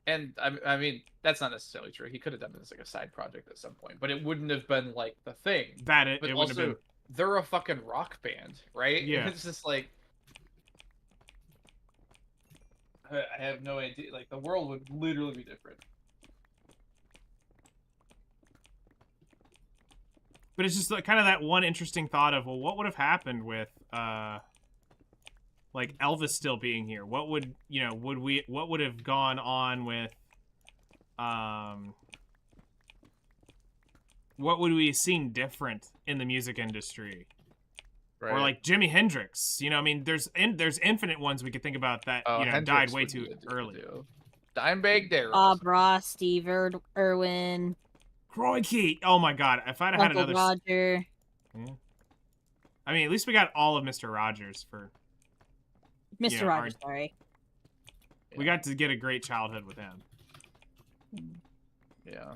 And I mean, that's not necessarily true. He could have done this like a side project at some point, but it wouldn't have been like the thing. That it But wouldn't also, have been. they're a fucking rock band, right? Yeah. It's just like, I have no idea. Like, the world would literally be different. But it's just like, kind of that one interesting thought of, well, what would have happened with like Elvis still being here? What would, you know, what would have gone on with what would we have seen different in the music industry? Right. Or like Jimi Hendrix, you know, I mean, there's infinite ones we could think about that, you know, Hendrix died way would be too a deal, early. too. Dimebag Darrell. Bob Ross, Steve Irwin, Crikey! Oh my god, if I'd have had Uncle another... Roger. Yeah. I mean, at least we got all of Mr. Rogers for... Mr. Yeah, Rogers, sorry. We got to get a great childhood with him. Yeah.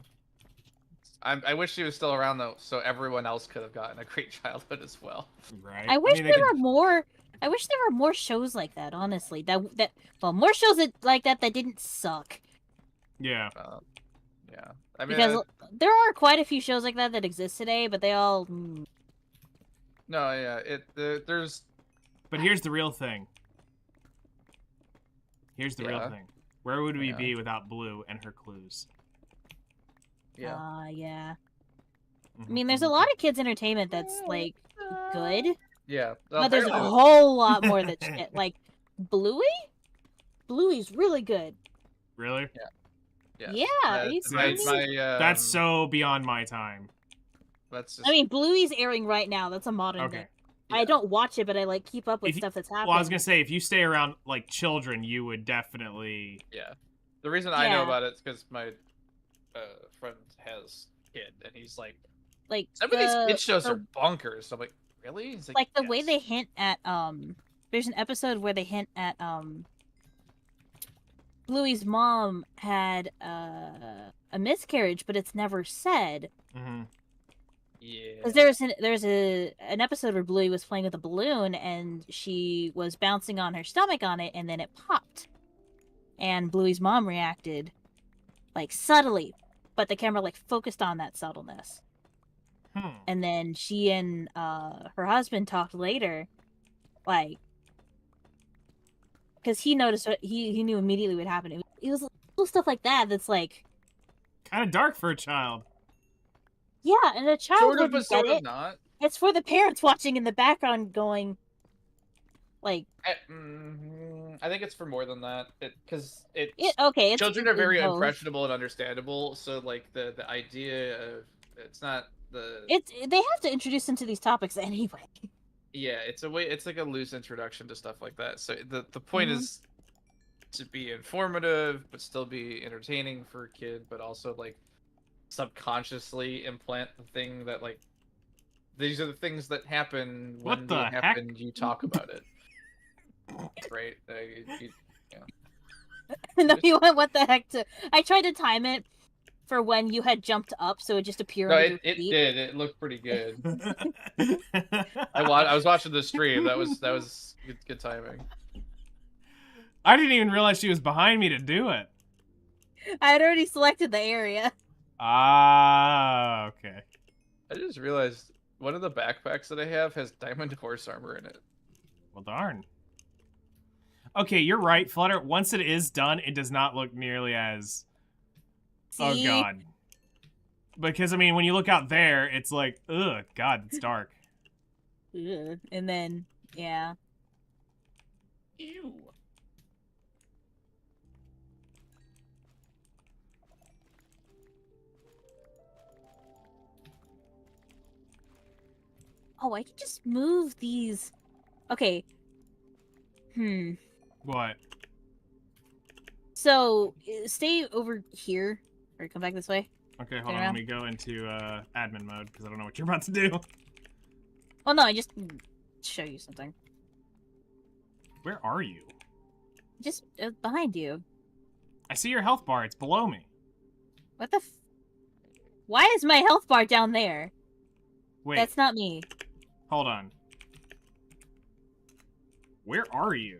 I wish he was still around though, so everyone else could have gotten a great childhood as well. Right. I wish mean, there were more. I wish there were more shows like that. Honestly, more shows like that didn't suck. Yeah. Yeah. I mean, Because there are quite a few shows like that exist today, but they all. no, yeah. There's. But here's the real thing. Here's the real Yeah. thing. Where would we Yeah. be without Blue and her clues? Yeah. Yeah. I Mhm, mean, there's a mhm. lot of kids' entertainment that's like good, Yeah. but there's a apparently- whole lot more that shit. Like Bluey. Bluey's really good. Really? Yes. Yeah, are you That's- kidding me? That's so beyond my time. That's just. I mean, Bluey's airing right now. That's a modern Okay. thing. I don't watch it, but I like keep up with If you- stuff that's happening. Well, I was gonna say, if you stay around like children, you would definitely. Yeah. The reason I know Yeah. about it is because my friend has a kid, and he's like, like some of these the- kid shows the- are bonkers. I'm like, really? He's like the way "Yes." they hint at there's an episode where they hint at Bluey's mom had a miscarriage, but it's never said. Mm-hmm. Yeah. Because there's an episode where Bluey was playing with a balloon and she was bouncing on her stomach on it, and then it popped, and Bluey's mom reacted like subtly, but the camera like focused on that subtleness. And then she and her husband talked later, like, because he noticed what he knew immediately what happened. It was little stuff like that that's like, Kind of dark for a child. yeah, and a child Sort of, wouldn't but sort get of it. not. It's for the parents watching in the background, going, like, I think it's for more than that. Because okay, it's children are very both. impressionable and understandable. So like the idea of it's not the They have to introduce into these topics anyway. yeah, it's a way. It's like a loose introduction to stuff like that. So the point is to be informative, but still be entertaining for a kid, but also like subconsciously implant the thing that like these are the things that happen What when the they heck? happen. You talk about it, right? No, you went what the heck to? I tried to time it for when you had jumped up, so it just appeared. No, under your it feet. did. It looked pretty good. I was watching the stream. That was good timing. I didn't even realize she was behind me to do it. I had already selected the area. Ah, okay. I just realized one of the backpacks that I have has diamond horse armor in it. Well, darn. Okay, you're right, Flutter. Once it is done, it does not look nearly as... Oh, See? God. Because, I mean, when you look out there, it's like, ugh, God, it's dark. Ugh. And then, yeah. Ew. Oh, I can just move these. Okay. What? So, stay over here. Or come back this way. Okay, hold Turn on. around. Let me go into admin mode, because I don't know what you're about to do. Oh, no, I just show you something. Where are you? Just behind you. I see your health bar. It's below me. What the Why is my health bar down there? Wait, That's not me. hold on. Where are you?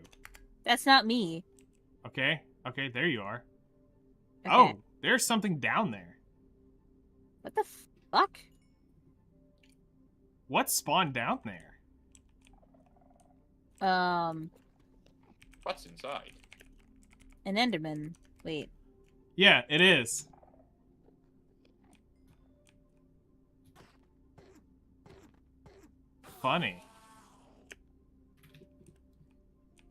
That's not me. Okay, okay, there you are. Okay. Oh, there's something down there. What the fuck? What spawned down there? What's inside? An Enderman. Wait. Yeah, it is. Funny.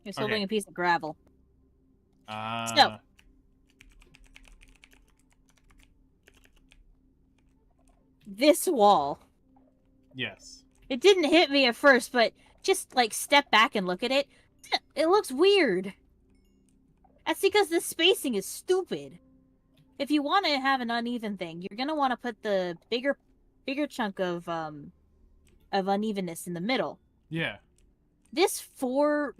He's holding Okay. a piece of gravel. Uh, This wall. yes. It didn't hit me at first, but just like step back and look at it. It looks weird. That's because the spacing is stupid. If you want to have an uneven thing, you're gonna want to put the bigger chunk of unevenness in the middle. Yeah. This four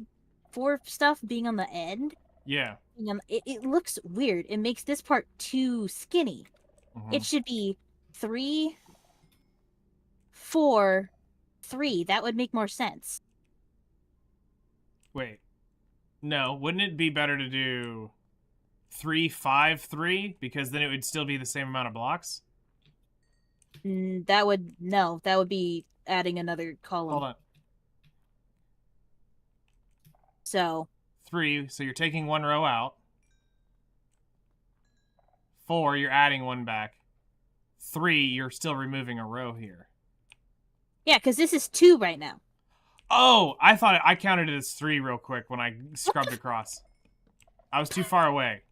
stuff being on the end Yeah. It looks weird. It makes this part too skinny. Mhm. It should be 3, 4, 3. That would make more sense. Wait. No, wouldn't it be better to do 3, 5, 3? Because then it would still be the same amount of blocks? That would be adding another column. Hold on. So 3, so you're taking 1 row out. 4, you're adding 1 back. 3, you're still removing a row here. yeah, because this is 2 right now. Oh, I thought I counted it as 3 real quick when I scrubbed across. I was too far away.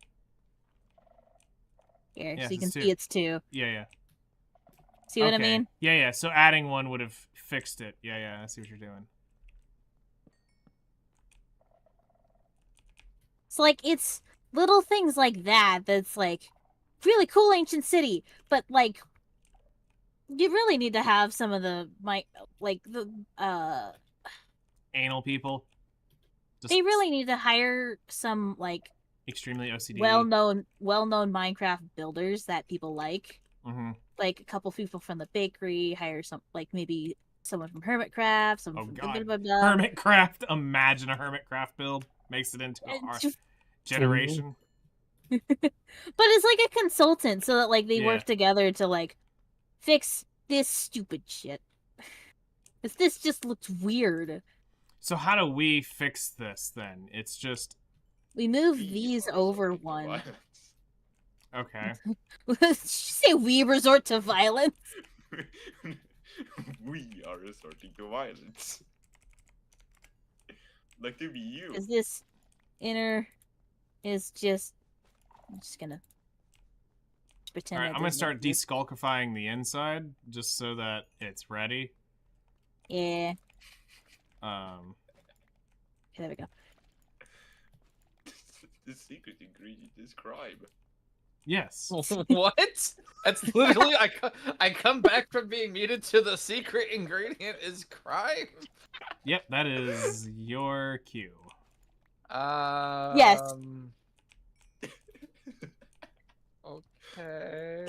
Here, Yes, so you can it's 2. see it's 2. Yeah. See what I mean? Yeah. So adding 1 would have fixed it. Yeah. I see what you're doing. So like it's little things like that that's like really cool ancient city, but like you really need to have some of the Anal people. Just they really need to hire some like extremely OCD. well-known Minecraft builders that people like. Mm-hmm. Like a couple people from the bakery, hire some like maybe someone from Hermitcraft, someone Oh from god. blah, blah, blah. Hermitcraft. Imagine a Hermitcraft build. Makes it into our generation. But it's like a consultant so that like they Yeah. work together to like fix this stupid shit. This just looks weird. So how do we fix this then? It's just We move We these are over resorting to one. violence. okay. Did you say we resort to violence? We are resorting to violence. Like to be you. Because this inner is just... I'm just gonna pretend. Alright, I I'm gonna didn't start notice. deskulkifying the inside just so that it's ready. Yeah. Um Okay, there we go. The secret ingredient is crime. Yes. What? That's literally I come back from being muted to the secret ingredient is crime. Yep, that is your cue. Yes. Okay.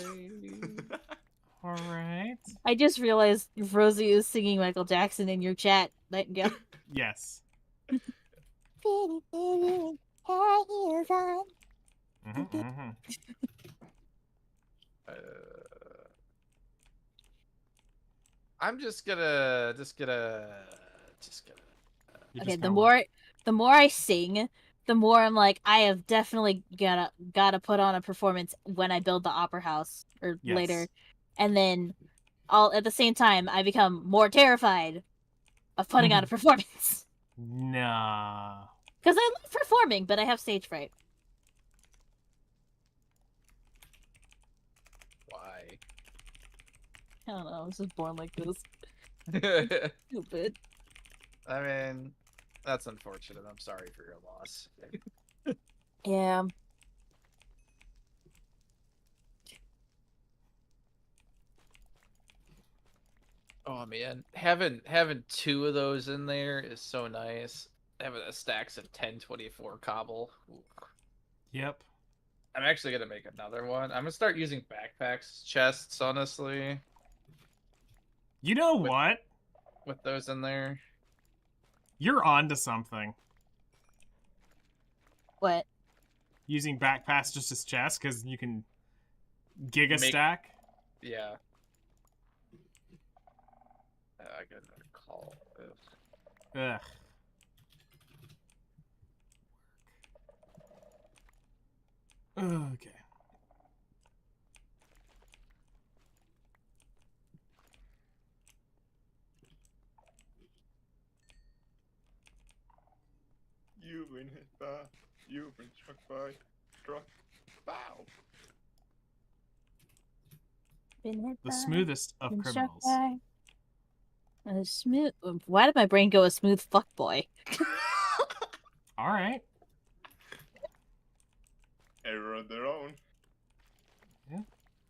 Alright. I just realized Rosie is singing Michael Jackson in your chat. Nightingale. Yes. Mm-hmm. I'm just gonna. Okay, the more I sing, the more I'm like, I have definitely gotta put on a performance when I build the opera house or Yes. later, and then all at the same time I become more terrified of putting on a performance Nah. because I love performing, but I have stage fright. Why? I don't know. I was just born like this. Stupid. I mean, that's unfortunate. I'm sorry for your loss. Yeah. Oh man, having 2 of those in there is so nice. Having a stacks of 1024 cobble. Ooh. Yep. I'm actually gonna make another one. I'm gonna start using backpacks, chests, honestly, You know With- what? with those in there. You're on to something. What? Using backpacks just as chest because you can giga Make- stack. Yeah. I gotta call. Ugh. Okay. You've been hit by. You've been struck by. Struck. Bow. Been hit The by- smoothest of been struck criminals. by a smooth. Why did my brain go a smooth fuckboy? All right. Everyone on their own.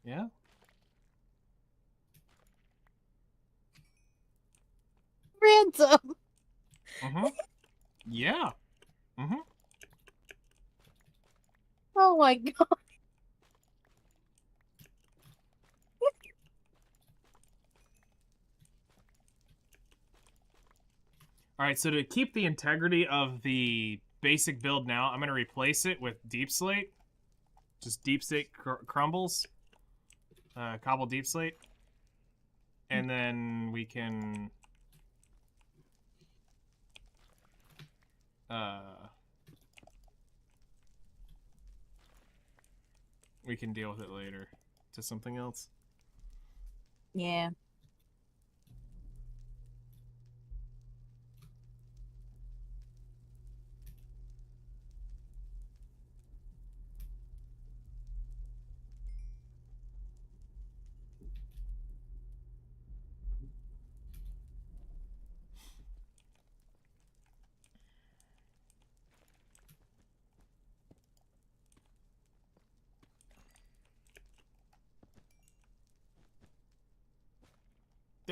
Yeah. Random. Mm-hmm. Yeah. Mm-hmm. Oh my god. All right, so to keep the integrity of the basic build now, I'm going to replace it with deep slate. Just deep slate crumbles. Cobble deep slate. And then we can... we can deal with it later to something else. Yeah.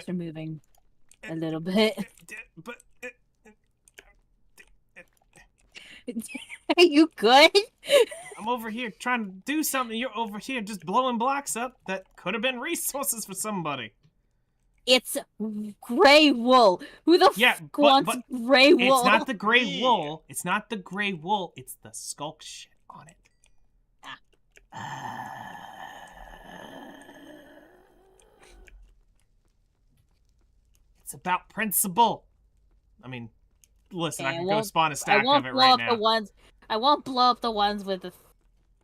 They're moving a little bit. But Are you good? I'm over here trying to do something. You're over here just blowing blocks up that could have been resources for somebody. It's gray wool. Who the Yeah, fuck wants gray wool? It's not the gray wool. It's not the gray wool. It's the skulk shit on it. It's about principle. I mean, listen, Okay, I can go spawn a stack of it right now. I won't blow up the ones with the...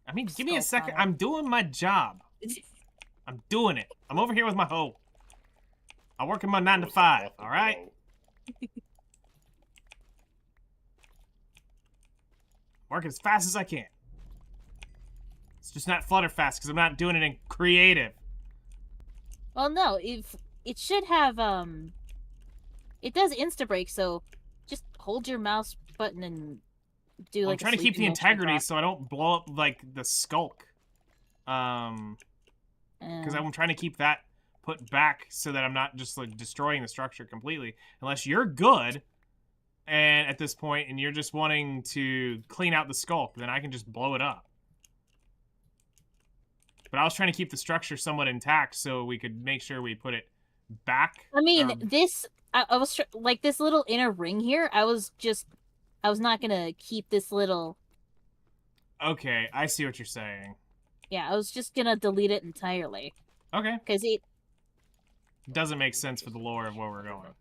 I mean, give me a second. on it. I'm doing my job. I'm doing it. I'm over here with my hoe. I work in my 9 to 5, all right? Work as fast as I can. It's just not flutter fast because I'm not doing it in creative. Well, no, if it should have it does insta break, so just hold your mouse button and do like. I'm trying to keep the integrity so I don't blow up like the skulk. Because I'm trying to keep that put back so that I'm not just like destroying the structure completely. Unless you're good, and at this point, and you're just wanting to clean out the skulk, then I can just blow it up. But I was trying to keep the structure somewhat intact so we could make sure we put it back. I mean, I was like this little inner ring here. I was not gonna keep this little. Okay, I see what you're saying. Yeah, I was just gonna delete it entirely. Okay. Because it doesn't make sense for the lore of where we're going.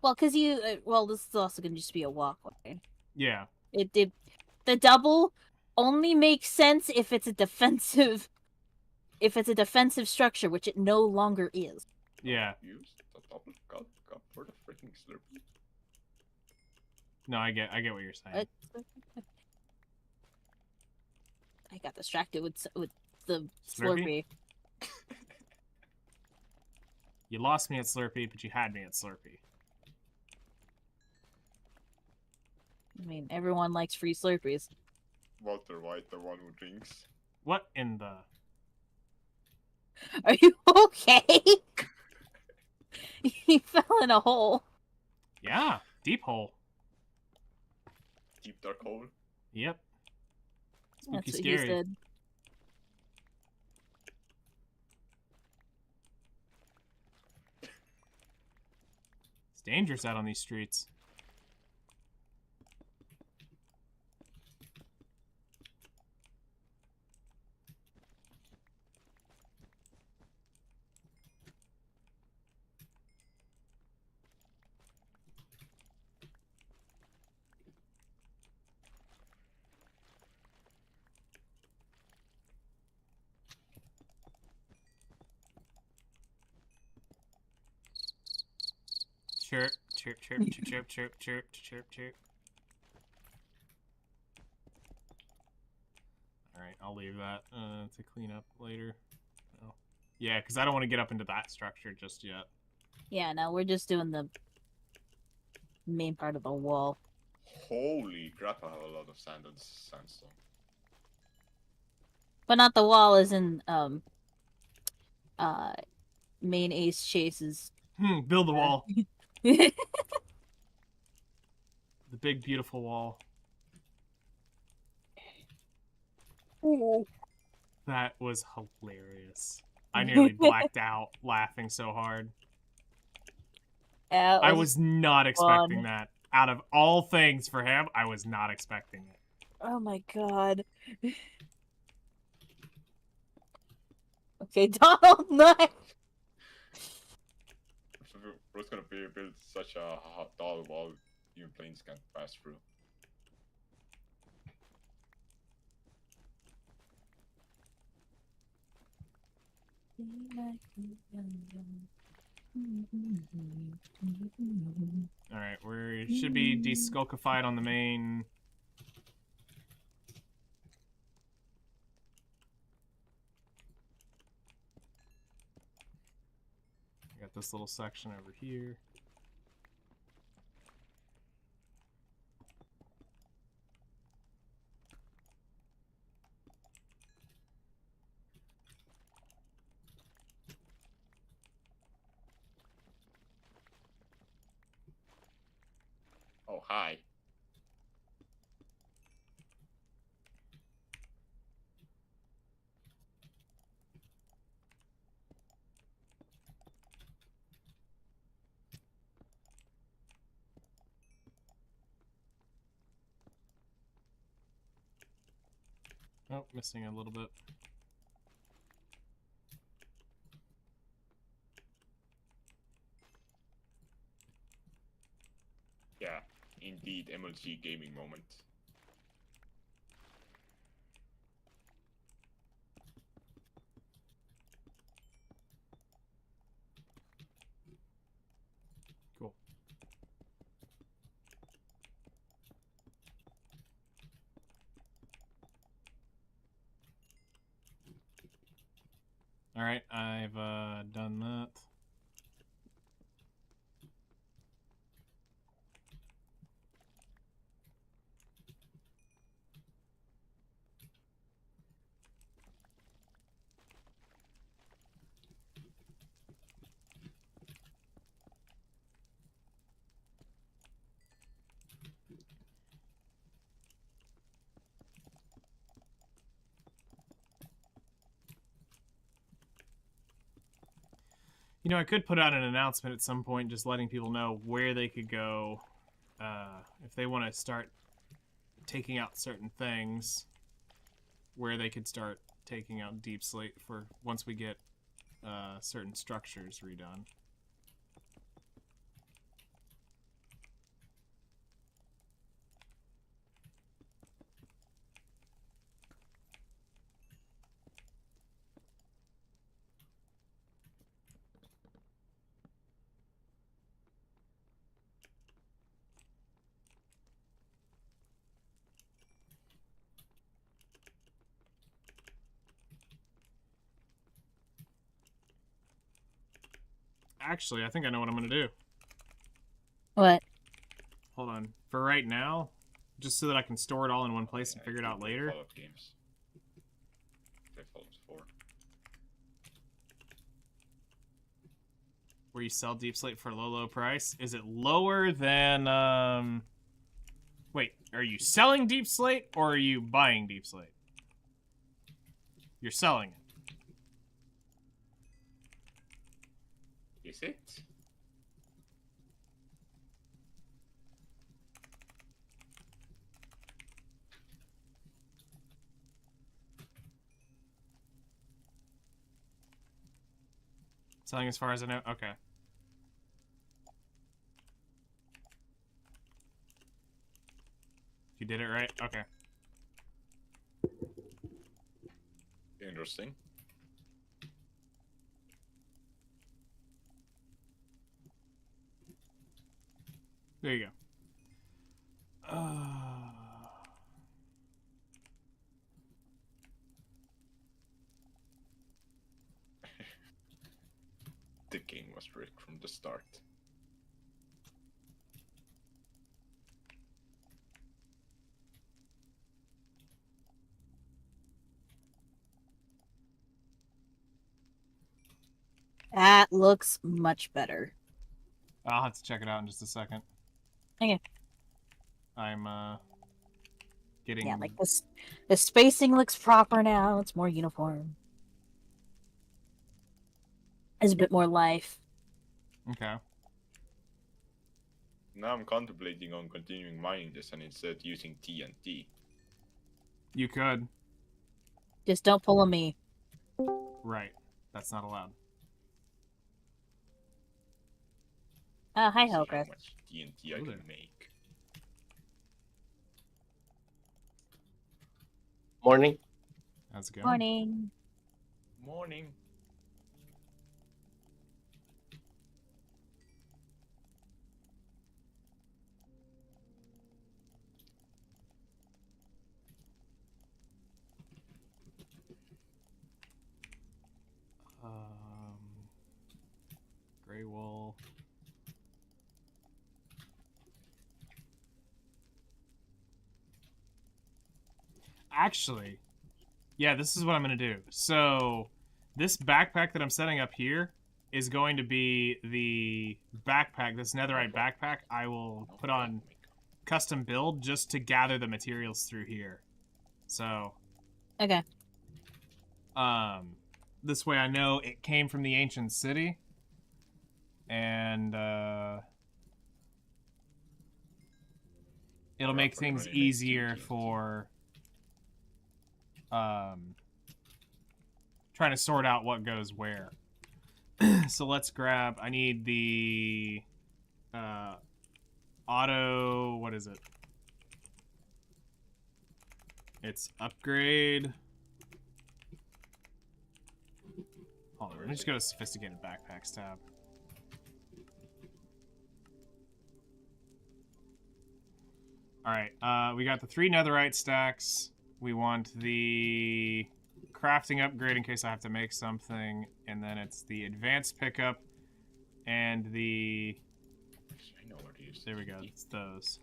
Well, because this is also gonna just be a walkway. Yeah. The double only makes sense if it's a defensive. If it's a defensive structure, which it no longer is. Yeah. Use the double cup for the freaking Slurpee. No, I get what you're saying. I got distracted with the Slurpee? Slurpee. You lost me at Slurpee, but you had me at Slurpee. I mean, everyone likes free Slurpees. Walter White, the one who drinks. What in the... Are you okay? He fell in a hole. Yeah, deep hole. Deep dark hole. Yep. Spooky, That's what scary. he said. It's dangerous out on these streets. Chirp, chirp, chirp, chirp, chirp, chirp, chirp, chirp. Alright, I'll leave that to clean up later. Oh. Yeah, because I don't want to get up into that structure just yet. Yeah, no, we're just doing the main part of the wall. Holy crap, I have a lot of sand and sandstone. But not the wall, as in main ace chases. Build the wall. The big, beautiful wall. That was hilarious. I nearly blacked out laughing so hard. That I was not expecting fun. that. Out of all things for him, I was not expecting it. Oh my god. Okay, Donald, no. So we're gonna build such a tall wall even planes can't pass through. Alright, we should be deskulkified on the main. I got this little section over here. Oh, hi. Oh, missing a little bit. Yeah, indeed, MLG gaming moment. Cool. Alright, I've done that. You know, I could put out an announcement at some point just letting people know where they could go if they want to start taking out certain things, where they could start taking out deep slate for once we get certain structures redone. Actually, I think I know what I'm going to do. What? Hold on. For right now, just so that I can store it all in one place and figure it out later. Fallout games. They Fallout 4. Where you sell deep slate for a low price. Is it lower than wait, are you selling deep slate or are you buying deep slate? You're selling it. Is it? Selling as far as I know. Okay. You did it right? Okay. Interesting. There you go. The game was rigged from the start. That looks much better. I'll have to check it out in just a second. Okay. I'm getting... Yeah, like this. The spacing looks proper now. It's more uniform. There's a bit more life. Okay. Now I'm contemplating on continuing mining this and instead using TNT. You could. Just don't pull a me. Right. That's not allowed. Hi, See how Hellcrest. much TNT I Ooh, can there. make. Morning. How's it going? Morning. Morning. Gray wool. Actually, yeah, this is what I'm gonna do. So, this backpack that I'm setting up here is going to be the backpack, this netherite backpack I will put on custom build just to gather the materials through here. So, Okay. this way I know it came from the ancient city. And, it'll make things easier for, trying to sort out what goes where. So let's grab, I need the, auto, what is it? It's upgrade. Hold on, let me just go to sophisticated backpacks tab. Alright, we got the 3 netherite stacks. We want the crafting upgrade in case I have to make something. And then it's the advanced pickup and the... I know where to use There we go, TNT. it's those.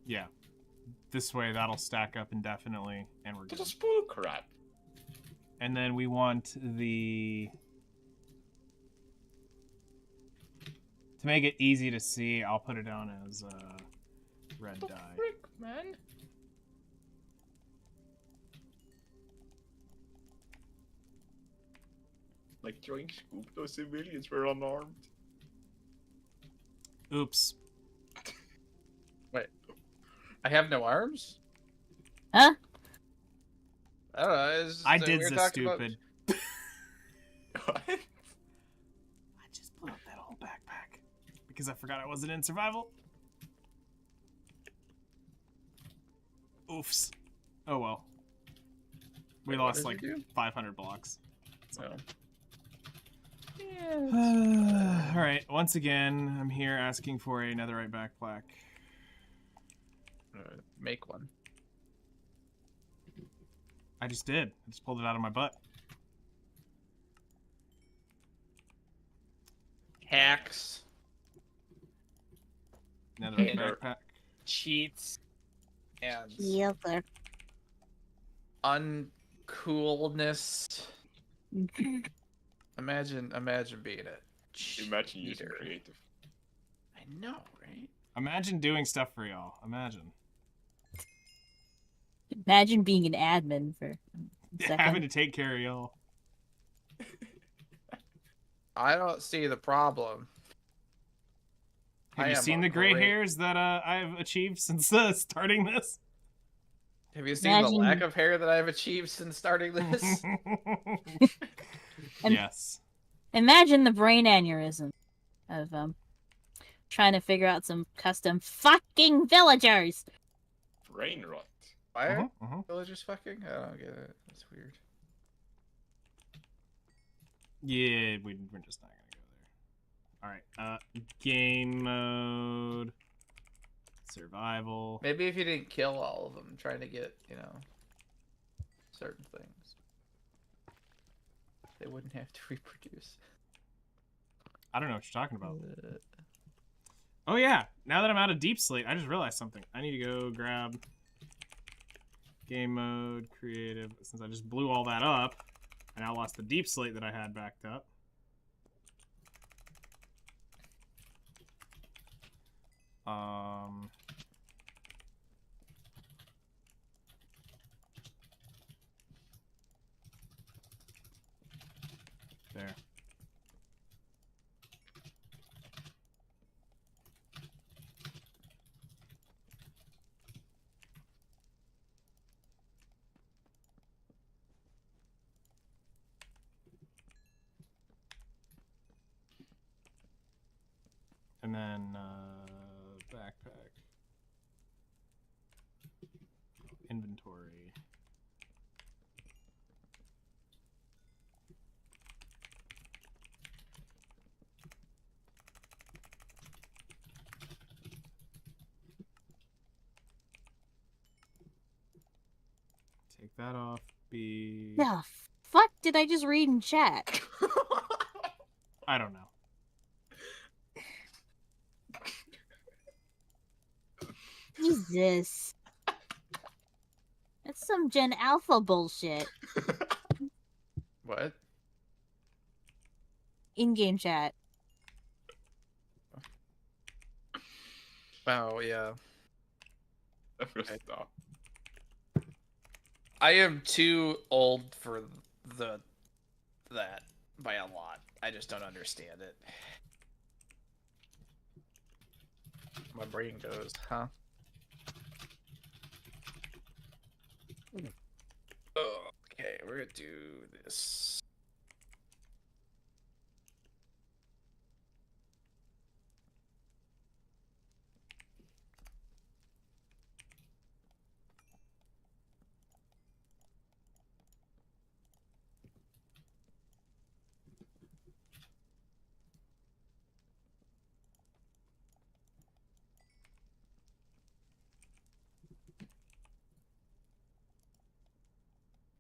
Yeah. This way that'll stack up indefinitely and we're good. That's bull crap. And then we want the... To make it easy to see, I'll put it down as red The dye. frick, man? Like throwing scoop, those civilians were unarmed. Oops. I have no arms? Huh? I don't know. It's just, I we did were the talking about- stupid. What? I just blew up that whole backpack because I forgot I wasn't in survival. Oofs. Oh well. We Wait, what lost did like you do? 500 blocks. No. All right. Once again, I'm here asking for a netherite backpack. Make one. I just did. I just pulled it out of my butt. Hacks. Netherite Hater. backpack. Cheats. And Yes, sir. uncoolness. Imagine being a Imagine using cheater. creative. I know, right? Imagine doing stuff for y'all. Imagine. Imagine being an admin for a second. Having to take care of y'all. I don't see the problem. Have I you am seen a the gray great- hairs that I've achieved since starting this? Have you seen the Imagine- lack of hair that I've achieved since starting this? And- Yes. Imagine the brain aneurysm of trying to figure out some custom fucking villagers. Brain rot. Why are Uh-huh. villagers fucking? I don't get it. That's weird. Yeah, we're just not gonna go there. All right. Game mode. Survival. Maybe if you didn't kill all of them, trying to get, certain things. They wouldn't have to reproduce. I don't know what you're talking about. Oh yeah. Now that I'm out of deep slate, I just realized something. I need to go grab game mode, creative. Since I just blew all that up, and I lost the deep slate that I had backed up. There. And then backpack. Inventory. Take that off. The fuck did I just read in chat? I don't know. Jesus. That's some Gen Alpha bullshit. What? In-game chat. Oh yeah. Stop. I am too old for that by a lot. I just don't understand it. My brain goes, huh? Okay, we're gonna do this.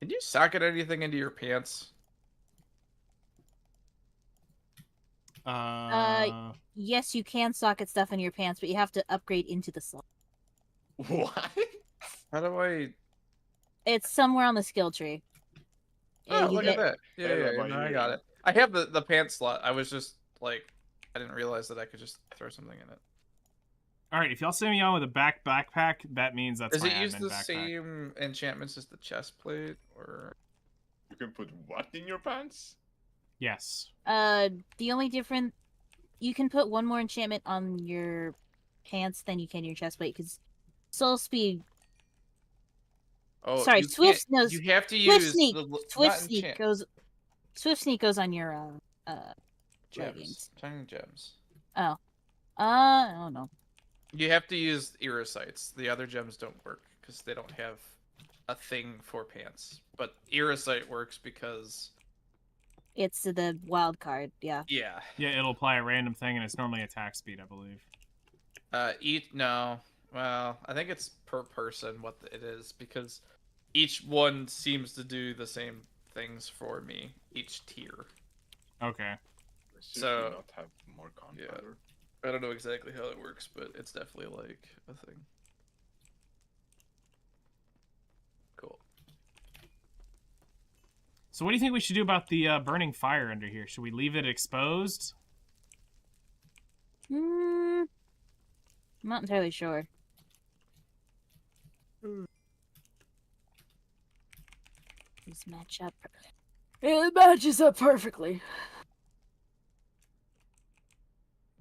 Can you socket anything into your pants? Yes, you can socket stuff in your pants, but you have to upgrade into the slot. What? How do I? It's somewhere on the skill tree. Oh, You look get... at that. Yeah, Tell yeah, about no, I you. got it. I have the pants slot. I was just like, I didn't realize that I could just throw something in it. All right, if y'all see me on with a backpack, that means that's Does my it use admin the backpack. same enchantments as the chest plate, or? You can put what in your pants? Yes. The only different... You can put one more enchantment on your pants than you can your chest plate, because soul speed... Oh, Sorry, you Swift can't. knows... You have to Swift use Sneak! the Swift not Sneak enchant goes... Swift Sneak goes on your, gems, leggings. tiny gems. Oh. I don't know. You have to use Irisites. The other gems don't work because they don't have a thing for pants. But Irisite works because It's the wild card, yeah. yeah. Yeah, it'll apply a random thing, and it's normally attack speed, I believe. No. Well, I think it's per person what it is because each one seems to do the same things for me. Each tier. Okay. So- not have more gunpowder. I don't know exactly how it works, but it's definitely like a thing. Cool. So what do you think we should do about the burning fire under here? Should we leave it exposed? I'm not entirely sure. These match up. It matches up perfectly.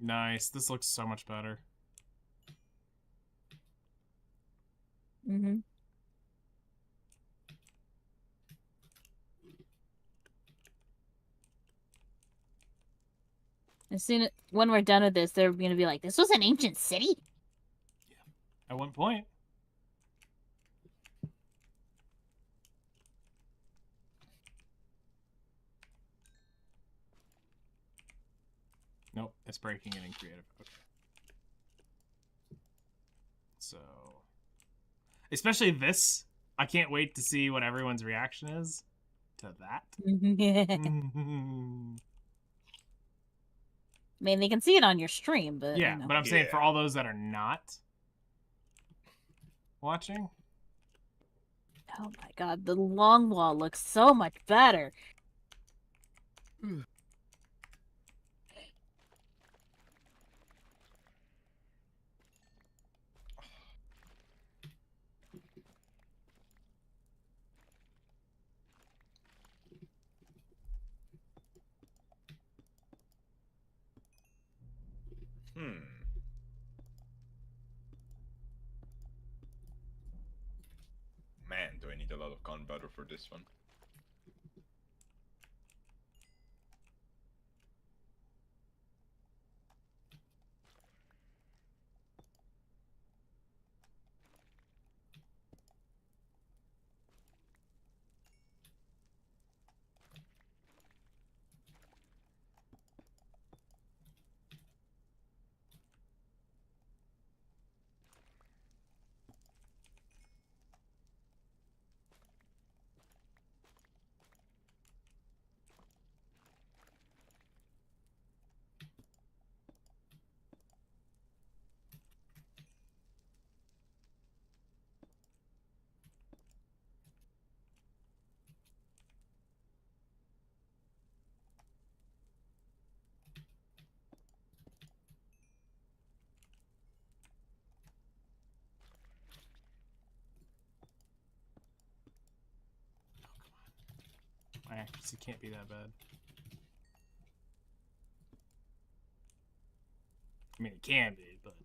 Nice. This looks so much better. Mm-hmm. As soon as when we're done with this, they're gonna be like, "This was an ancient city." At one point. Nope, it's breaking it in creative. Okay. So, especially this, I can't wait to see what everyone's reaction is to that. I mean, they can see it on your stream, but Yeah, you know. but I'm saying Yeah. for all those that are not watching, Oh my god, the long wall looks so much better. Hmm. Man, do I need a lot of gunpowder for this one? My accuracy can't be that bad. I mean, it can be, but...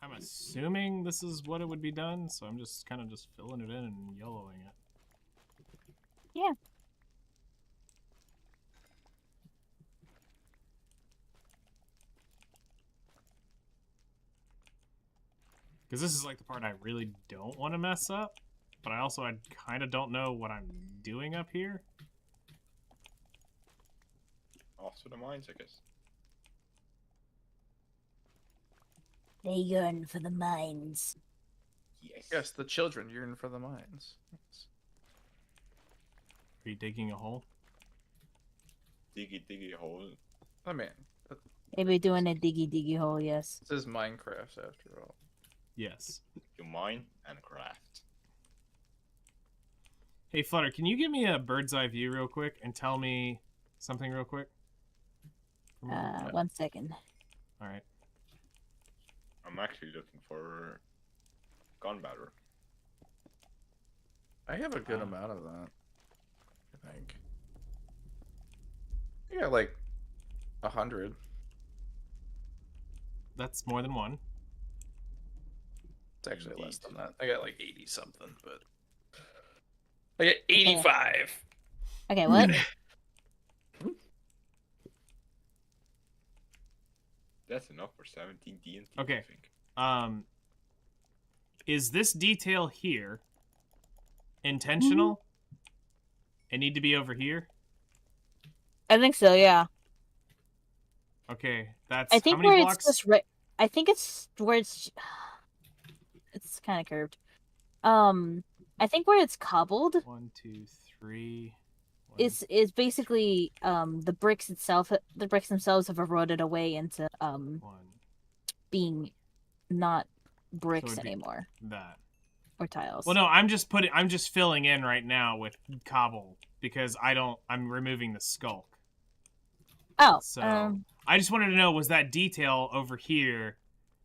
I'm assuming this is what it would be done, so I'm just kind of just filling it in and yellowing it. Yeah. Because this is like the part I really don't want to mess up, but I kind of don't know what I'm doing up here. Off to the mines, I guess. They yearn for the mines. Yes. Yes, the children yearn for the mines. Yes. Are you digging a hole? Diggy hole. I mean, They be doing a diggy hole, yes. this is Minecraft after all. Yes. You mine and craft. Hey, Flutter, can you give me a bird's eye view real quick and tell me something real quick? 1 second. All right. I'm actually looking for gunpowder. I have a good amount of that. I think. I got like 100. That's more than one. It's actually less Indeed. than that. I got like 80 something, but I got 85. Okay, what? That's enough for 17 DNT. Okay. I think. Is this detail here intentional? It need to be over here? I think so, yeah. Okay, that's I think how many where blocks? it's just right. I think it's where it's kind of curved. I think where it's cobbled 1, 2, 3. is basically the bricks itself. The bricks themselves have eroded away into 1. being not bricks it'd be anymore That. or tiles. Well, no, I'm just filling in right now with cobble because I'm removing the skulk. Oh, So I just wanted to know, was that detail over here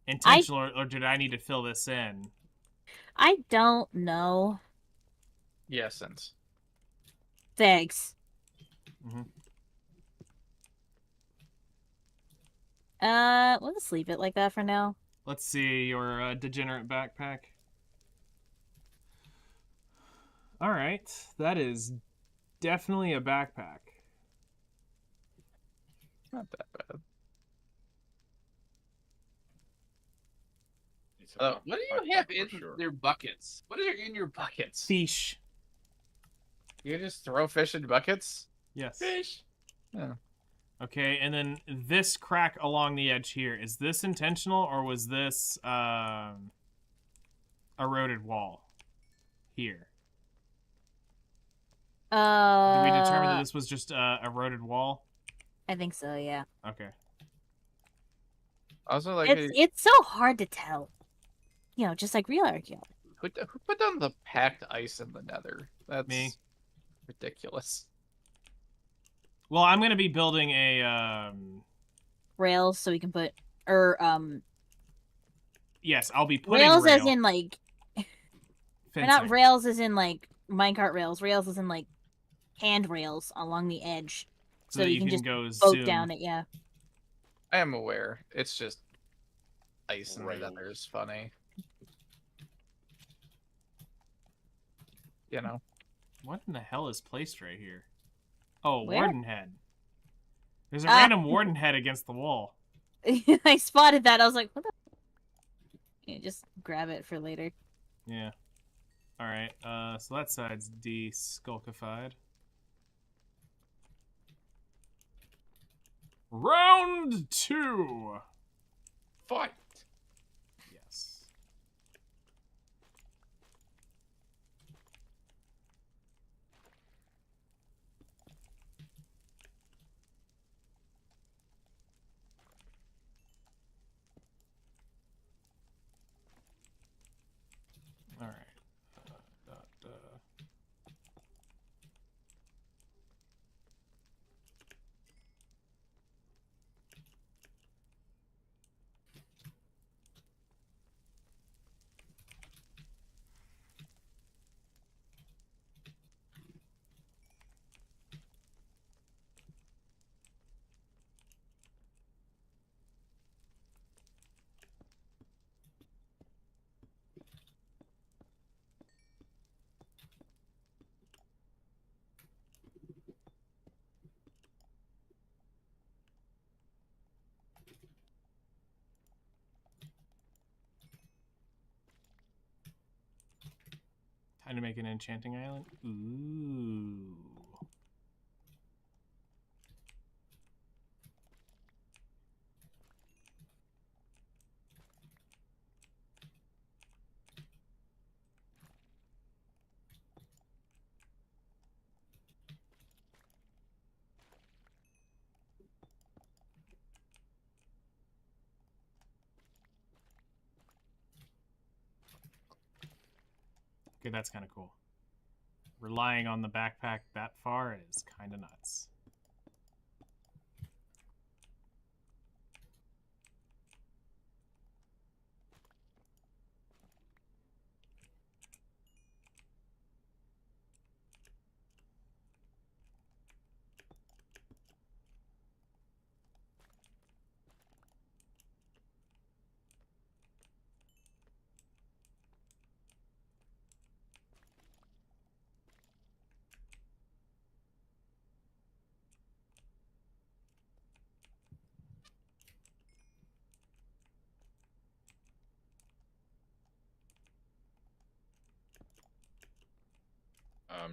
intentional, or did I need to fill this in? I don't know. Yeah, sense. Thanks. Mm-hmm. We'll just leave it like that for now. Let's see your degenerate backpack. All right, that is definitely a backpack. Not that bad. It's a What do backpack you have for in sure. your buckets? What is in your buckets? Fish. You just throw fish in buckets? Yes. Fish. Yeah. Okay, and then this crack along the edge here, is this intentional, or was this eroded wall here? Did we determine that this was just eroded wall? I think so, yeah. Okay. Also, like, It's so hard to tell. You know, just like real archaeology. who put down the packed ice in the Nether? That's Me. ridiculous. Well, I'm gonna be building a Rails, so we can put yes, I'll be putting rails rail. as in like, or fencing. not rails as in like minecart rails. Rails as in like handrails along the edge, so so that you can just go boat zoom. down it. Yeah. I am aware. It's just ice in the Rails. Nether is funny. You know. What in the hell is placed right here? Oh, Where? warden head. There's a random warden head against the wall. I spotted that. I was like, what the? Yeah, just grab it for later. Yeah. All right. So that side's de-skulkified. Round 2. Fight! Yes. All right. Time to make an enchanting island. Ooh. Okay, that's kind of cool. Relying on the backpack that far is kind of nuts.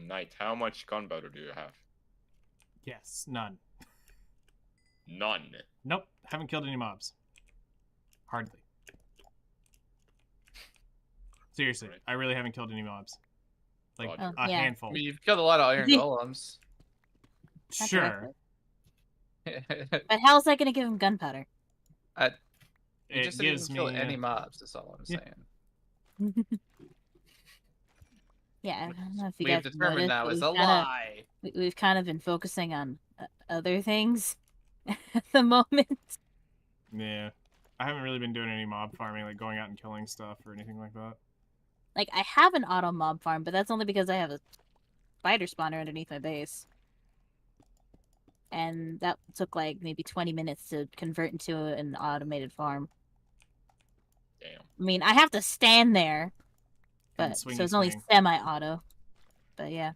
Knight, how much gunpowder do you have? Yes, none. None. Nope, haven't killed any mobs. Hardly. Seriously, Right. I really haven't killed any mobs. Like Roger. a Yeah. handful. I mean, you've killed a lot of iron golems. That's Sure. But how is that going to give him gunpowder? You It just didn't gives kill me any mobs. That's all I'm Yeah. saying. Yeah, I don't know if you We've guys determined noticed, now but it's a we've kinda- lie. We've kind of been focusing on other things at the moment. Yeah. I haven't really been doing any mob farming, like going out and killing stuff or anything like that. Like, I have an auto mob farm, but that's only because I have a spider spawner underneath my base. And that took like maybe 20 minutes to convert into an automated farm. Damn. I mean, I have to stand there, And but so swingy it's only swing. semi-auto. But yeah.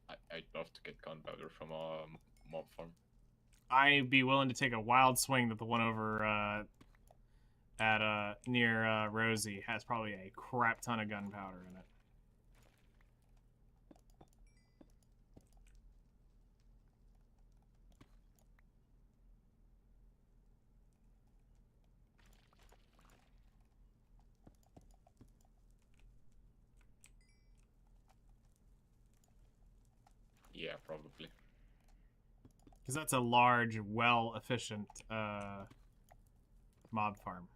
I'd love to get gunpowder from a mob farm. I'd be willing to take a wild swing that the one over at near Rosie has probably a crap ton of gunpowder in it. Yeah, probably. Because that's a large, well-efficient mob farm.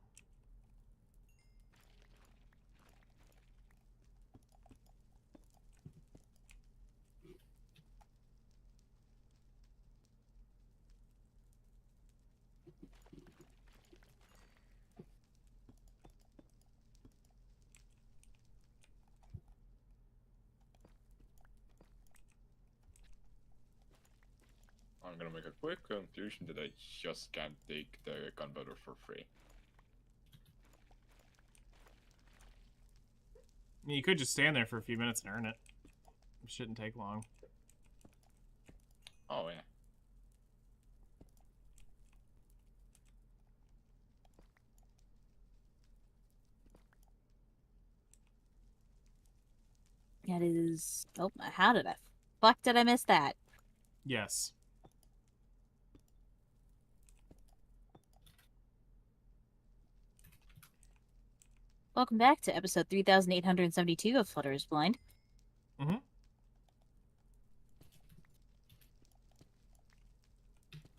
I'm gonna make a quick conclusion that I just can't take the gunpowder for free. I mean, you could just stand there for a few minutes and earn it. It shouldn't take long. Oh yeah. That is. Oh, how did I? Fuck, did I miss that? Yes. Welcome back to episode 3872 of Flutter is Blind. Mm-hmm.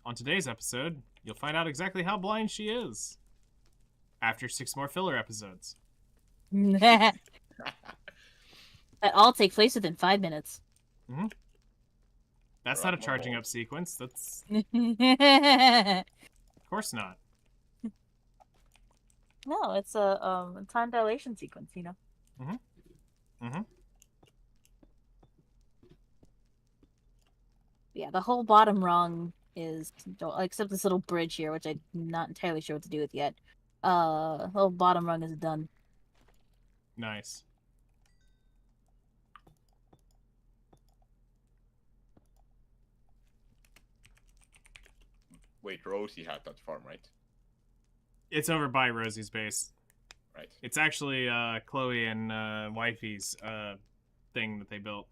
On today's episode, you'll find out exactly how blind she is. After 6 more filler episodes. That all take place within 5 minutes. Mm-hmm. That's not a charging up sequence. That's... Of course not. No, it's a time dilation sequence, you know. Mm-hmm. Mm-hmm. Yeah, the whole bottom rung is, except this little bridge here, which I'm not entirely sure what to do with yet. The whole bottom rung is done. Nice. Wait, Rosie had that farm, right? It's over by Rosie's base. Right. It's actually Chloe and Wifey's thing that they built.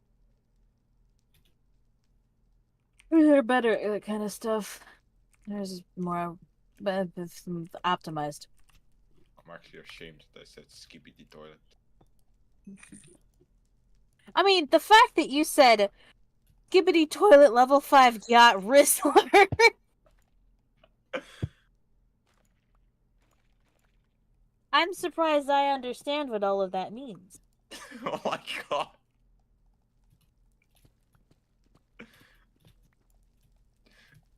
They're better at that kind of stuff. There's more optimized. I'm actually ashamed that I said skippity toilet. I mean, the fact that you said Gibbity Toilet Level 5 Yacht Whistler. I'm surprised I understand what all of that means. Oh my god.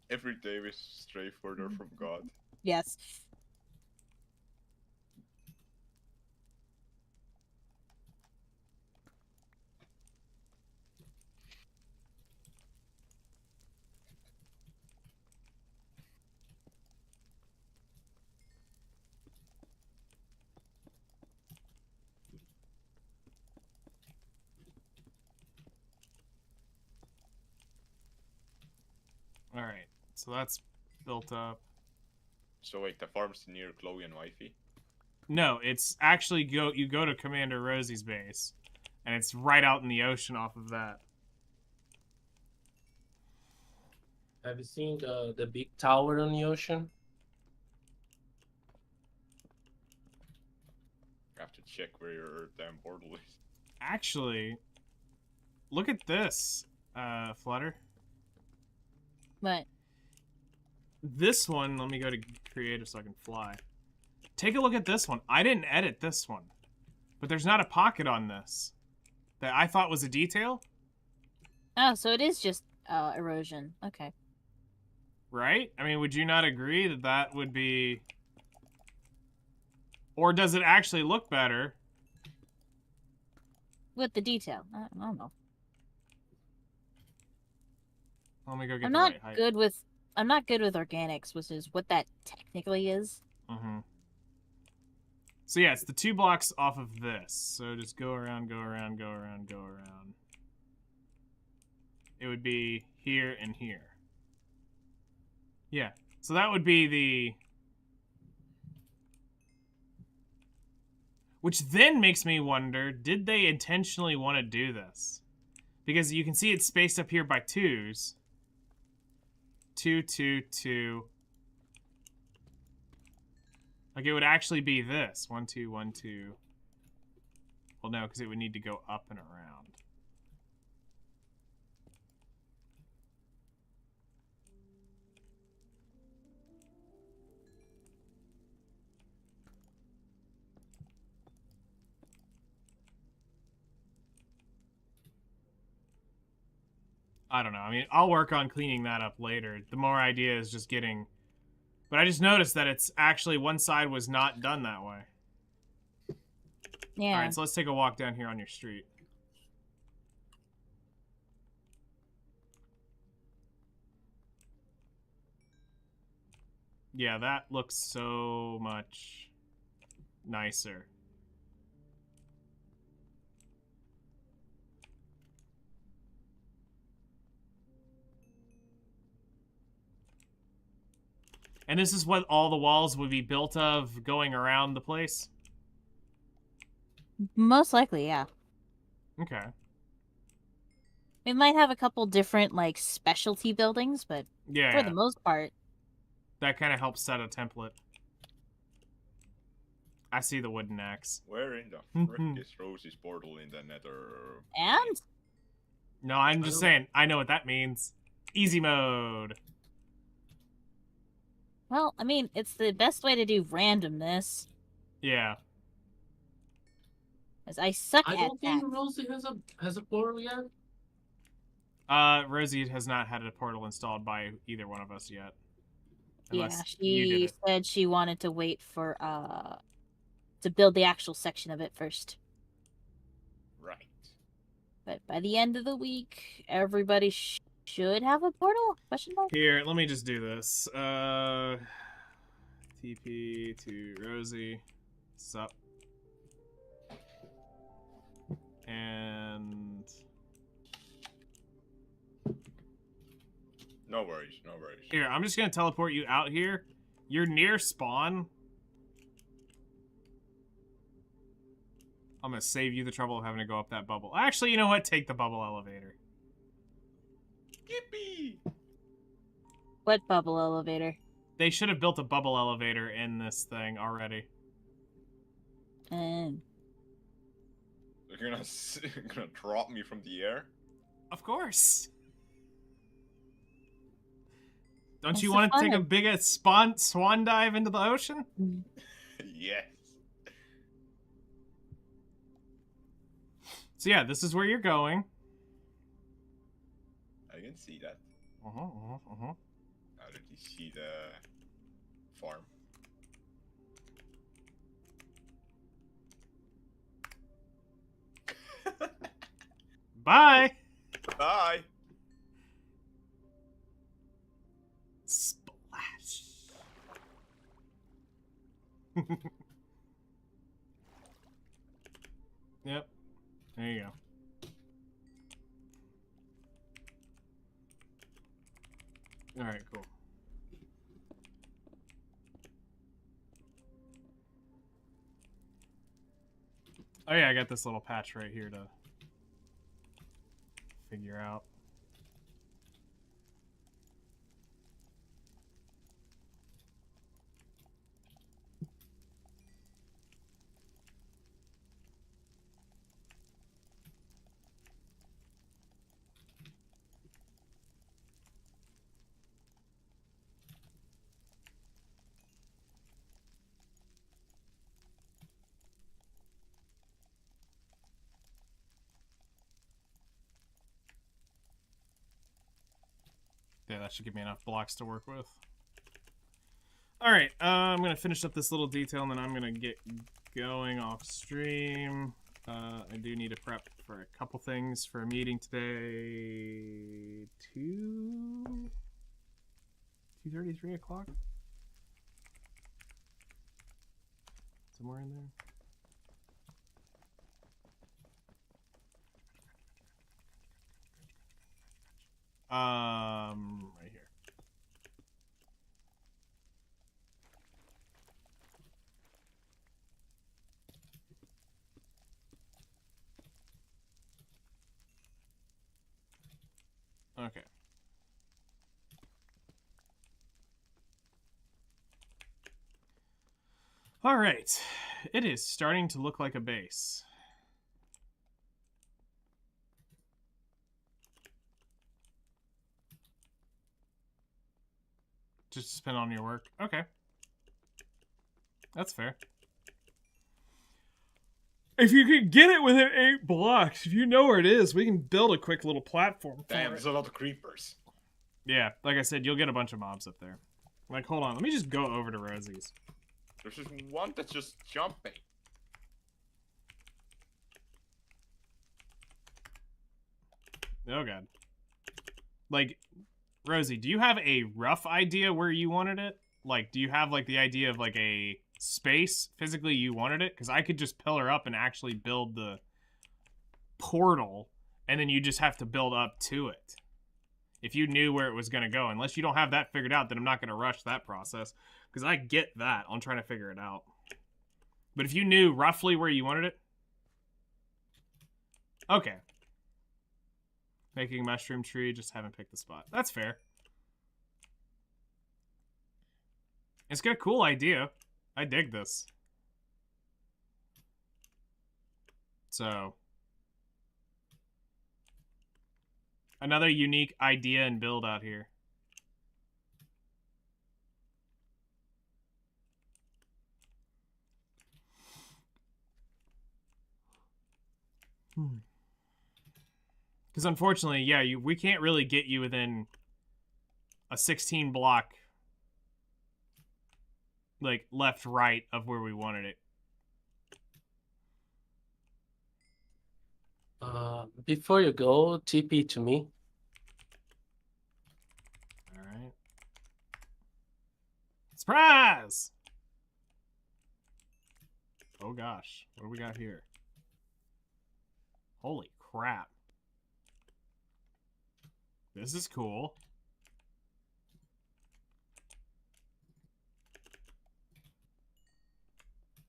Every day we stray further from God. Yes. Alright, so that's built up. So wait, the farm's near Chloe and Wifey? No, it's actually you go to Commander Rosie's base, and it's right out in the ocean off of that. Have you seen the big tower on the ocean? I have to check where your damn portal is. Actually, look at this, Flutter. But This one, let me go to creative so I can fly. Take a look at this one. I didn't edit this one, but there's not a pocket on this that I thought was a detail. oh, so it is just erosion. Okay. Right? I mean, would you not agree that that would be... Or does it actually look better? With the detail. I don't know. Let me go get I'm the not right height. good with organics, which is what that technically is. Mm-hmm. So yeah, it's the 2 blocks off of this. So just go around, go around, go around, go around. It would be here and here. Yeah. So that would be the... Which then makes me wonder, did they intentionally want to do this? Because you can see it's spaced up here by 2s. 2, 2, 2. Like, it would actually be this. 1, 2, 1, 2. Well, no, because it would need to go up and around. I don't know. I mean, I'll work on cleaning that up later. The more idea is just getting... But I just noticed that it's actually one side was not done that way. Yeah. Alright, so let's take a walk down here on your street. Yeah, that looks so much nicer. And this is what all the walls would be built of going around the place? Most likely, yeah. Okay. We might have a couple different, like, specialty buildings, but Yeah, for the most part... that kind of helps set a template. I see the wooden axe. Where in the frick is Rosie's portal in the nether? And? No, I'm just saying, I know what that means. Easy mode. Well, I mean, it's the best way to do randomness. Yeah. As I suck I at don't that. think Rosie has a portal yet. Rosie has not had a portal installed by either one of us yet. Yeah, Unless you did she it. said she wanted to wait for, to build the actual section of it first. Right. But by the end of the week, everybody should have a portal? Question mark? Here, let me just do this. TP to Rosie. Sup. And... No worries, no worries. Here, I'm just gonna teleport you out here. You're near spawn. I'm gonna save you the trouble of having to go up that bubble. Actually, you know what? Take the bubble elevator. Yippee! What bubble elevator? They should have built a bubble elevator in this thing already. You're gonna drop me from the air? Of course. Don't That's you the want to take a fun. big swan dive into the ocean? Yes. So yeah, this is where you're going. I can see that. Uh-huh. I already see the farm. Bye. Bye. Splash. Yep. There you go. Alright, cool. Oh yeah, I got this little patch right here to figure out. Yeah, that should give me enough blocks to work with. Alright, I'm going to finish up this little detail and then I'm going to get going off stream. I do need to prep for a couple things for a meeting today. 2:30, 3 o'clock? Somewhere in there. Right here. Okay. All right. It is starting to look like a base. Just spend on your work. Okay. That's fair. If you can get it within 8 blocks, if you know where it is, we can build a quick little platform for Damn, it. there's a lot of creepers. Yeah, like I said, you'll get a bunch of mobs up there. Like, hold on, let me just go over to Rosie's. There's just one that's just jumping. Oh god. Like, Rosie, do you have a rough idea where you wanted it? Like, do you have, like, the idea of, like, a space physically you wanted it? Because I could just pillar up and actually build the portal, and then you just have to build up to it. If you knew where it was going to go. Unless you don't have that figured out, then I'm not going to rush that process. Because I get that. I'm trying to figure it out. But if you knew roughly where you wanted it. Okay. Making a mushroom tree, just haven't picked the spot. That's fair. It's got a cool idea. I dig this. So. Another unique idea and build out here. Because unfortunately, yeah, we can't really get you within a 16 block, like, left, right of where we wanted it. Before you go, TP to me. Alright. Surprise! Oh gosh, what do we got here? Holy crap. This is cool.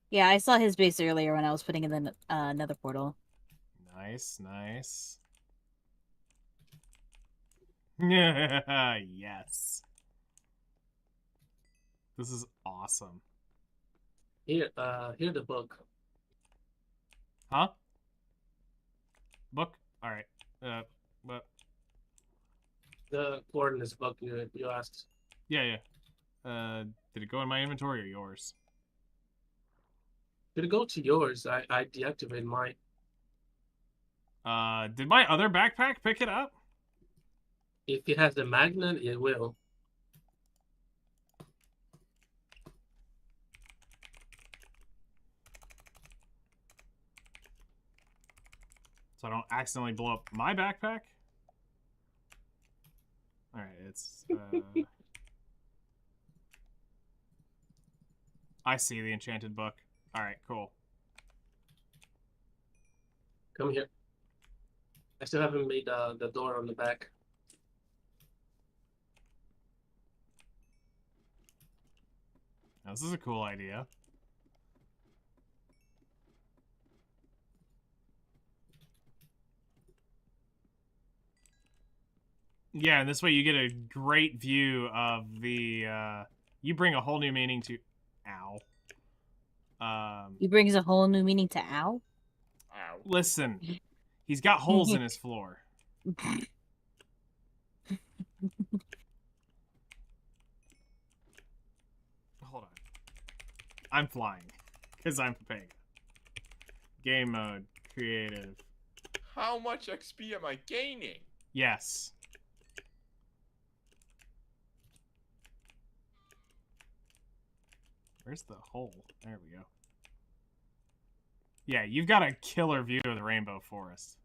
Yeah, I saw his base earlier when I was putting in the nether portal. Nice, nice. Yes. This is awesome. Here the book. Huh? Book? Alright. But The coordinates book you asked. yeah. Did it go in my inventory or yours? Did it go to yours? I deactivated mine. Did my other backpack pick it up? If it has the magnet, it will. So I don't accidentally blow up my backpack? Alright, it's... I see the enchanted book. Alright, cool. Come here. I still haven't made the door on the back. Now, this is a cool idea. Yeah, and this way you get a great view of the, you bring a whole new meaning to... Ow. He brings a whole new meaning to ow? Ow. Listen. He's got holes in his floor. Hold on. I'm flying. Because I'm Pega. Game mode. Creative. How much XP am I gaining? Yes. Where's the hole? There we go. Yeah, you've got a killer view of the rainbow forest.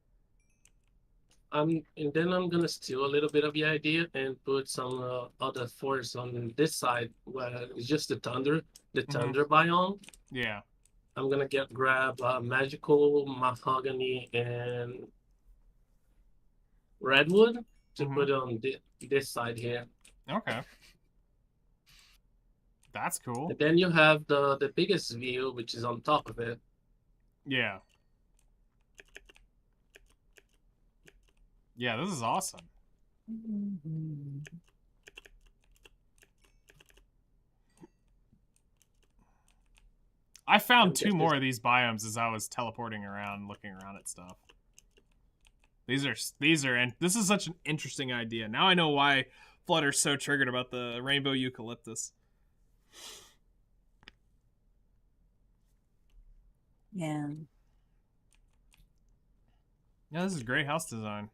And then I'm gonna steal a little bit of the idea and put some other forest on this side where it's just the tundra biome. Yeah. I'm gonna grab magical mahogany and redwood to put on this side here. Okay. That's cool. And then you have the biggest view, which is on top of it. Yeah. Yeah, this is awesome. I found 2 more of these biomes as I was teleporting around, looking around at stuff. And this is such an interesting idea. Now I know why Flutter's so triggered about the rainbow eucalyptus. Yeah. Yeah, this is great house design.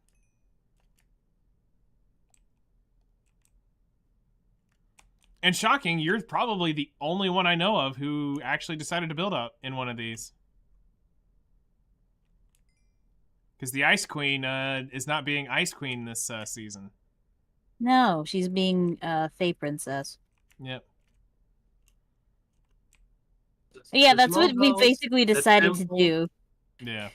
And shocking, you're probably the only one I know of who actually decided to build up in one of these. Because the Ice Queen is not being Ice Queen this season. No, she's being Fey Princess. Yep. Yeah, The that's small what we house, basically the decided to temple. do. Yeah.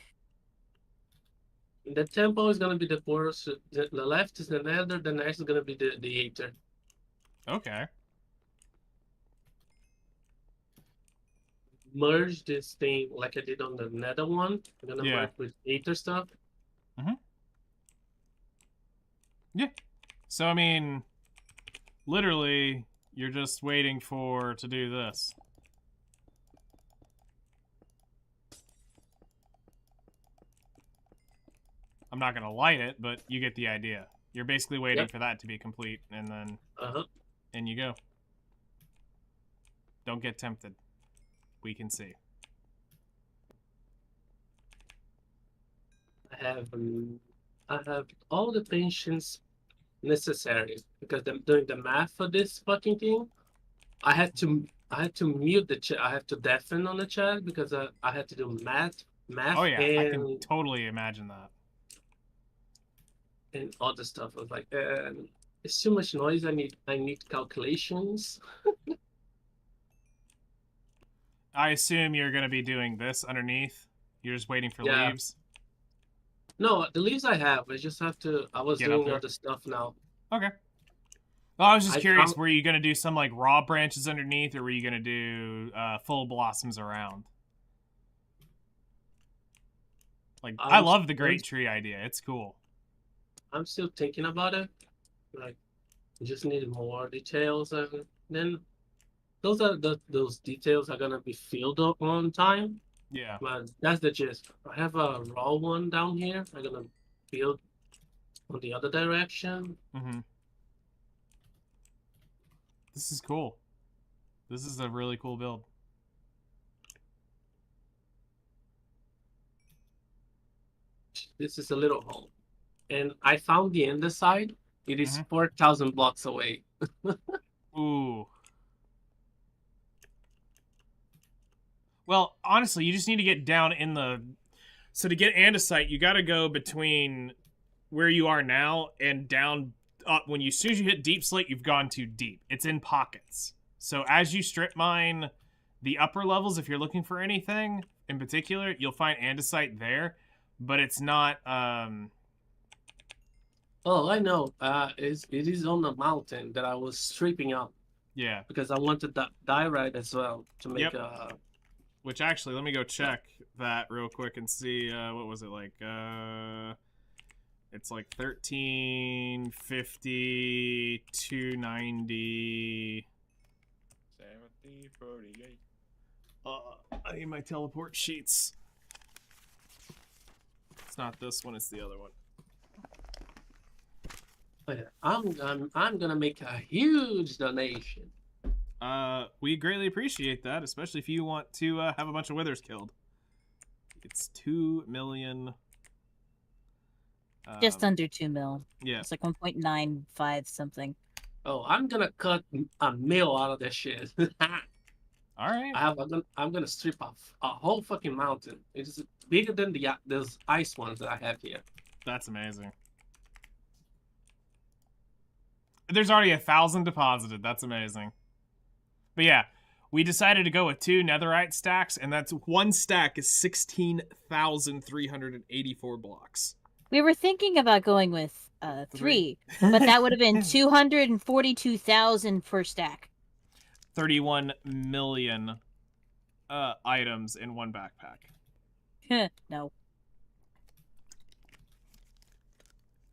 The temple is gonna be the forest. The left is the nether. The next is gonna be the aether. Okay. Merge this thing like I did on the nether one. I'm gonna Yeah. merge with aether stuff. Yeah. So, I mean, literally, you're just waiting to do this. I'm not going to light it, but you get the idea. You're basically waiting for that to be complete, and then in you go. Don't get tempted. We can see. I have all the patience necessary because I'm doing the math for this fucking thing. I had to mute the chat. I have to deafen on the chat because I had to do math. Oh yeah, I can and totally imagine that. and other stuff. I was like, it's too much noise. I need calculations. I assume you're going to be doing this underneath. You're just waiting for Yeah. leaves. No, the leaves I have. I just have to. I was Get up doing there. other stuff now. Okay. Well, I was just I curious, found- were you going to do some like raw branches underneath, or were you going to do full blossoms around? Like, I love the great tree idea. It's cool. I'm still thinking about it. Like, I just need more details, and then those details are gonna be filled up on time. Yeah. But that's the gist. I have a raw one down here. I'm gonna build on the other direction. Mm-hmm. This is cool. This is a really cool build. This is a little hole, and I found the underside. It is 4,000 blocks away. Ooh. Well, honestly, you just need to get down in the... So to get andesite, you got to go between where you are now and down up. As soon as you hit deep slate, you've gone too deep. It's in pockets. So as you strip mine the upper levels, if you're looking for anything in particular, you'll find andesite there, but it's not... Oh, I know. It is on the mountain that I was stripping up. Yeah. Because I wanted that diorite as well to make Which actually, let me go check that real quick and see, what was it like? It's like 1350, 290. 7048. I need my teleport sheets. It's not this one, it's the other one. I'm gonna make a huge donation. We greatly appreciate that, especially if you want to have a bunch of withers killed. It's 2 million. Just under 2 mil. Yeah. It's like 1.95 something. Oh, I'm gonna cut a mil out of this shit. All right. I'm gonna strip off a whole fucking mountain. It's bigger than those ice ones that I have here. That's amazing. There's already 1,000 deposited. That's amazing. But yeah, we decided to go with 2 netherite stacks, and that's one stack is 16,384 blocks. We were thinking about going with 3, but that would have been 242,000 per stack. 31 million items in one backpack. No.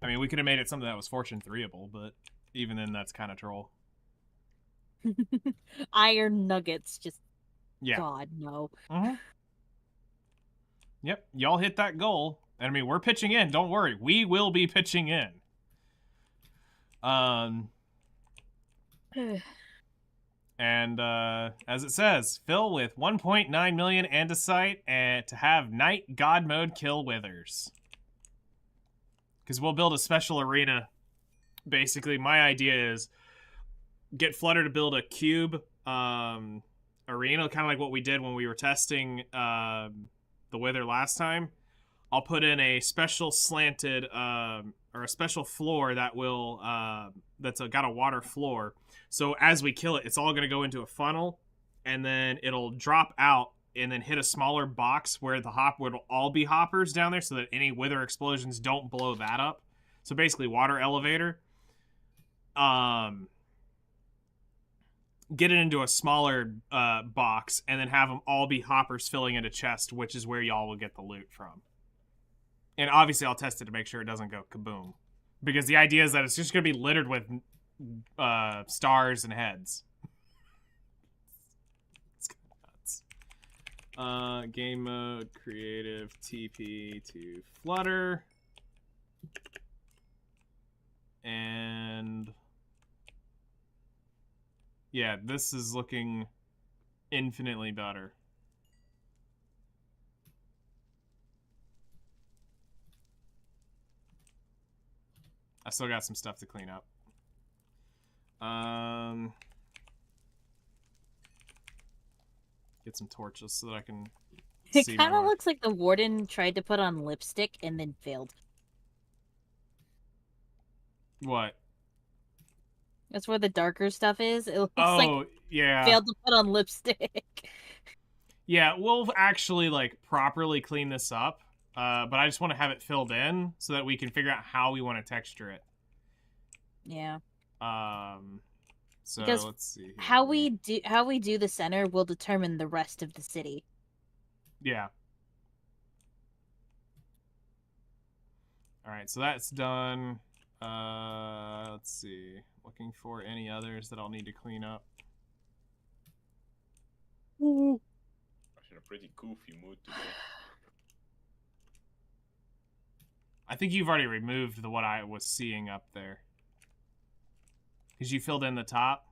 I mean, we could have made it something that was fortune 3-able, but even then, that's kind of troll. Iron nuggets, just Yeah. God, no. Yep, y'all hit that goal. And I mean, we're pitching in. Don't worry, we will be pitching in. And as it says, fill with 1.9 million andesite and to have night god mode kill withers. because we'll build a special arena. Basically, my idea is get Flutter to build a cube arena, kind of like what we did when we were testing the Wither last time. I'll put in a special slanted or a special floor that will got a water floor. So as we kill it, it's all going to go into a funnel, and then it'll drop out and then hit a smaller box where the hop would all be hoppers down there, so that any Wither explosions don't blow that up. So basically, water elevator. Get it into a smaller box, and then have them all be hoppers filling into chest, which is where y'all will get the loot from. And obviously, I'll test it to make sure it doesn't go kaboom, because the idea is that it's just going to be littered with stars and heads. It's kind of nuts. Game mode, creative, TP to Flutter, and yeah, this is looking infinitely better. I still got some stuff to clean up. Get some torches so that I can It see kind of more. looks like the warden tried to put on lipstick and then failed. What? That's where the darker stuff is. It looks Oh, like yeah. failed to put on lipstick. Yeah, we'll actually, like, properly clean this up. But I just want to have it filled in so that we can figure out how we want to texture it. Yeah. So Because let's see. Here. How we do the center will determine the rest of the city. Yeah. All right, so that's done. Let's see. Looking for any others that I'll need to clean up. I'm in a pretty goofy mood today. I think you've already removed what I was seeing up there. Because you filled in the top?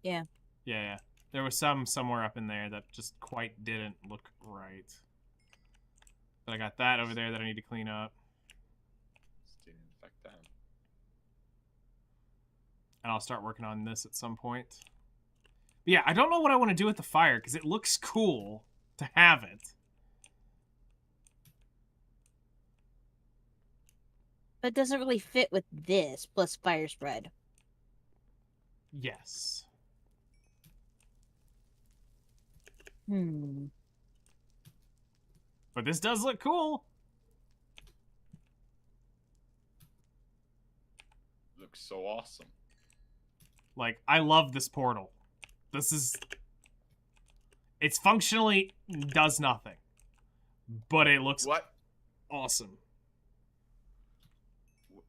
Yeah. Yeah. There was somewhere up in there that just quite didn't look right. But I got that over there that I need to clean up. Still infect them. And I'll start working on this at some point. But yeah, I don't know what I want to do with the fire, because it looks cool to have it. But it doesn't really fit with this, plus fire spread. Yes. But this does look cool. Looks so awesome. Like, I love this portal. This is... It's functionally does nothing. But it looks What? awesome.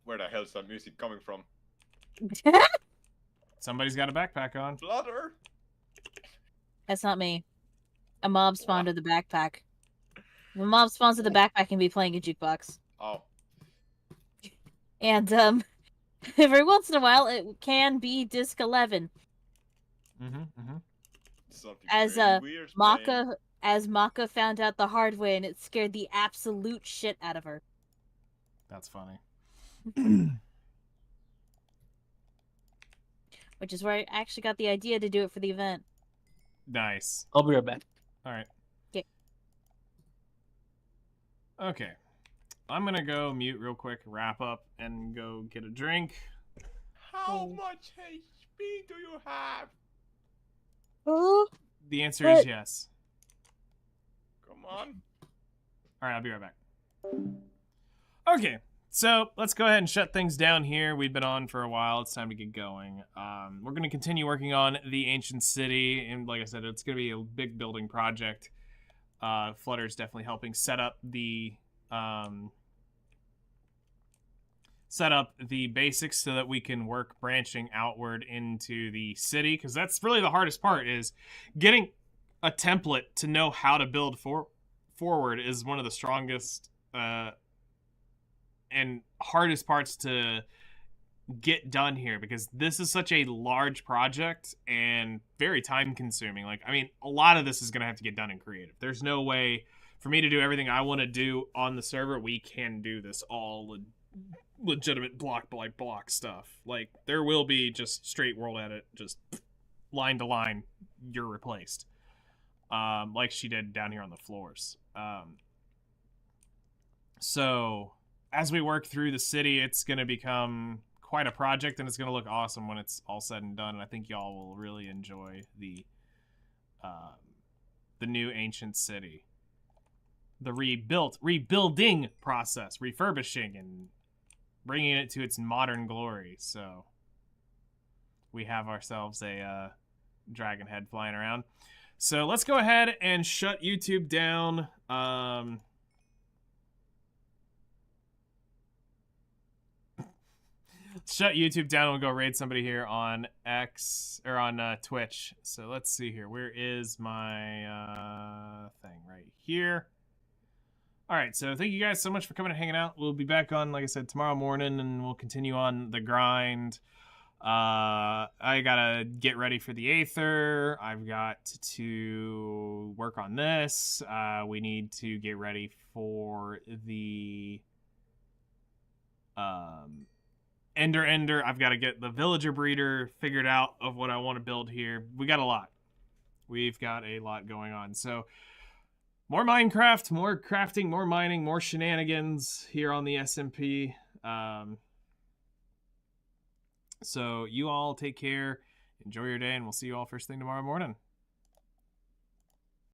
Where the hell is that music coming from? Somebody's got a backpack on. Flutter? That's not me. A mob spawned with the backpack. The mob spawns with the backpack and be playing a jukebox. Oh. And every once in a while it can be disc 11. Something As very weird's playing. Maka found out the hard way, and it scared the absolute shit out of her. That's funny. Which is where I actually got the idea to do it for the event. Nice. I'll be right back. All right. Okay. Okay. I'm going to go mute real quick, wrap up, and go get a drink. How much HP do you have? Oh, The answer is yes. Come on. All right, I'll be right back. Okay, so let's go ahead and shut things down here. We've been on for a while. It's time to get going. We're going to continue working on the ancient city, and like I said, it's going to be a big building project. Flutter's definitely helping set up the basics so that we can work branching outward into the city, because that's really the hardest part, is getting a template to know how to build forward is one of the strongest and hardest parts to get done here, because this is such a large project and very time consuming. Like, I mean, a lot of this is going to have to get done in creative. There's no way for me to do everything I want to do on the server. We can do this all legitimate block by block stuff. Like, there will be just straight world edit, just line to line, you're replaced. Like she did down here on the floors. So as we work through the city, it's going to become quite a project, and it's going to look awesome when it's all said and done. And I think y'all will really enjoy the new ancient city, the rebuilding process, refurbishing and bringing it to its modern glory. So we have ourselves a dragon head flying around. So let's go ahead and shut YouTube down. Shut YouTube down. We'll go raid somebody here on X or on Twitch. So let's see here. Where is my thing? Right here. All right. So thank you guys so much for coming and hanging out. We'll be back on, like I said, tomorrow morning, and we'll continue on the grind. I gotta get ready for the Aether. I've got to work on this. We need to get ready for the Ender. I've got to get the villager breeder figured out of what I want to build here. We got a lot. We've got a lot going on. So more Minecraft, more crafting, more mining, more shenanigans here on the SMP. So you all take care, enjoy your day, and we'll see you all first thing tomorrow morning.